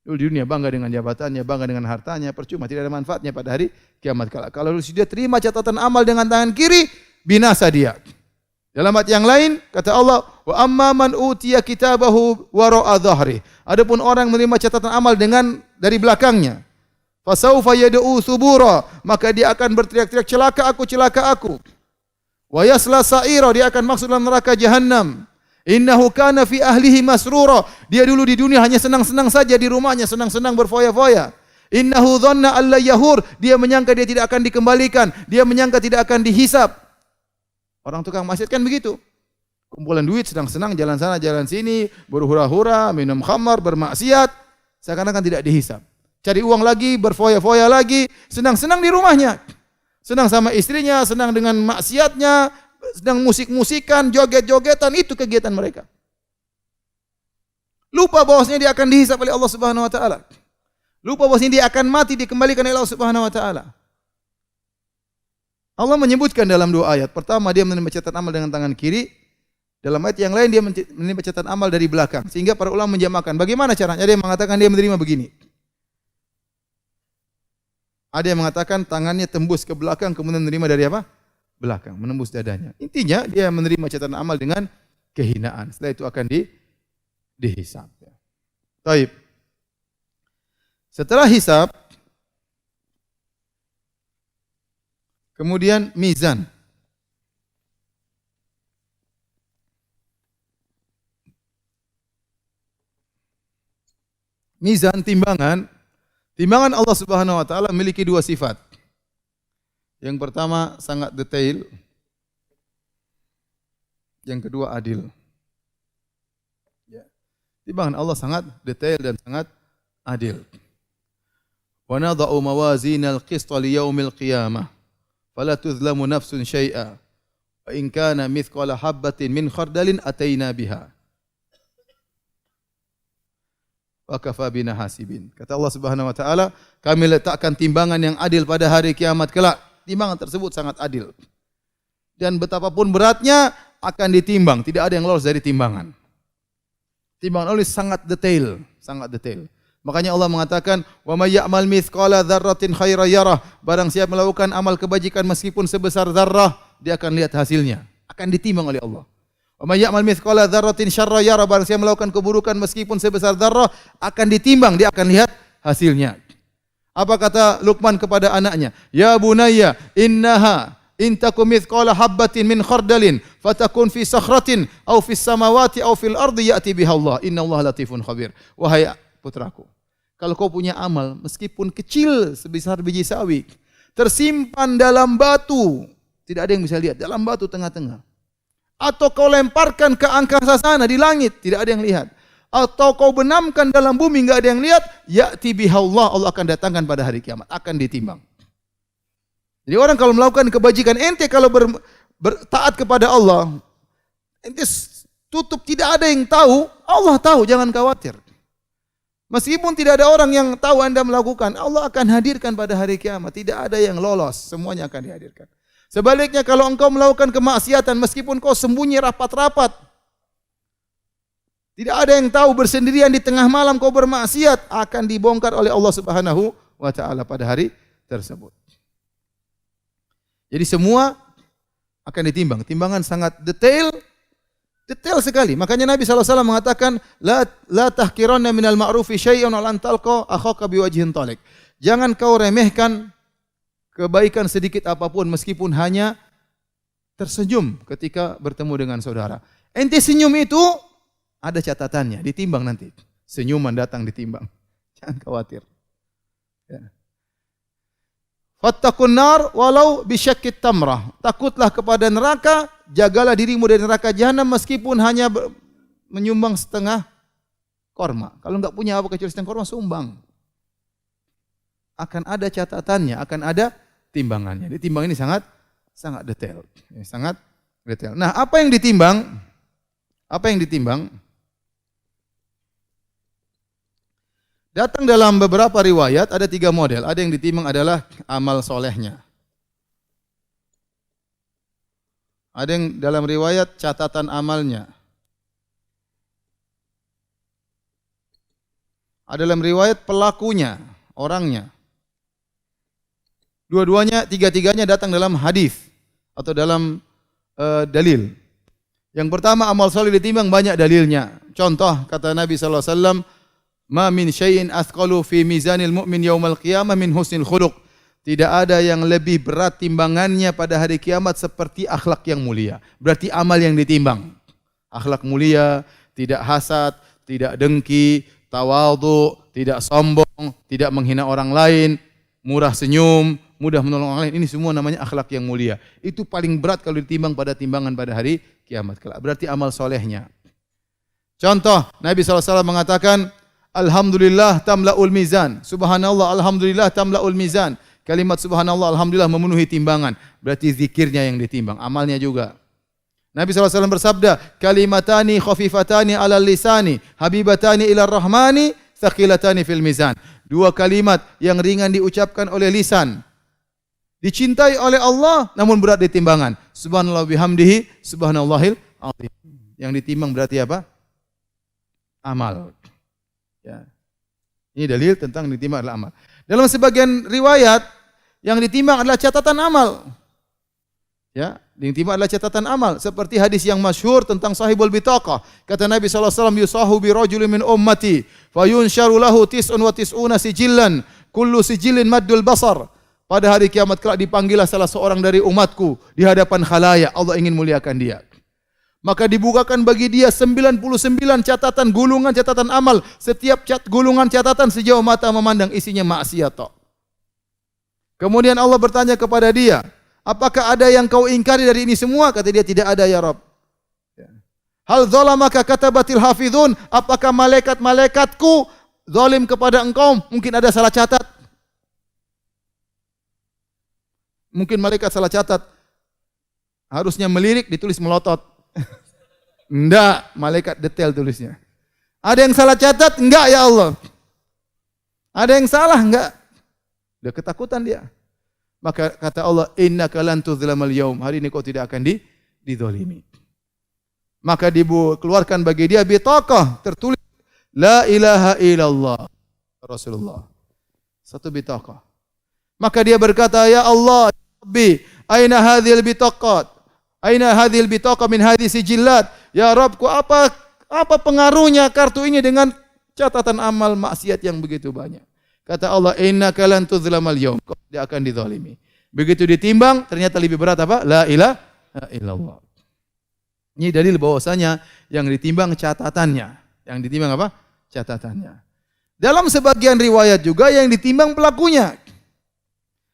Dulu di dunia bangga dengan jabatannya, bangga dengan hartanya, percuma, tidak ada manfaatnya pada hari kiamat kala. Kalau dia terima catatan amal dengan tangan kiri, binasa dia. Dalam ayat yang lain kata Allah, wa amma man utiya kitabahu wara'a dhahri. Adapun orang menerima catatan amal dengan dari belakangnya, fasaufa yad'u subura, maka dia akan berteriak-teriak celaka aku. Wa yasla sa'ira, dia akan masuk dalam neraka jahanam. Innahu kana fi ahlihi masrura, dia dulu di dunia hanya senang-senang saja di rumahnya, senang-senang berfoya-foya. Innahu dhanna alla yahur, dia menyangka dia tidak akan dikembalikan, dia menyangka tidak akan dihisab. Orang tukang maksiat kan begitu. Kumpulan duit, senang-senang jalan sana jalan sini, berhura-hura, minum khamar, bermaksiat, seakan-akan tidak dihisab. Cari uang lagi, berfoya-foya lagi, senang-senang di rumahnya. Senang sama istrinya, senang dengan maksiatnya, sedang musik-musikan, joget-jogetan, itu kegiatan mereka. Lupa bahwasanya dia akan dihisab oleh Allah Subhanahu wa taala. Lupa bahwasanya dia akan mati, dikembalikan oleh Allah Subhanahu wa taala. Allah menyebutkan dalam dua ayat. Pertama, dia menerima catatan amal dengan tangan kiri. Dalam ayat yang lain dia menerima catatan amal dari belakang. Sehingga para ulama menjamakan. Bagaimana caranya? Ada yang mengatakan dia menerima begini. Ada yang mengatakan tangannya tembus ke belakang kemudian menerima dari apa? Belakang, menembus dadanya. Intinya dia menerima catatan amal dengan kehinaan. Setelah itu akan dihisab. Taib. Setelah hisab, kemudian mizan. Mizan, timbangan. Timbangan Allah Subhanahu wa taala memiliki dua sifat. Yang pertama sangat detail. Yang kedua adil. Timbangan Allah sangat detail dan sangat adil. Wa nadha'u mawazinal qista li yaumil qiyamah fala tuzlamu nafsun syai'a wa in kana mithqala habatin min khardalin ataina biha wa kafa bina hasibin. Kata Allah Subhanahu wa taala, kami letakkan timbangan yang adil pada hari kiamat kelak. Timbangan tersebut sangat adil. Dan betapapun beratnya akan ditimbang, tidak ada yang lolos dari timbangan. Timbangan Allah sangat detail, sangat detail. Makanya Allah mengatakan, "Wa may ya'mal mithqala dzarratin khairan yarah." Barang siapa melakukan amal kebajikan meskipun sebesar zarrah, dia akan lihat hasilnya, akan ditimbang oleh Allah. Wa may ya'mal mithqala dzarratin syarran yarah. Barang siapa melakukan keburukan meskipun sebesar zarrah, akan ditimbang, dia akan lihat hasilnya. Apa kata Luqman kepada anaknya? Ya bunayya, innaha in takum mithqala habatin min khardalin fatakun fi sakhratin aw fis samawati aw fil ardi ya'ti biha Allah. Innallaha latifun khabir. Wahai putraku, kalau kau punya amal meskipun kecil sebesar biji sawi, tersimpan dalam batu, tidak ada yang bisa lihat, dalam batu tengah-tengah. Atau kau lemparkan ke angkasa sana di langit, tidak ada yang lihat. Atau kau benamkan dalam bumi, enggak ada yang lihat, ya'ti biha Allah, Allah akan datangkan pada hari kiamat, akan ditimbang. Jadi orang kalau melakukan kebajikan, ente kalau taat kepada Allah, ente tutup, tidak ada yang tahu, Allah tahu, jangan khawatir. Meskipun tidak ada orang yang tahu Anda melakukan, Allah akan hadirkan pada hari kiamat. Tidak ada yang lolos, semuanya akan dihadirkan. Sebaliknya kalau engkau melakukan kemaksiatan, meskipun kau sembunyi rapat-rapat, tidak ada yang tahu, bersendirian di tengah malam kau bermaksiat, akan dibongkar oleh Allah Subhanahu wa taala pada hari tersebut. Jadi semua akan ditimbang. Timbangan sangat detail sekali. Makanya Nabi SAW mengatakan, la tahkiranna minal ma'rufi syai'un wa lan talqa akhaka biwajhin talik. Jangan kau remehkan kebaikan sedikit apapun meskipun hanya tersenyum ketika bertemu dengan saudara. Ente senyum itu ada catatannya, ditimbang nanti. Senyuman datang ditimbang. Jangan khawatir. Ya. Fattaqun nar walau bisyaqqit tamrah. Takutlah kepada neraka jagalah dirimu dari neraka jahanam meskipun hanya menyumbang setengah korma. Kalau enggak punya apa kecuali setengah korma, sumbang. Akan ada catatannya, akan ada timbangannya. Jadi timbang ini sangat detail. Sangat detail. Nah, apa yang ditimbang? Apa yang ditimbang? Datang dalam beberapa riwayat ada 3 model. Ada yang ditimbang adalah amal solehnya. Ada yang dalam riwayat catatan amalnya. Ada dalam riwayat pelakunya, orangnya. Dua-duanya, tiga-tiganya datang dalam hadis atau dalam dalil. Yang pertama, amal soleh ditimbang banyak dalilnya. Contoh kata Nabi sallallahu alaihi wasallam, "Ma min syai'in athqalu fi mizanil mu'min yaumal qiyamah min husnil khuluq." Tidak ada yang lebih berat timbangannya pada hari kiamat seperti akhlak yang mulia. Berarti amal yang ditimbang. Akhlak mulia, tidak hasad, tidak dengki, tawadhu, tidak sombong, tidak menghina orang lain, murah senyum, mudah menolong orang lain. Ini semua namanya akhlak yang mulia. Itu paling berat kalau ditimbang pada timbangan pada hari kiamat kelak. Berarti amal solehnya. Contoh, Nabi SAW mengatakan, Alhamdulillah tamla'ul mizan. Subhanallah, alhamdulillah tamla'ul mizan. Kalimat subhanallah, alhamdulillah memenuhi timbangan. Berarti zikirnya yang ditimbang, amalnya juga. Nabi SAW bersabda, kalimatani khafifatani ala lisani, habibatani ila rahmani, thaqilatani fil mizan. 2 kalimat yang ringan diucapkan oleh lisan, dicintai oleh Allah, namun berat di timbangan. Subhanallah bihamdihi, subhanallahil azim. Yang ditimbang berarti apa? Amal. Ya. Ini dalil tentang ditimbang adalah amal. Dalam sebagian riwayat, yang ditimbang adalah catatan amal. Ya, yang ditimbang adalah catatan amal. Seperti hadis yang masyhur tentang sahibul bitaqah. Kata Nabi SAW, yusahu bi rajulin min ummati, fayunsharu lahu tis'un wa tis'una sijillan, kullu sijillin maddul basar. Pada hari kiamat kelak dipanggillah salah seorang dari umatku di hadapan khalayak. Allah ingin muliakan dia. Maka dibukakan bagi dia 99 catatan, gulungan catatan amal. Setiap gulungan catatan sejauh mata memandang isinya maksiat. Kemudian Allah bertanya kepada dia, apakah ada yang kau ingkari dari ini semua? Kata dia, tidak ada ya Rabb. Hal zalamaka katabatil hafizun? Apakah malaikat-malaikatku zalim kepada engkau? Mungkin ada salah catat. Mungkin malaikat salah catat. Harusnya melirik, ditulis melotot. Enggak, malaikat detail tulisnya. Ada yang salah catat? Enggak ya Allah. Ada yang salah? Enggak. Dia ketakutan dia. Maka kata Allah, innaka lan tuzlamal yaum. Hari ini kau tidak akan dizalimi. Maka dikeluarkan bagi dia bitaqah, tertulis la ilaha illallah Rasulullah. Satu bitaqah. Maka dia berkata, ya Allah, ya Rabbi, aina hadhil bitaqat? Aina hadhil bitaqah min hadhihi sijillat? Ya Rabbku, apa pengaruhnya kartu ini dengan catatan amal maksiat yang begitu banyak? Kata Allah, innaka lan tuzlamal yaum. Kau tidak akan dizalimi. Begitu ditimbang, ternyata lebih berat apa? La ilaha illallah. Ini dalil bahwasanya yang ditimbang catatannya. Yang ditimbang apa? Catatannya. Dalam sebagian riwayat juga yang ditimbang pelakunya.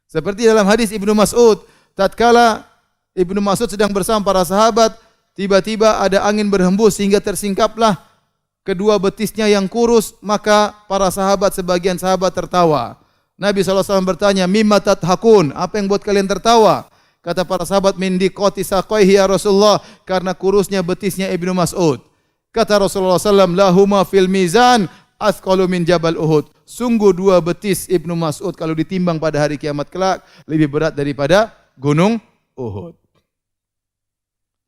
Seperti dalam hadis Ibnu Mas'ud, tatkala Ibnu Mas'ud sedang bersama para sahabat, tiba-tiba ada angin berhembus sehingga tersingkaplah kedua betisnya yang kurus, maka para sahabat, sebagian sahabat tertawa. Nabi SAW bertanya, mimma tathakun? Apa yang buat kalian tertawa? Kata para sahabat, min diqati saqaihi ya Rasulullah, karena kurusnya betisnya Ibnu Mas'ud. Kata Rasulullah SAW, lahuma fil mizan athqalu min jabal Uhud. Sungguh 2 betis Ibnu Mas'ud kalau ditimbang pada hari kiamat kelak lebih berat daripada gunung Uhud.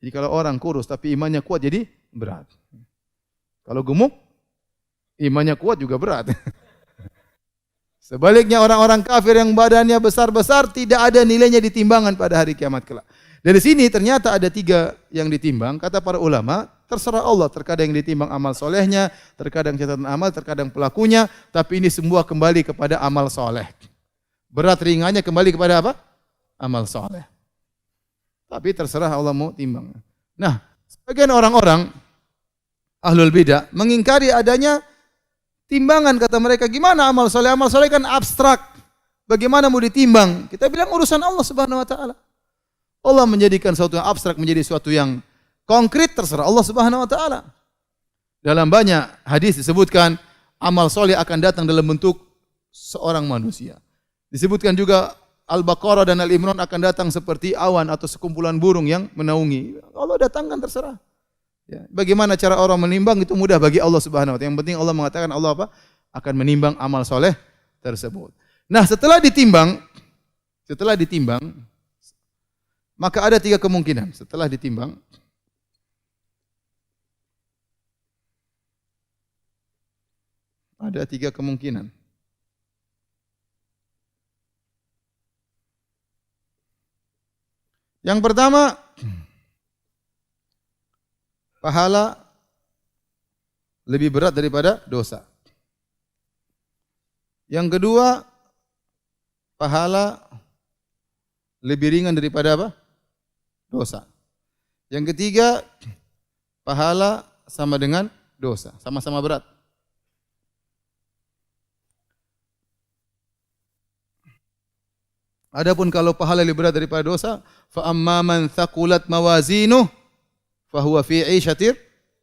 Jadi kalau orang kurus tapi imannya kuat jadi berat. Kalau gemuk, imannya kuat juga berat. Sebaliknya orang-orang kafir yang badannya besar-besar tidak ada nilainya di timbangan pada hari kiamat kelak. Dari sini ternyata ada 3 yang ditimbang. Kata para ulama, terserah Allah. Terkadang yang ditimbang amal solehnya, terkadang catatan amal, terkadang pelakunya. Tapi ini semua kembali kepada amal soleh. Berat ringannya kembali kepada apa? Amal soleh. Tapi terserah Allah mau timbang. Nah, sebagian orang-orang ahlul bidah mengingkari adanya timbangan. Kata mereka, gimana amal soleh? Amal soleh kan abstrak. Bagaimana mau ditimbang? Kita bilang urusan Allah Subhanahu Wa Taala. Allah menjadikan sesuatu yang abstrak menjadi sesuatu yang konkret, terserah Allah Subhanahu wa taala. Dalam banyak hadis disebutkan amal soleh akan datang dalam bentuk seorang manusia. Disebutkan juga Al-Baqarah dan Al-Imran akan datang seperti awan atau sekumpulan burung yang menaungi. Allah datangkan terserah. Ya. Bagaimana cara orang menimbang itu mudah bagi Allah Subhanahu wa taala. Yang penting Allah mengatakan Allah apa? Akan menimbang amal soleh tersebut. Nah, setelah ditimbang, maka ada 3 kemungkinan. Setelah ditimbang, ada 3 kemungkinan. Yang pertama, pahala lebih berat daripada dosa. Yang kedua, pahala lebih ringan daripada apa? Dosa. Yang ketiga, pahala sama dengan dosa, sama-sama berat. Adapun kalau pahala lebih berat daripada dosa, fa amma man thaqulat mawazinuh fa huwa fi 'ishatir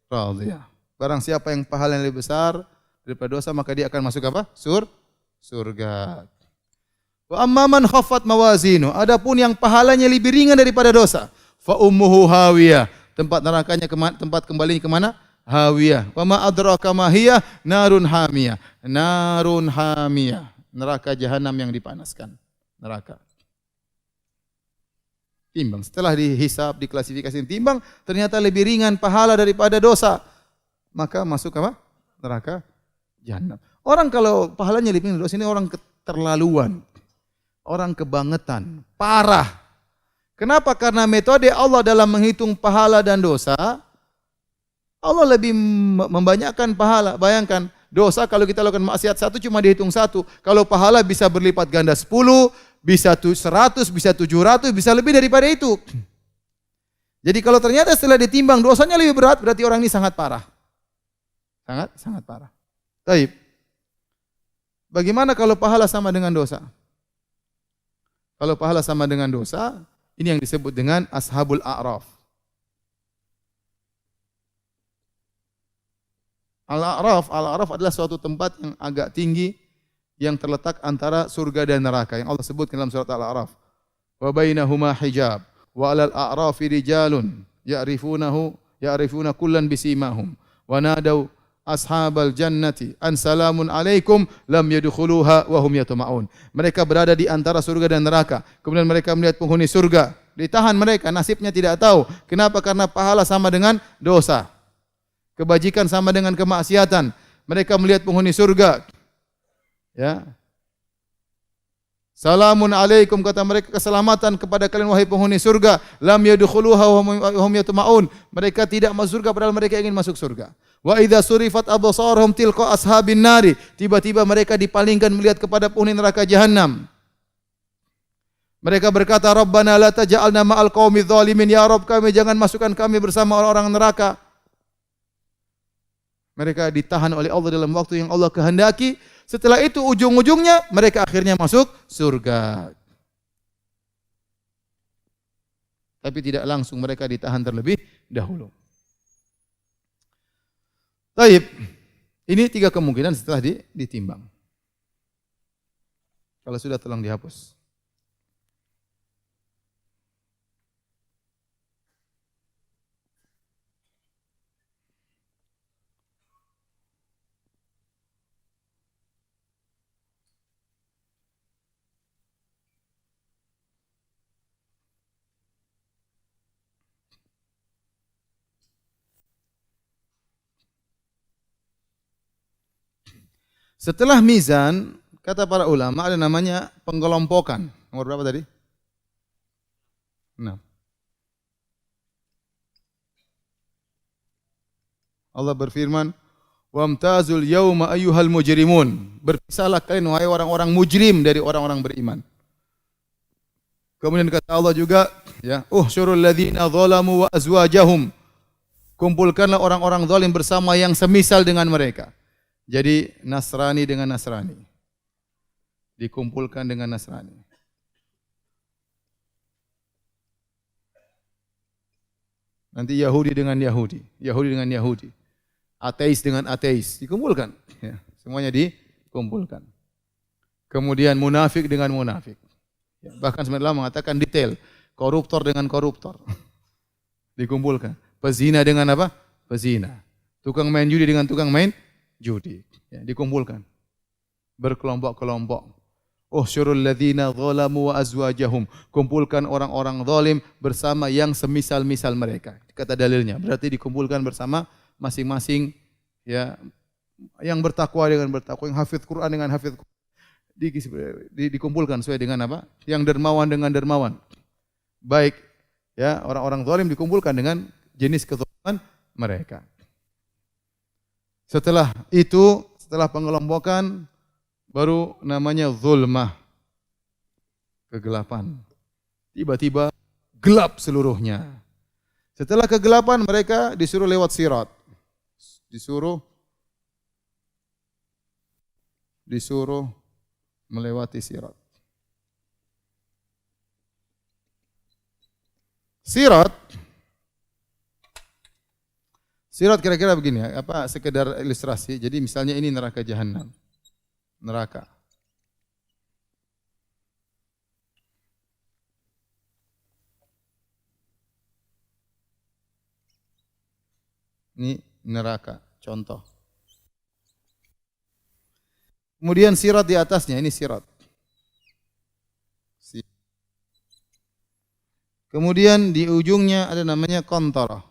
radhiyah. Barang siapa yang pahalanya lebih besar daripada dosa, maka dia akan masuk apa? Surga. Wa amma man khaffat mawazinuh, adapun yang pahalanya lebih ringan daripada dosa, fa ummuhu hawiyah. Tempat nerakanya tempat kembalinya ke mana? Hawiyah. Wa ma adraka ma hiya narun hamiyah. Narun hamiyah. Neraka jahanam yang dipanaskan. Neraka. Timbang. Setelah dihisab, diklasifikasi, timbang, ternyata lebih ringan pahala daripada dosa. Maka masuk apa? Neraka jahanam. Orang kalau pahalanya lebih ringan dosa, ini orang keterlaluan. Orang kebangetan. Parah. Kenapa? Karena metode Allah dalam menghitung pahala dan dosa, Allah lebih membanyakkan pahala. Bayangkan, dosa kalau kita lakukan maksiat 1 cuma dihitung 1. Kalau pahala bisa berlipat ganda 10, bisa 100, bisa 700, bisa lebih daripada itu. Jadi kalau ternyata setelah ditimbang dosanya lebih berat, berarti orang ini sangat parah. Sangat parah. Baik. Bagaimana kalau pahala sama dengan dosa? Kalau pahala sama dengan dosa, ini yang disebut dengan Ashabul A'raf. Al-A'raf adalah suatu tempat yang agak tinggi yang terletak antara surga dan neraka yang Allah sebutkan dalam surat Al-A'raf. Wa bainahuma hijab wa 'alal a'rafi rijalun ya'rifuna kullan bisimahum wa nadaw ashabal jannati an salamun alaikum lam yadkhuluha wa hum yatma'un. Mereka berada di antara surga dan neraka. Kemudian mereka melihat penghuni surga, ditahan mereka, nasibnya tidak tahu. Kenapa? Karena pahala sama dengan dosa. Kebajikan sama dengan kemaksiatan. Mereka melihat penghuni surga. Ya. Salamun alaikum, kata mereka, keselamatan kepada kalian wahai penghuni surga. Lam yadkhuluha wa hum yatma'un. Mereka tidak masuk surga padahal mereka ingin masuk surga. Wa idza surifat absaruhum tilqa ashabin nari. Tiba-tiba mereka dipalingkan melihat kepada penghuni neraka jahanam. Mereka berkata, Rabbana la taj'alna ma'al qaumidz zalimin. Ya Rabb kami, jangan masukkan kami bersama orang-orang neraka. Mereka ditahan oleh Allah dalam waktu yang Allah kehendaki. Setelah itu ujung-ujungnya mereka akhirnya masuk surga. Tapi tidak langsung, mereka ditahan terlebih dahulu. Baik. Ini 3 kemungkinan setelah ditimbang. Kalau sudah tolong dihapus. Setelah mizan, kata para ulama ada namanya pengkelompokan. Nomor berapa tadi? 6. Allah berfirman, "Wamtazul yauma ayyuhal mujrimun." Berpisahlah kalian wahai orang-orang mujrim dari orang-orang beriman. Kemudian kata Allah juga, ya, "Uhsyurul ladzina zalamu wa azwajahum." Kumpulkanlah orang-orang zalim bersama yang semisal dengan mereka. Jadi Nasrani dengan Nasrani dikumpulkan dengan Nasrani. Nanti Yahudi dengan Yahudi, Yahudi dengan Yahudi, ateis dengan ateis, dikumpulkan. Ya, semuanya dikumpulkan. Kemudian munafik dengan munafik. Ya, bahkan sebenarnya mengatakan detail, koruptor dengan koruptor. Dikumpulkan. Pezina dengan apa? Pezina. Tukang main judi dengan tukang main judi. Ya, dikumpulkan. Berkelompok-kelompok. Uhsyurul ladzina zalamu wa azwajahum. Kumpulkan orang-orang zalim bersama yang semisal-misal mereka. Kata dalilnya, berarti dikumpulkan bersama masing-masing ya yang bertakwa dengan bertakwa, yang hafidz Quran dengan hafidz Quran. Dikumpulkan sesuai dengan apa? Yang dermawan dengan dermawan. Baik ya, orang-orang zalim dikumpulkan dengan jenis kezaliman mereka. Setelah itu, setelah pengelompokan baru namanya zulmah. Kegelapan. Tiba-tiba gelap seluruhnya. Setelah kegelapan mereka disuruh lewat sirat. Disuruh melewati sirat. Sirat kira-kira begini ya, apa sekedar ilustrasi. Jadi misalnya ini neraka jahanam. Neraka. Ini neraka, contoh. Kemudian sirat di atasnya, ini sirat. Kemudian di ujungnya ada namanya qantarah.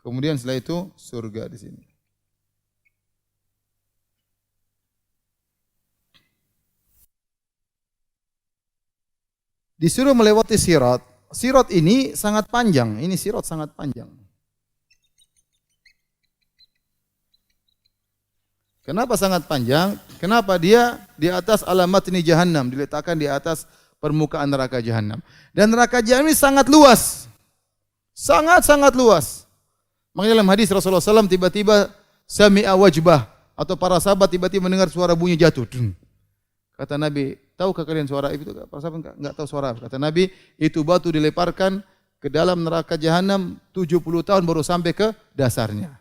Kemudian setelah itu surga di sini. Disuruh melewati sirat. Sirat ini sangat panjang. Ini sirat sangat panjang. Kenapa sangat panjang? Kenapa dia di atas alamat ini jahannam, diletakkan di atas permukaan neraka jahannam. Dan neraka jahannam ini sangat luas. Sangat-sangat luas. Makanya dalam hadis Rasulullah SAW tiba-tiba sami'a wajbah, atau para sahabat tiba-tiba mendengar suara bunyi jatuh. Kata Nabi, tahukah kalian suara itu? Para sahabat enggak tahu suara. Kata Nabi, itu batu dilemparkan ke dalam neraka jahannam 70 tahun baru sampai ke dasarnya.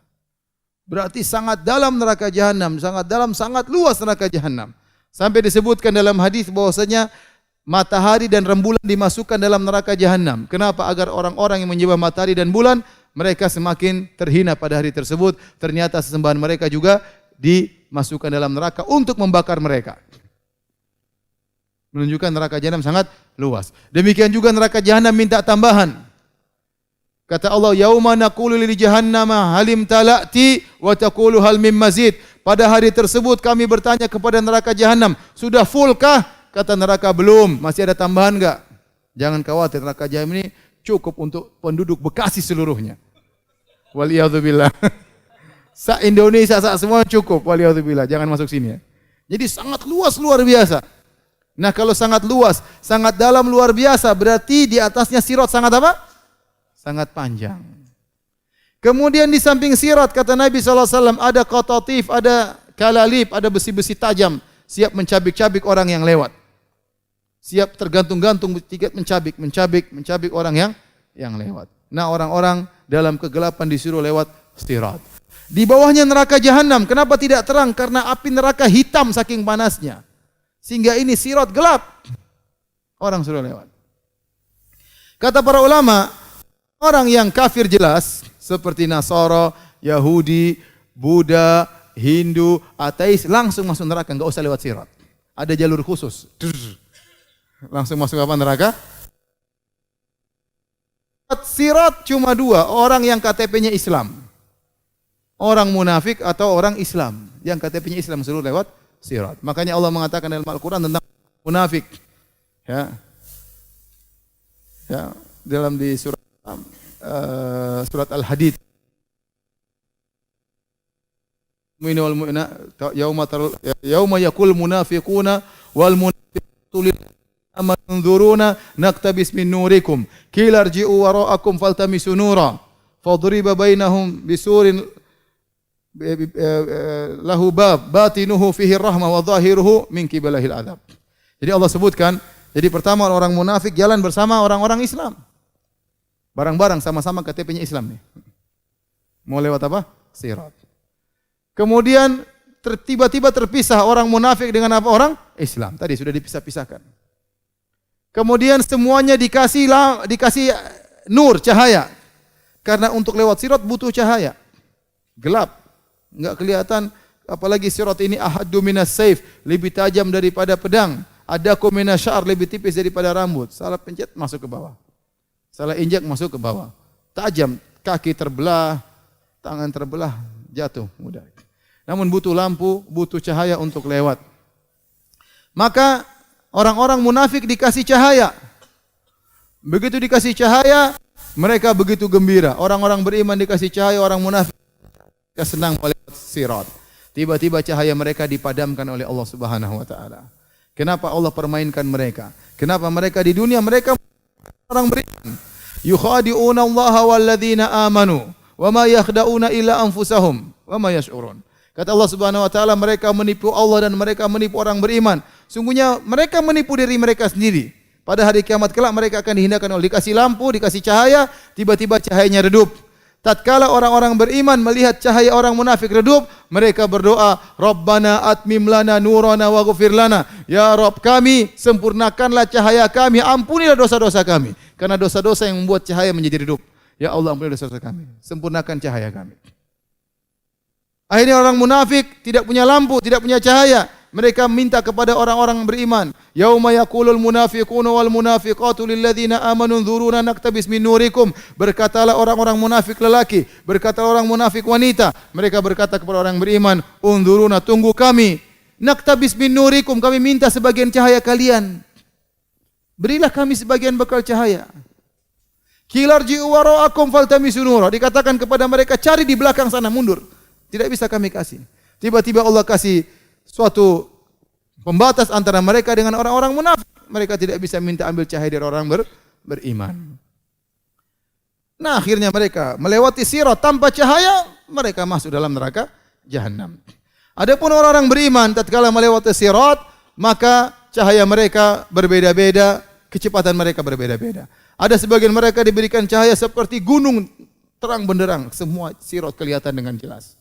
Berarti sangat dalam neraka jahannam, sangat dalam, sangat luas neraka jahannam. Sampai disebutkan dalam hadis bahwasanya matahari dan rembulan dimasukkan dalam neraka jahannam. Kenapa? Agar orang-orang yang menyembah matahari dan bulan mereka semakin terhina pada hari tersebut. Ternyata sesembahan mereka juga dimasukkan dalam neraka untuk membakar mereka. Menunjukkan neraka jahannam sangat luas. Demikian juga neraka jahannam minta tambahan. Kata Allah, yauma naqulu lil jahannama halim talati wa taqulu hal mim mazid. Pada hari tersebut kami bertanya kepada neraka jahanam, sudah full kah? Kata neraka, belum, masih ada tambahan enggak? Jangan khawatir, neraka jahanam ini cukup untuk penduduk Bekasi seluruhnya. Waliyadzubillah. Indonesia semua cukup, waliyadzubillah. Jangan masuk sini ya. Jadi sangat luas, luar biasa. Nah, kalau sangat luas, sangat dalam, luar biasa, berarti di atasnya sirat sangat apa? Sangat panjang. Kemudian di samping sirat, kata Nabi SAW, ada qatatif, ada kalalib, ada besi-besi tajam, siap mencabik-cabik orang yang lewat. Siap tergantung-gantung, tiket mencabik orang yang lewat. Nah, orang-orang dalam kegelapan disuruh lewat sirat. Di bawahnya neraka jahanam. Kenapa tidak terang? Karena api neraka hitam saking panasnya. Sehingga ini sirat gelap. Orang suruh lewat. Kata para ulama, orang yang kafir jelas seperti Nasara, Yahudi, Buddha, Hindu, ateis langsung masuk neraka, enggak usah lewat sirat. Ada jalur khusus. Langsung masuk apa neraka? Sirat cuma dua, orang yang KTP-nya Islam. Orang munafik atau orang Islam. Yang KTP-nya Islam suruh lewat sirat. Makanya Allah mengatakan dalam Al-Qur'an tentang munafik. Ya. Ya, dalam di surat Al-Hadid. Mu'minul mu'minat yauma yaqul munafiquna wal munafiqatu lil amanzuruna naktabis min nurikum qila irji'u wara'akum faltamisu nura fadriba bainahum bisurin lahu bab batinuhu fihi rahmah wa zahiruhu min qibalihil adab. Jadi Allah sebutkan Jadi pertama orang munafik jalan bersama orang-orang Islam. Barang-barang sama-sama KTP-nya Islam nih. Mau lewat apa? Sirat. Kemudian tiba-tiba terpisah orang munafik dengan apa? Orang Islam. Tadi sudah dipisah-pisahkan. Kemudian semuanya dikasih nur, cahaya. Karena untuk lewat sirat butuh cahaya. Gelap. Enggak kelihatan, apalagi sirat ini ahaddu minas saif, lebih tajam daripada pedang. Ada minas sya'ar, lebih tipis daripada rambut. Salah pencet masuk ke bawah. Salah injak masuk ke bawah. Tajam, kaki terbelah, tangan terbelah, jatuh mudah. Namun butuh lampu, butuh cahaya untuk lewat. Maka orang-orang munafik dikasih cahaya. Begitu dikasih cahaya, mereka begitu gembira. Orang-orang beriman dikasih cahaya, orang munafik senang melewati sirat. Tiba-tiba cahaya mereka dipadamkan oleh Allah Subhanahu wa taala. Kenapa Allah permainkan mereka? Kenapa mereka di dunia mereka orang beriman? Yukhadi'una Allah walladzina amanu wa ma yakhda'una illa anfusahum wa ma yash'urun. Kata Allah Subhanahu wa taala, mereka menipu Allah dan mereka menipu orang beriman. Sungguhnya mereka menipu diri mereka sendiri. Pada hari kiamat kelak mereka akan dihindarkan oleh dikasih lampu, dikasih cahaya, tiba-tiba cahayanya redup. Tatkala orang-orang beriman melihat cahaya orang munafik redup, mereka berdoa, Rabbana atmim lana nurana waghfir lana. Ya Rabb kami, sempurnakanlah cahaya kami, ampunilah dosa-dosa kami. Karena dosa-dosa yang membuat cahaya menjadi redup. Ya Allah, ampunilah dosa-dosa kami, sempurnakan cahaya kami. Akhirnya orang munafik tidak punya lampu, tidak punya cahaya. Mereka minta kepada orang-orang beriman. Yauma yaqulul munafiquna wal munafiqatu lil ladzina amanu nzuruna naktabis min nurikum. Berkatalah orang-orang munafik lelaki, berkatalah orang munafik wanita. Mereka berkata kepada orang beriman, "Unzuruna, tunggu kami. Naktabis min nurikum, kami minta sebagian cahaya kalian. Berilah kami sebagian bekal cahaya." Kilarji'u wara'akum faltamisu nura. Dikatakan kepada mereka, cari di belakang sana, mundur. Tidak bisa kami kasih. Tiba-tiba Allah kasih suatu pembatas antara mereka dengan orang-orang munafik. Mereka tidak bisa minta ambil cahaya dari orang beriman. Nah, akhirnya mereka melewati sirat tanpa cahaya, mereka masuk dalam neraka jahanam. Adapun orang-orang beriman tatkala melewati sirat, maka cahaya mereka berbeda-beda, kecepatan mereka berbeda-beda. Ada sebagian mereka diberikan cahaya seperti gunung terang benderang, semua sirat kelihatan dengan jelas.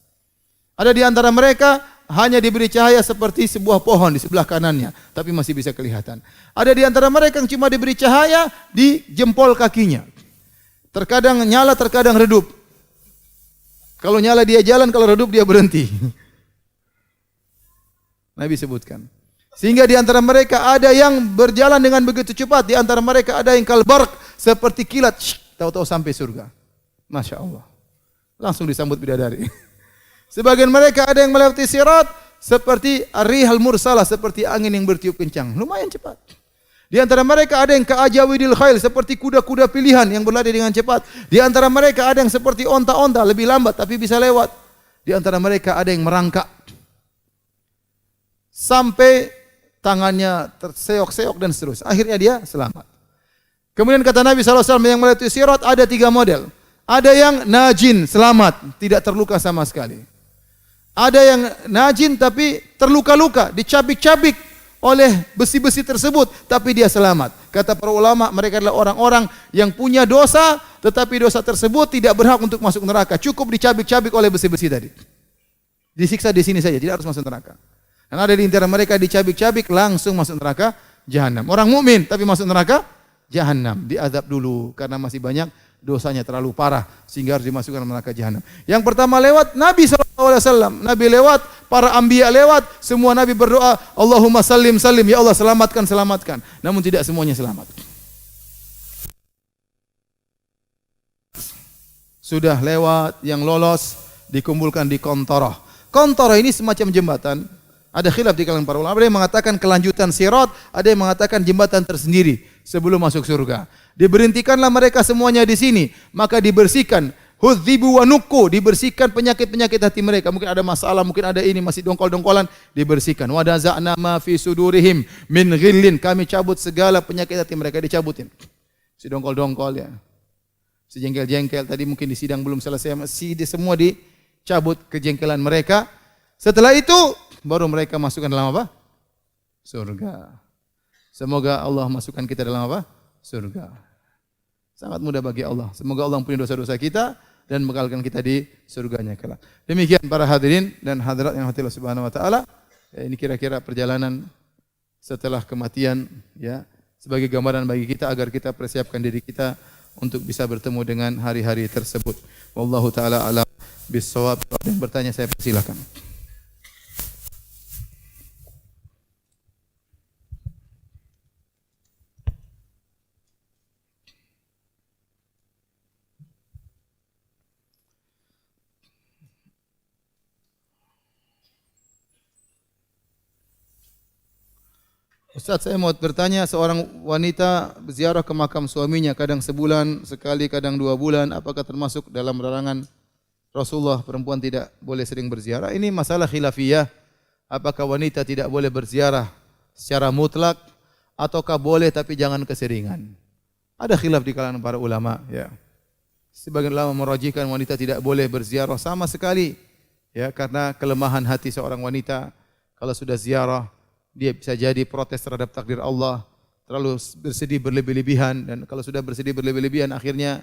Ada di antara mereka hanya diberi cahaya seperti sebuah pohon di sebelah kanannya, tapi masih bisa kelihatan. Ada di antara mereka yang cuma diberi cahaya di jempol kakinya. Terkadang nyala, terkadang redup. Kalau nyala dia jalan, kalau redup dia berhenti. Nabi sebutkan. Sehingga di antara mereka ada yang berjalan dengan begitu cepat, di antara mereka ada yang kalbarq, seperti kilat, tahu-tahu sampai surga. Masya Allah. Langsung disambut bidadari. Sebagian mereka ada yang melewati sirat seperti ar-rihal mursalah, seperti angin yang bertiup kencang. Lumayan cepat. Di antara mereka ada yang ka'ajawidil khail, seperti kuda-kuda pilihan yang berlari dengan cepat. Di antara mereka ada yang seperti onta-onta, lebih lambat tapi bisa lewat. Di antara mereka ada yang merangkak. Sampai tangannya terseok-seok dan seterusnya. Akhirnya dia selamat. Kemudian kata Nabi SAW yang melewati sirat ada 3 model. Ada yang najin, selamat, tidak terluka sama sekali. Ada yang najin tapi terluka-luka, dicabik-cabik oleh besi-besi tersebut, tapi dia selamat. Kata para ulama, mereka adalah orang-orang yang punya dosa, tetapi dosa tersebut tidak berhak untuk masuk neraka. Cukup dicabik-cabik oleh besi-besi tadi. Disiksa di sini saja, tidak harus masuk neraka. Dan ada di antara mereka dicabik-cabik langsung masuk neraka jahanam. Orang mukmin tapi masuk neraka jahanam, diazab dulu karena masih banyak dosanya, terlalu parah sehingga harus dimasukkan neraka jahanam. Yang pertama lewat Nabi SAW. Nabi lewat, para anbiya lewat, semua Nabi berdoa, Allahumma sallim sallim, ya Allah selamatkan, selamatkan. Namun tidak semuanya selamat. Sudah lewat, yang lolos dikumpulkan di Qantharah. Qantharah ini semacam jembatan. Ada khilaf di kalangan para ulama. Ada yang mengatakan kelanjutan sirat, ada yang mengatakan jembatan tersendiri sebelum masuk surga. Diberhentikanlah mereka semuanya di sini, maka dibersihkan. Hudzibu wa nukku, dibersihkan penyakit-penyakit hati mereka. Mungkin ada masalah, mungkin ada ini masih dongkol-dongkolan, dibersihkan. Wa naza'na ma fi sudurihim min ghillin, kami cabut segala penyakit hati mereka, dicabutin. Si dongkol-dongkol ya. Si jengkel-jengkel tadi mungkin di sidang belum selesai, semua dicabut kejengkelan mereka. Setelah itu baru mereka masukkan dalam apa? Surga. Semoga Allah masukkan kita dalam apa? Surga. Sangat mudah bagi Allah. Semoga Allah ampuni dosa-dosa kita dan bekalkan kita di surganya kelak. Demikian para hadirin dan hadirat yang Allah Subhanahu wa taala. Ya, ini kira-kira perjalanan setelah kematian ya, sebagai gambaran bagi kita agar kita persiapkan diri kita untuk bisa bertemu dengan hari-hari tersebut. Wallahu taala alam bis-shawab. Yang bertanya saya persilakan. Ustaz, saya mau bertanya, seorang wanita ziarah ke makam suaminya kadang sebulan sekali, kadang 2 bulan, apakah termasuk dalam larangan Rasulullah perempuan tidak boleh sering berziarah? Ini masalah khilafiyah. Apakah wanita tidak boleh berziarah secara mutlak ataukah boleh tapi jangan keseringan? Ada khilaf di kalangan para ulama, ya. Sebagian ulama merajihkan wanita tidak boleh berziarah sama sekali, ya, karena kelemahan hati seorang wanita. Kalau sudah ziarah, dia bisa jadi protes terhadap takdir Allah, terlalu bersedih berlebih-lebihan, dan kalau sudah bersedih berlebih-lebihan akhirnya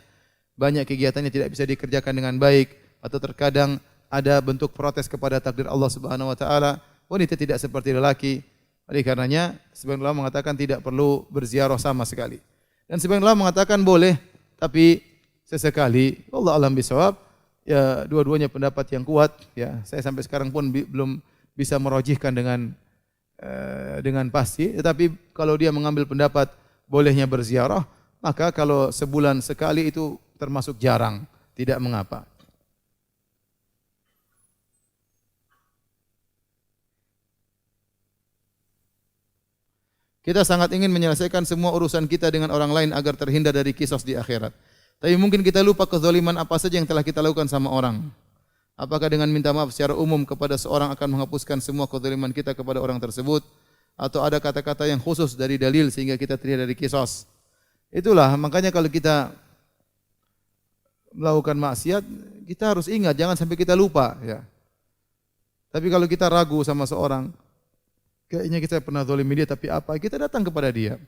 banyak kegiatannya tidak bisa dikerjakan dengan baik, atau terkadang ada bentuk protes kepada takdir Allah Subhanahu wa taala. Wanita tidak seperti lelaki. Oleh karenanya sebagian ulama mengatakan tidak perlu berziarah sama sekali. Dan sebagian ulama mengatakan boleh tapi sesekali. Allah alam bisawab. Ya, dua-duanya pendapat yang kuat, ya. Saya sampai sekarang pun belum bisa merajihkan dengan pasti, tetapi kalau dia mengambil pendapat bolehnya berziarah, maka kalau sebulan sekali itu termasuk jarang, tidak mengapa. Kita sangat ingin menyelesaikan semua urusan kita dengan orang lain agar terhindar dari kisos di akhirat. Tapi mungkin kita lupa kezaliman apa saja yang telah kita lakukan sama orang. Apakah dengan minta maaf secara umum kepada seorang akan menghapuskan semua kezaliman kita kepada orang tersebut? Atau ada kata-kata yang khusus dari dalil sehingga kita terhindar dari kisos? Itulah, makanya kalau kita melakukan maksiat, kita harus ingat, jangan sampai kita lupa. Ya. Tapi kalau kita ragu sama seorang, kayaknya kita pernah zalimi dia, tapi apa? Kita datang kepada dia.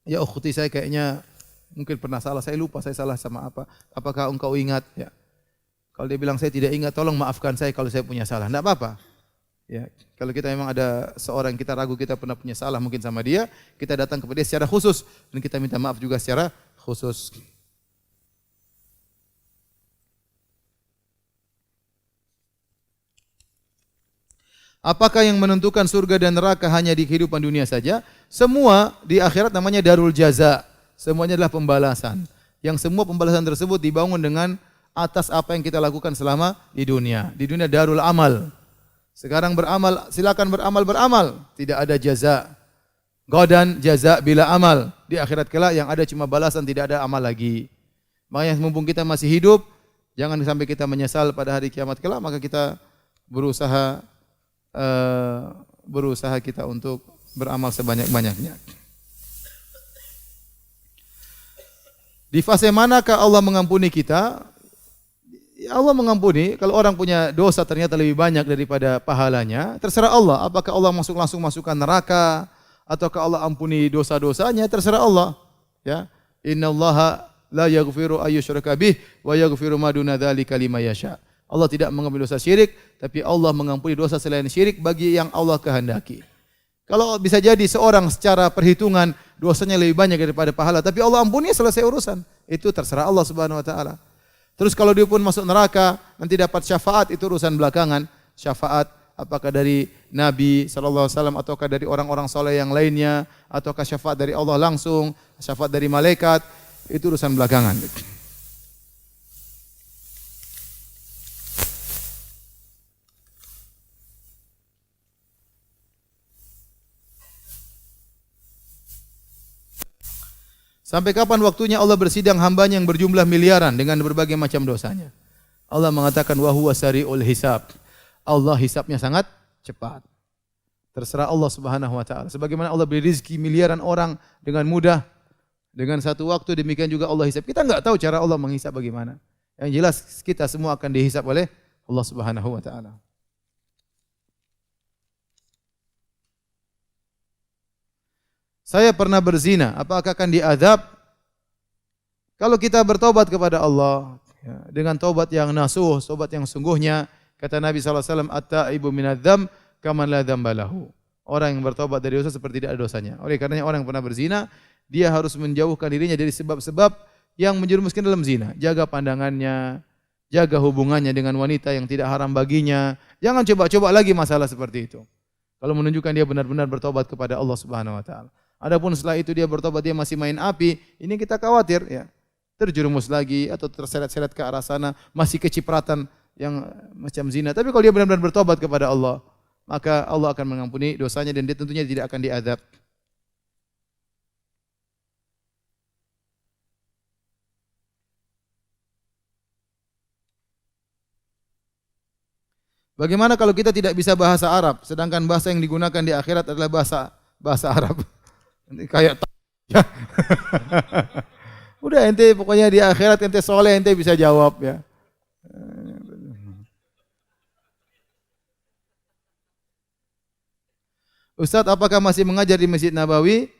Ya ukhti, saya kayaknya mungkin pernah salah, saya lupa saya salah sama apa. Apakah engkau ingat? Ya. Kalau dia bilang saya tidak ingat, tolong maafkan saya kalau saya punya salah. Tidak apa-apa. Ya, kalau kita memang ada seorang kita ragu kita pernah punya salah mungkin sama dia, kita datang kepada dia secara khusus dan kita minta maaf juga secara khusus. Apakah yang menentukan surga dan neraka hanya di kehidupan dunia saja? Semua di akhirat namanya darul jaza. Semuanya adalah pembalasan. Yang semua pembalasan tersebut dibangun dengan atas apa yang kita lakukan selama di dunia. Di dunia darul amal. Sekarang beramal, silakan beramal. Tidak ada jaza. Godan jaza bila amal. Di akhirat kelak yang ada cuma balasan, tidak ada amal lagi. Makanya mumpung kita masih hidup, jangan sampai kita menyesal pada hari kiamat kelak, maka kita berusaha kita untuk beramal sebanyak-banyaknya. Di fase manakah Allah mengampuni kita? Allah mengampuni kalau orang punya dosa ternyata lebih banyak daripada pahalanya, terserah Allah. Apakah Allah langsung masukkan neraka ataukah Allah ampuni dosa-dosanya, terserah Allah. Ya. Innallaha la yaghfiru ayyushraka bih wa yaghfiru ma duna dzalika liman yasha. Allah tidak mengampuni dosa syirik, tapi Allah mengampuni dosa selain syirik bagi yang Allah kehendaki. Kalau bisa jadi seorang secara perhitungan dosanya lebih banyak daripada pahala, tapi Allah ampuni, selesai urusan. Itu terserah Allah Subhanahu wa taala. Terus kalau dia pun masuk neraka, nanti dapat syafaat, itu urusan belakangan. Syafaat apakah dari Nabi sallallahu alaihi wasallam ataukah dari orang-orang saleh yang lainnya, ataukah syafaat dari Allah langsung, syafaat dari malaikat, itu urusan belakangan. Sampai kapan waktunya Allah bersidang hambanya yang berjumlah miliaran dengan berbagai macam dosanya? Allah mengatakan wa huwa sari'ul hisab. Allah hisabnya sangat cepat. Terserah Allah Subhanahu wa taala. Sebagaimana Allah beri rezeki miliaran orang dengan mudah dengan satu waktu, demikian juga Allah hisab. Kita enggak tahu cara Allah menghisab bagaimana. Yang jelas kita semua akan dihisab oleh Allah Subhanahu wa taala. saya pernah berzina, apakah akan diazab? Kalau kita bertobat kepada Allah ya, dengan tobat yang nasuh, tobat yang sungguhnya, kata Nabi SAW, at-taibu minadz-dzamb kaman la dzamba lahu. Orang yang bertobat dari dosa seperti tidak ada dosanya. Oleh karenanya orang yang pernah berzina, dia harus menjauhkan dirinya dari sebab-sebab yang menjerumuskan dalam zina. Jaga pandangannya, jaga hubungannya dengan wanita yang tidak haram baginya. Jangan coba-coba lagi masalah seperti itu. Kalau menunjukkan dia benar-benar bertobat kepada Allah Subhanahu wa taala. Adapun setelah itu dia bertobat, dia masih main api, ini kita khawatir ya. Terjerumus lagi atau terseret-seret ke arah sana, masih kecipratan yang macam zina. Tapi kalau dia benar-benar bertobat kepada Allah, maka Allah akan mengampuni dosanya dan dia tentunya tidak akan diazab. Bagaimana kalau kita tidak bisa bahasa Arab, sedangkan bahasa yang digunakan di akhirat adalah bahasa Arab? Kayak ya. Udah ente pokoknya di akhirat ente soleh ente bisa jawab ya. Ustadz, apakah masih mengajar di Masjid Nabawi?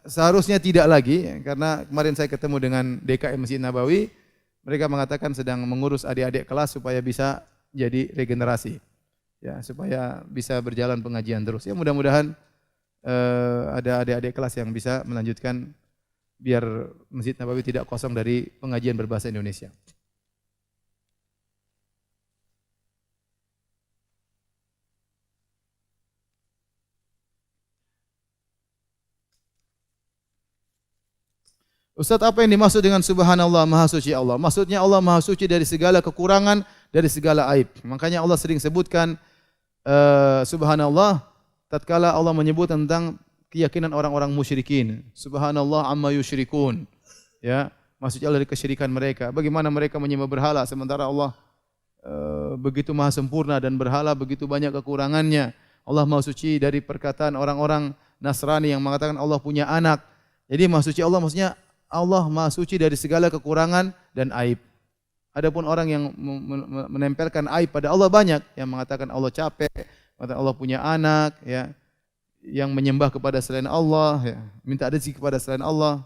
Seharusnya tidak lagi, ya, karena kemarin saya ketemu dengan DKM Masjid Nabawi, mereka mengatakan sedang mengurus adik-adik kelas supaya bisa jadi regenerasi, ya, supaya bisa berjalan pengajian terus. Ya mudah-mudahan ada adik-adik kelas yang bisa melanjutkan biar Masjid Nabawi tidak kosong dari pengajian berbahasa Indonesia. Ustaz, apa yang dimaksud dengan subhanallah, maha suci Allah? Maksudnya Allah maha suci dari segala kekurangan, dari segala aib. Makanya Allah sering sebutkan subhanallah tatkala Allah menyebut tentang keyakinan orang-orang musyrikin. Subhanallah amma yusyrikun. Ya, maksudnya Allah dari kesyirikan mereka. Bagaimana mereka menyembah berhala sementara Allah begitu maha sempurna dan berhala begitu banyak kekurangannya. Allah maha suci dari perkataan orang-orang Nasrani yang mengatakan Allah punya anak. Jadi maha suci Allah maksudnya Allah maha suci dari segala kekurangan dan aib. Adapun orang yang menempelkan aib pada Allah banyak, yang mengatakan Allah capek, mengatakan Allah punya anak, ya, yang menyembah kepada selain Allah, ya, minta rezeki kepada selain Allah.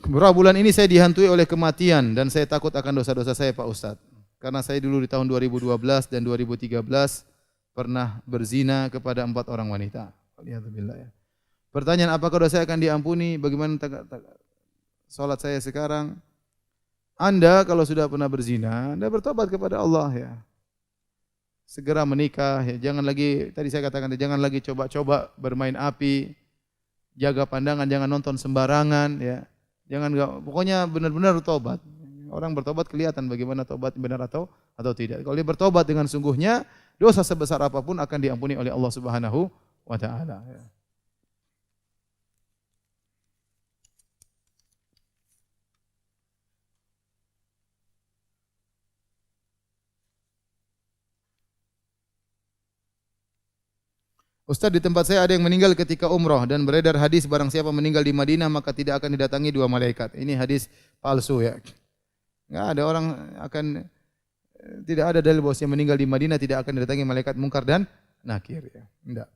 Beberapa bulan ini saya dihantui oleh kematian dan saya takut akan dosa-dosa saya, Pak Ustadz. Karena saya dulu di tahun 2012 dan 2013 pernah berzina kepada 4 orang wanita. Alhamdulillah ya. Pertanyaan, apakah dosa saya akan diampuni? Bagaimana salat saya sekarang? Anda kalau sudah pernah berzina, Anda bertobat kepada Allah ya. Segera menikah ya. Jangan lagi, tadi saya katakan, jangan lagi coba-coba bermain api. Jaga pandangan, jangan nonton sembarangan ya. Pokoknya benar-benar tobat. Orang bertobat kelihatan bagaimana tobat benar atau tidak. Kalau dia bertobat dengan sungguhnya, dosa sebesar apapun akan diampuni oleh Allah Subhanahu wa taala. Ustaz, di tempat saya ada yang meninggal ketika umrah dan beredar hadis barang siapa meninggal di Madinah maka tidak akan didatangi 2 malaikat. Ini hadis palsu ya. Enggak ada orang akan, tidak ada dalil bahwasanya meninggal di Madinah tidak akan didatangi malaikat mungkar dan nakir ya. Enggak.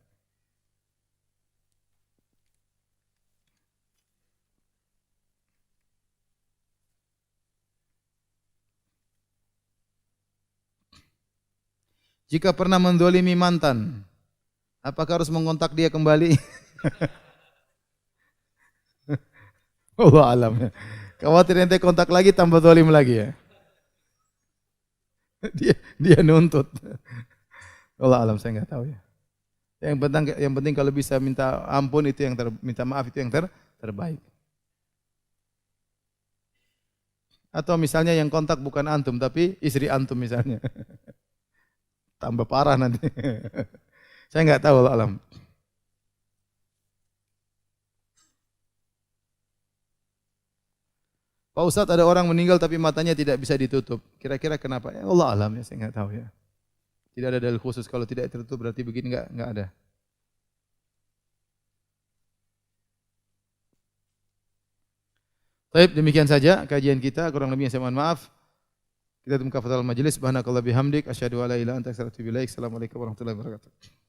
Jika pernah mendolimi mantan, apakah harus mengontak dia kembali? Allah alam ya. Khawatir ente kontak lagi tambah zalim lagi ya. Dia nuntut. Allah alam, saya enggak tahu ya. Yang penting kalau bisa minta ampun itu minta maaf itu yang terbaik. Atau misalnya yang kontak bukan antum tapi istri antum misalnya. Tambah parah nanti. Saya enggak tahu, Allah alam. Pak Ustadz, ada orang meninggal tapi matanya tidak bisa ditutup. Kira-kira kenapa? Ya Allah alam ya, saya enggak tahu ya. Tidak ada dalil khusus, kalau tidak tertutup berarti begini, enggak ada. Baik, demikian saja kajian kita, kurang lebihnya saya mohon maaf. Kita temu kafatul majelis, subhanakallah bihamdik, asyhadu an la ilaha illa anta astaghfiruka wa atubu ilaik. Assalamualaikum warahmatullahi wabarakatuh.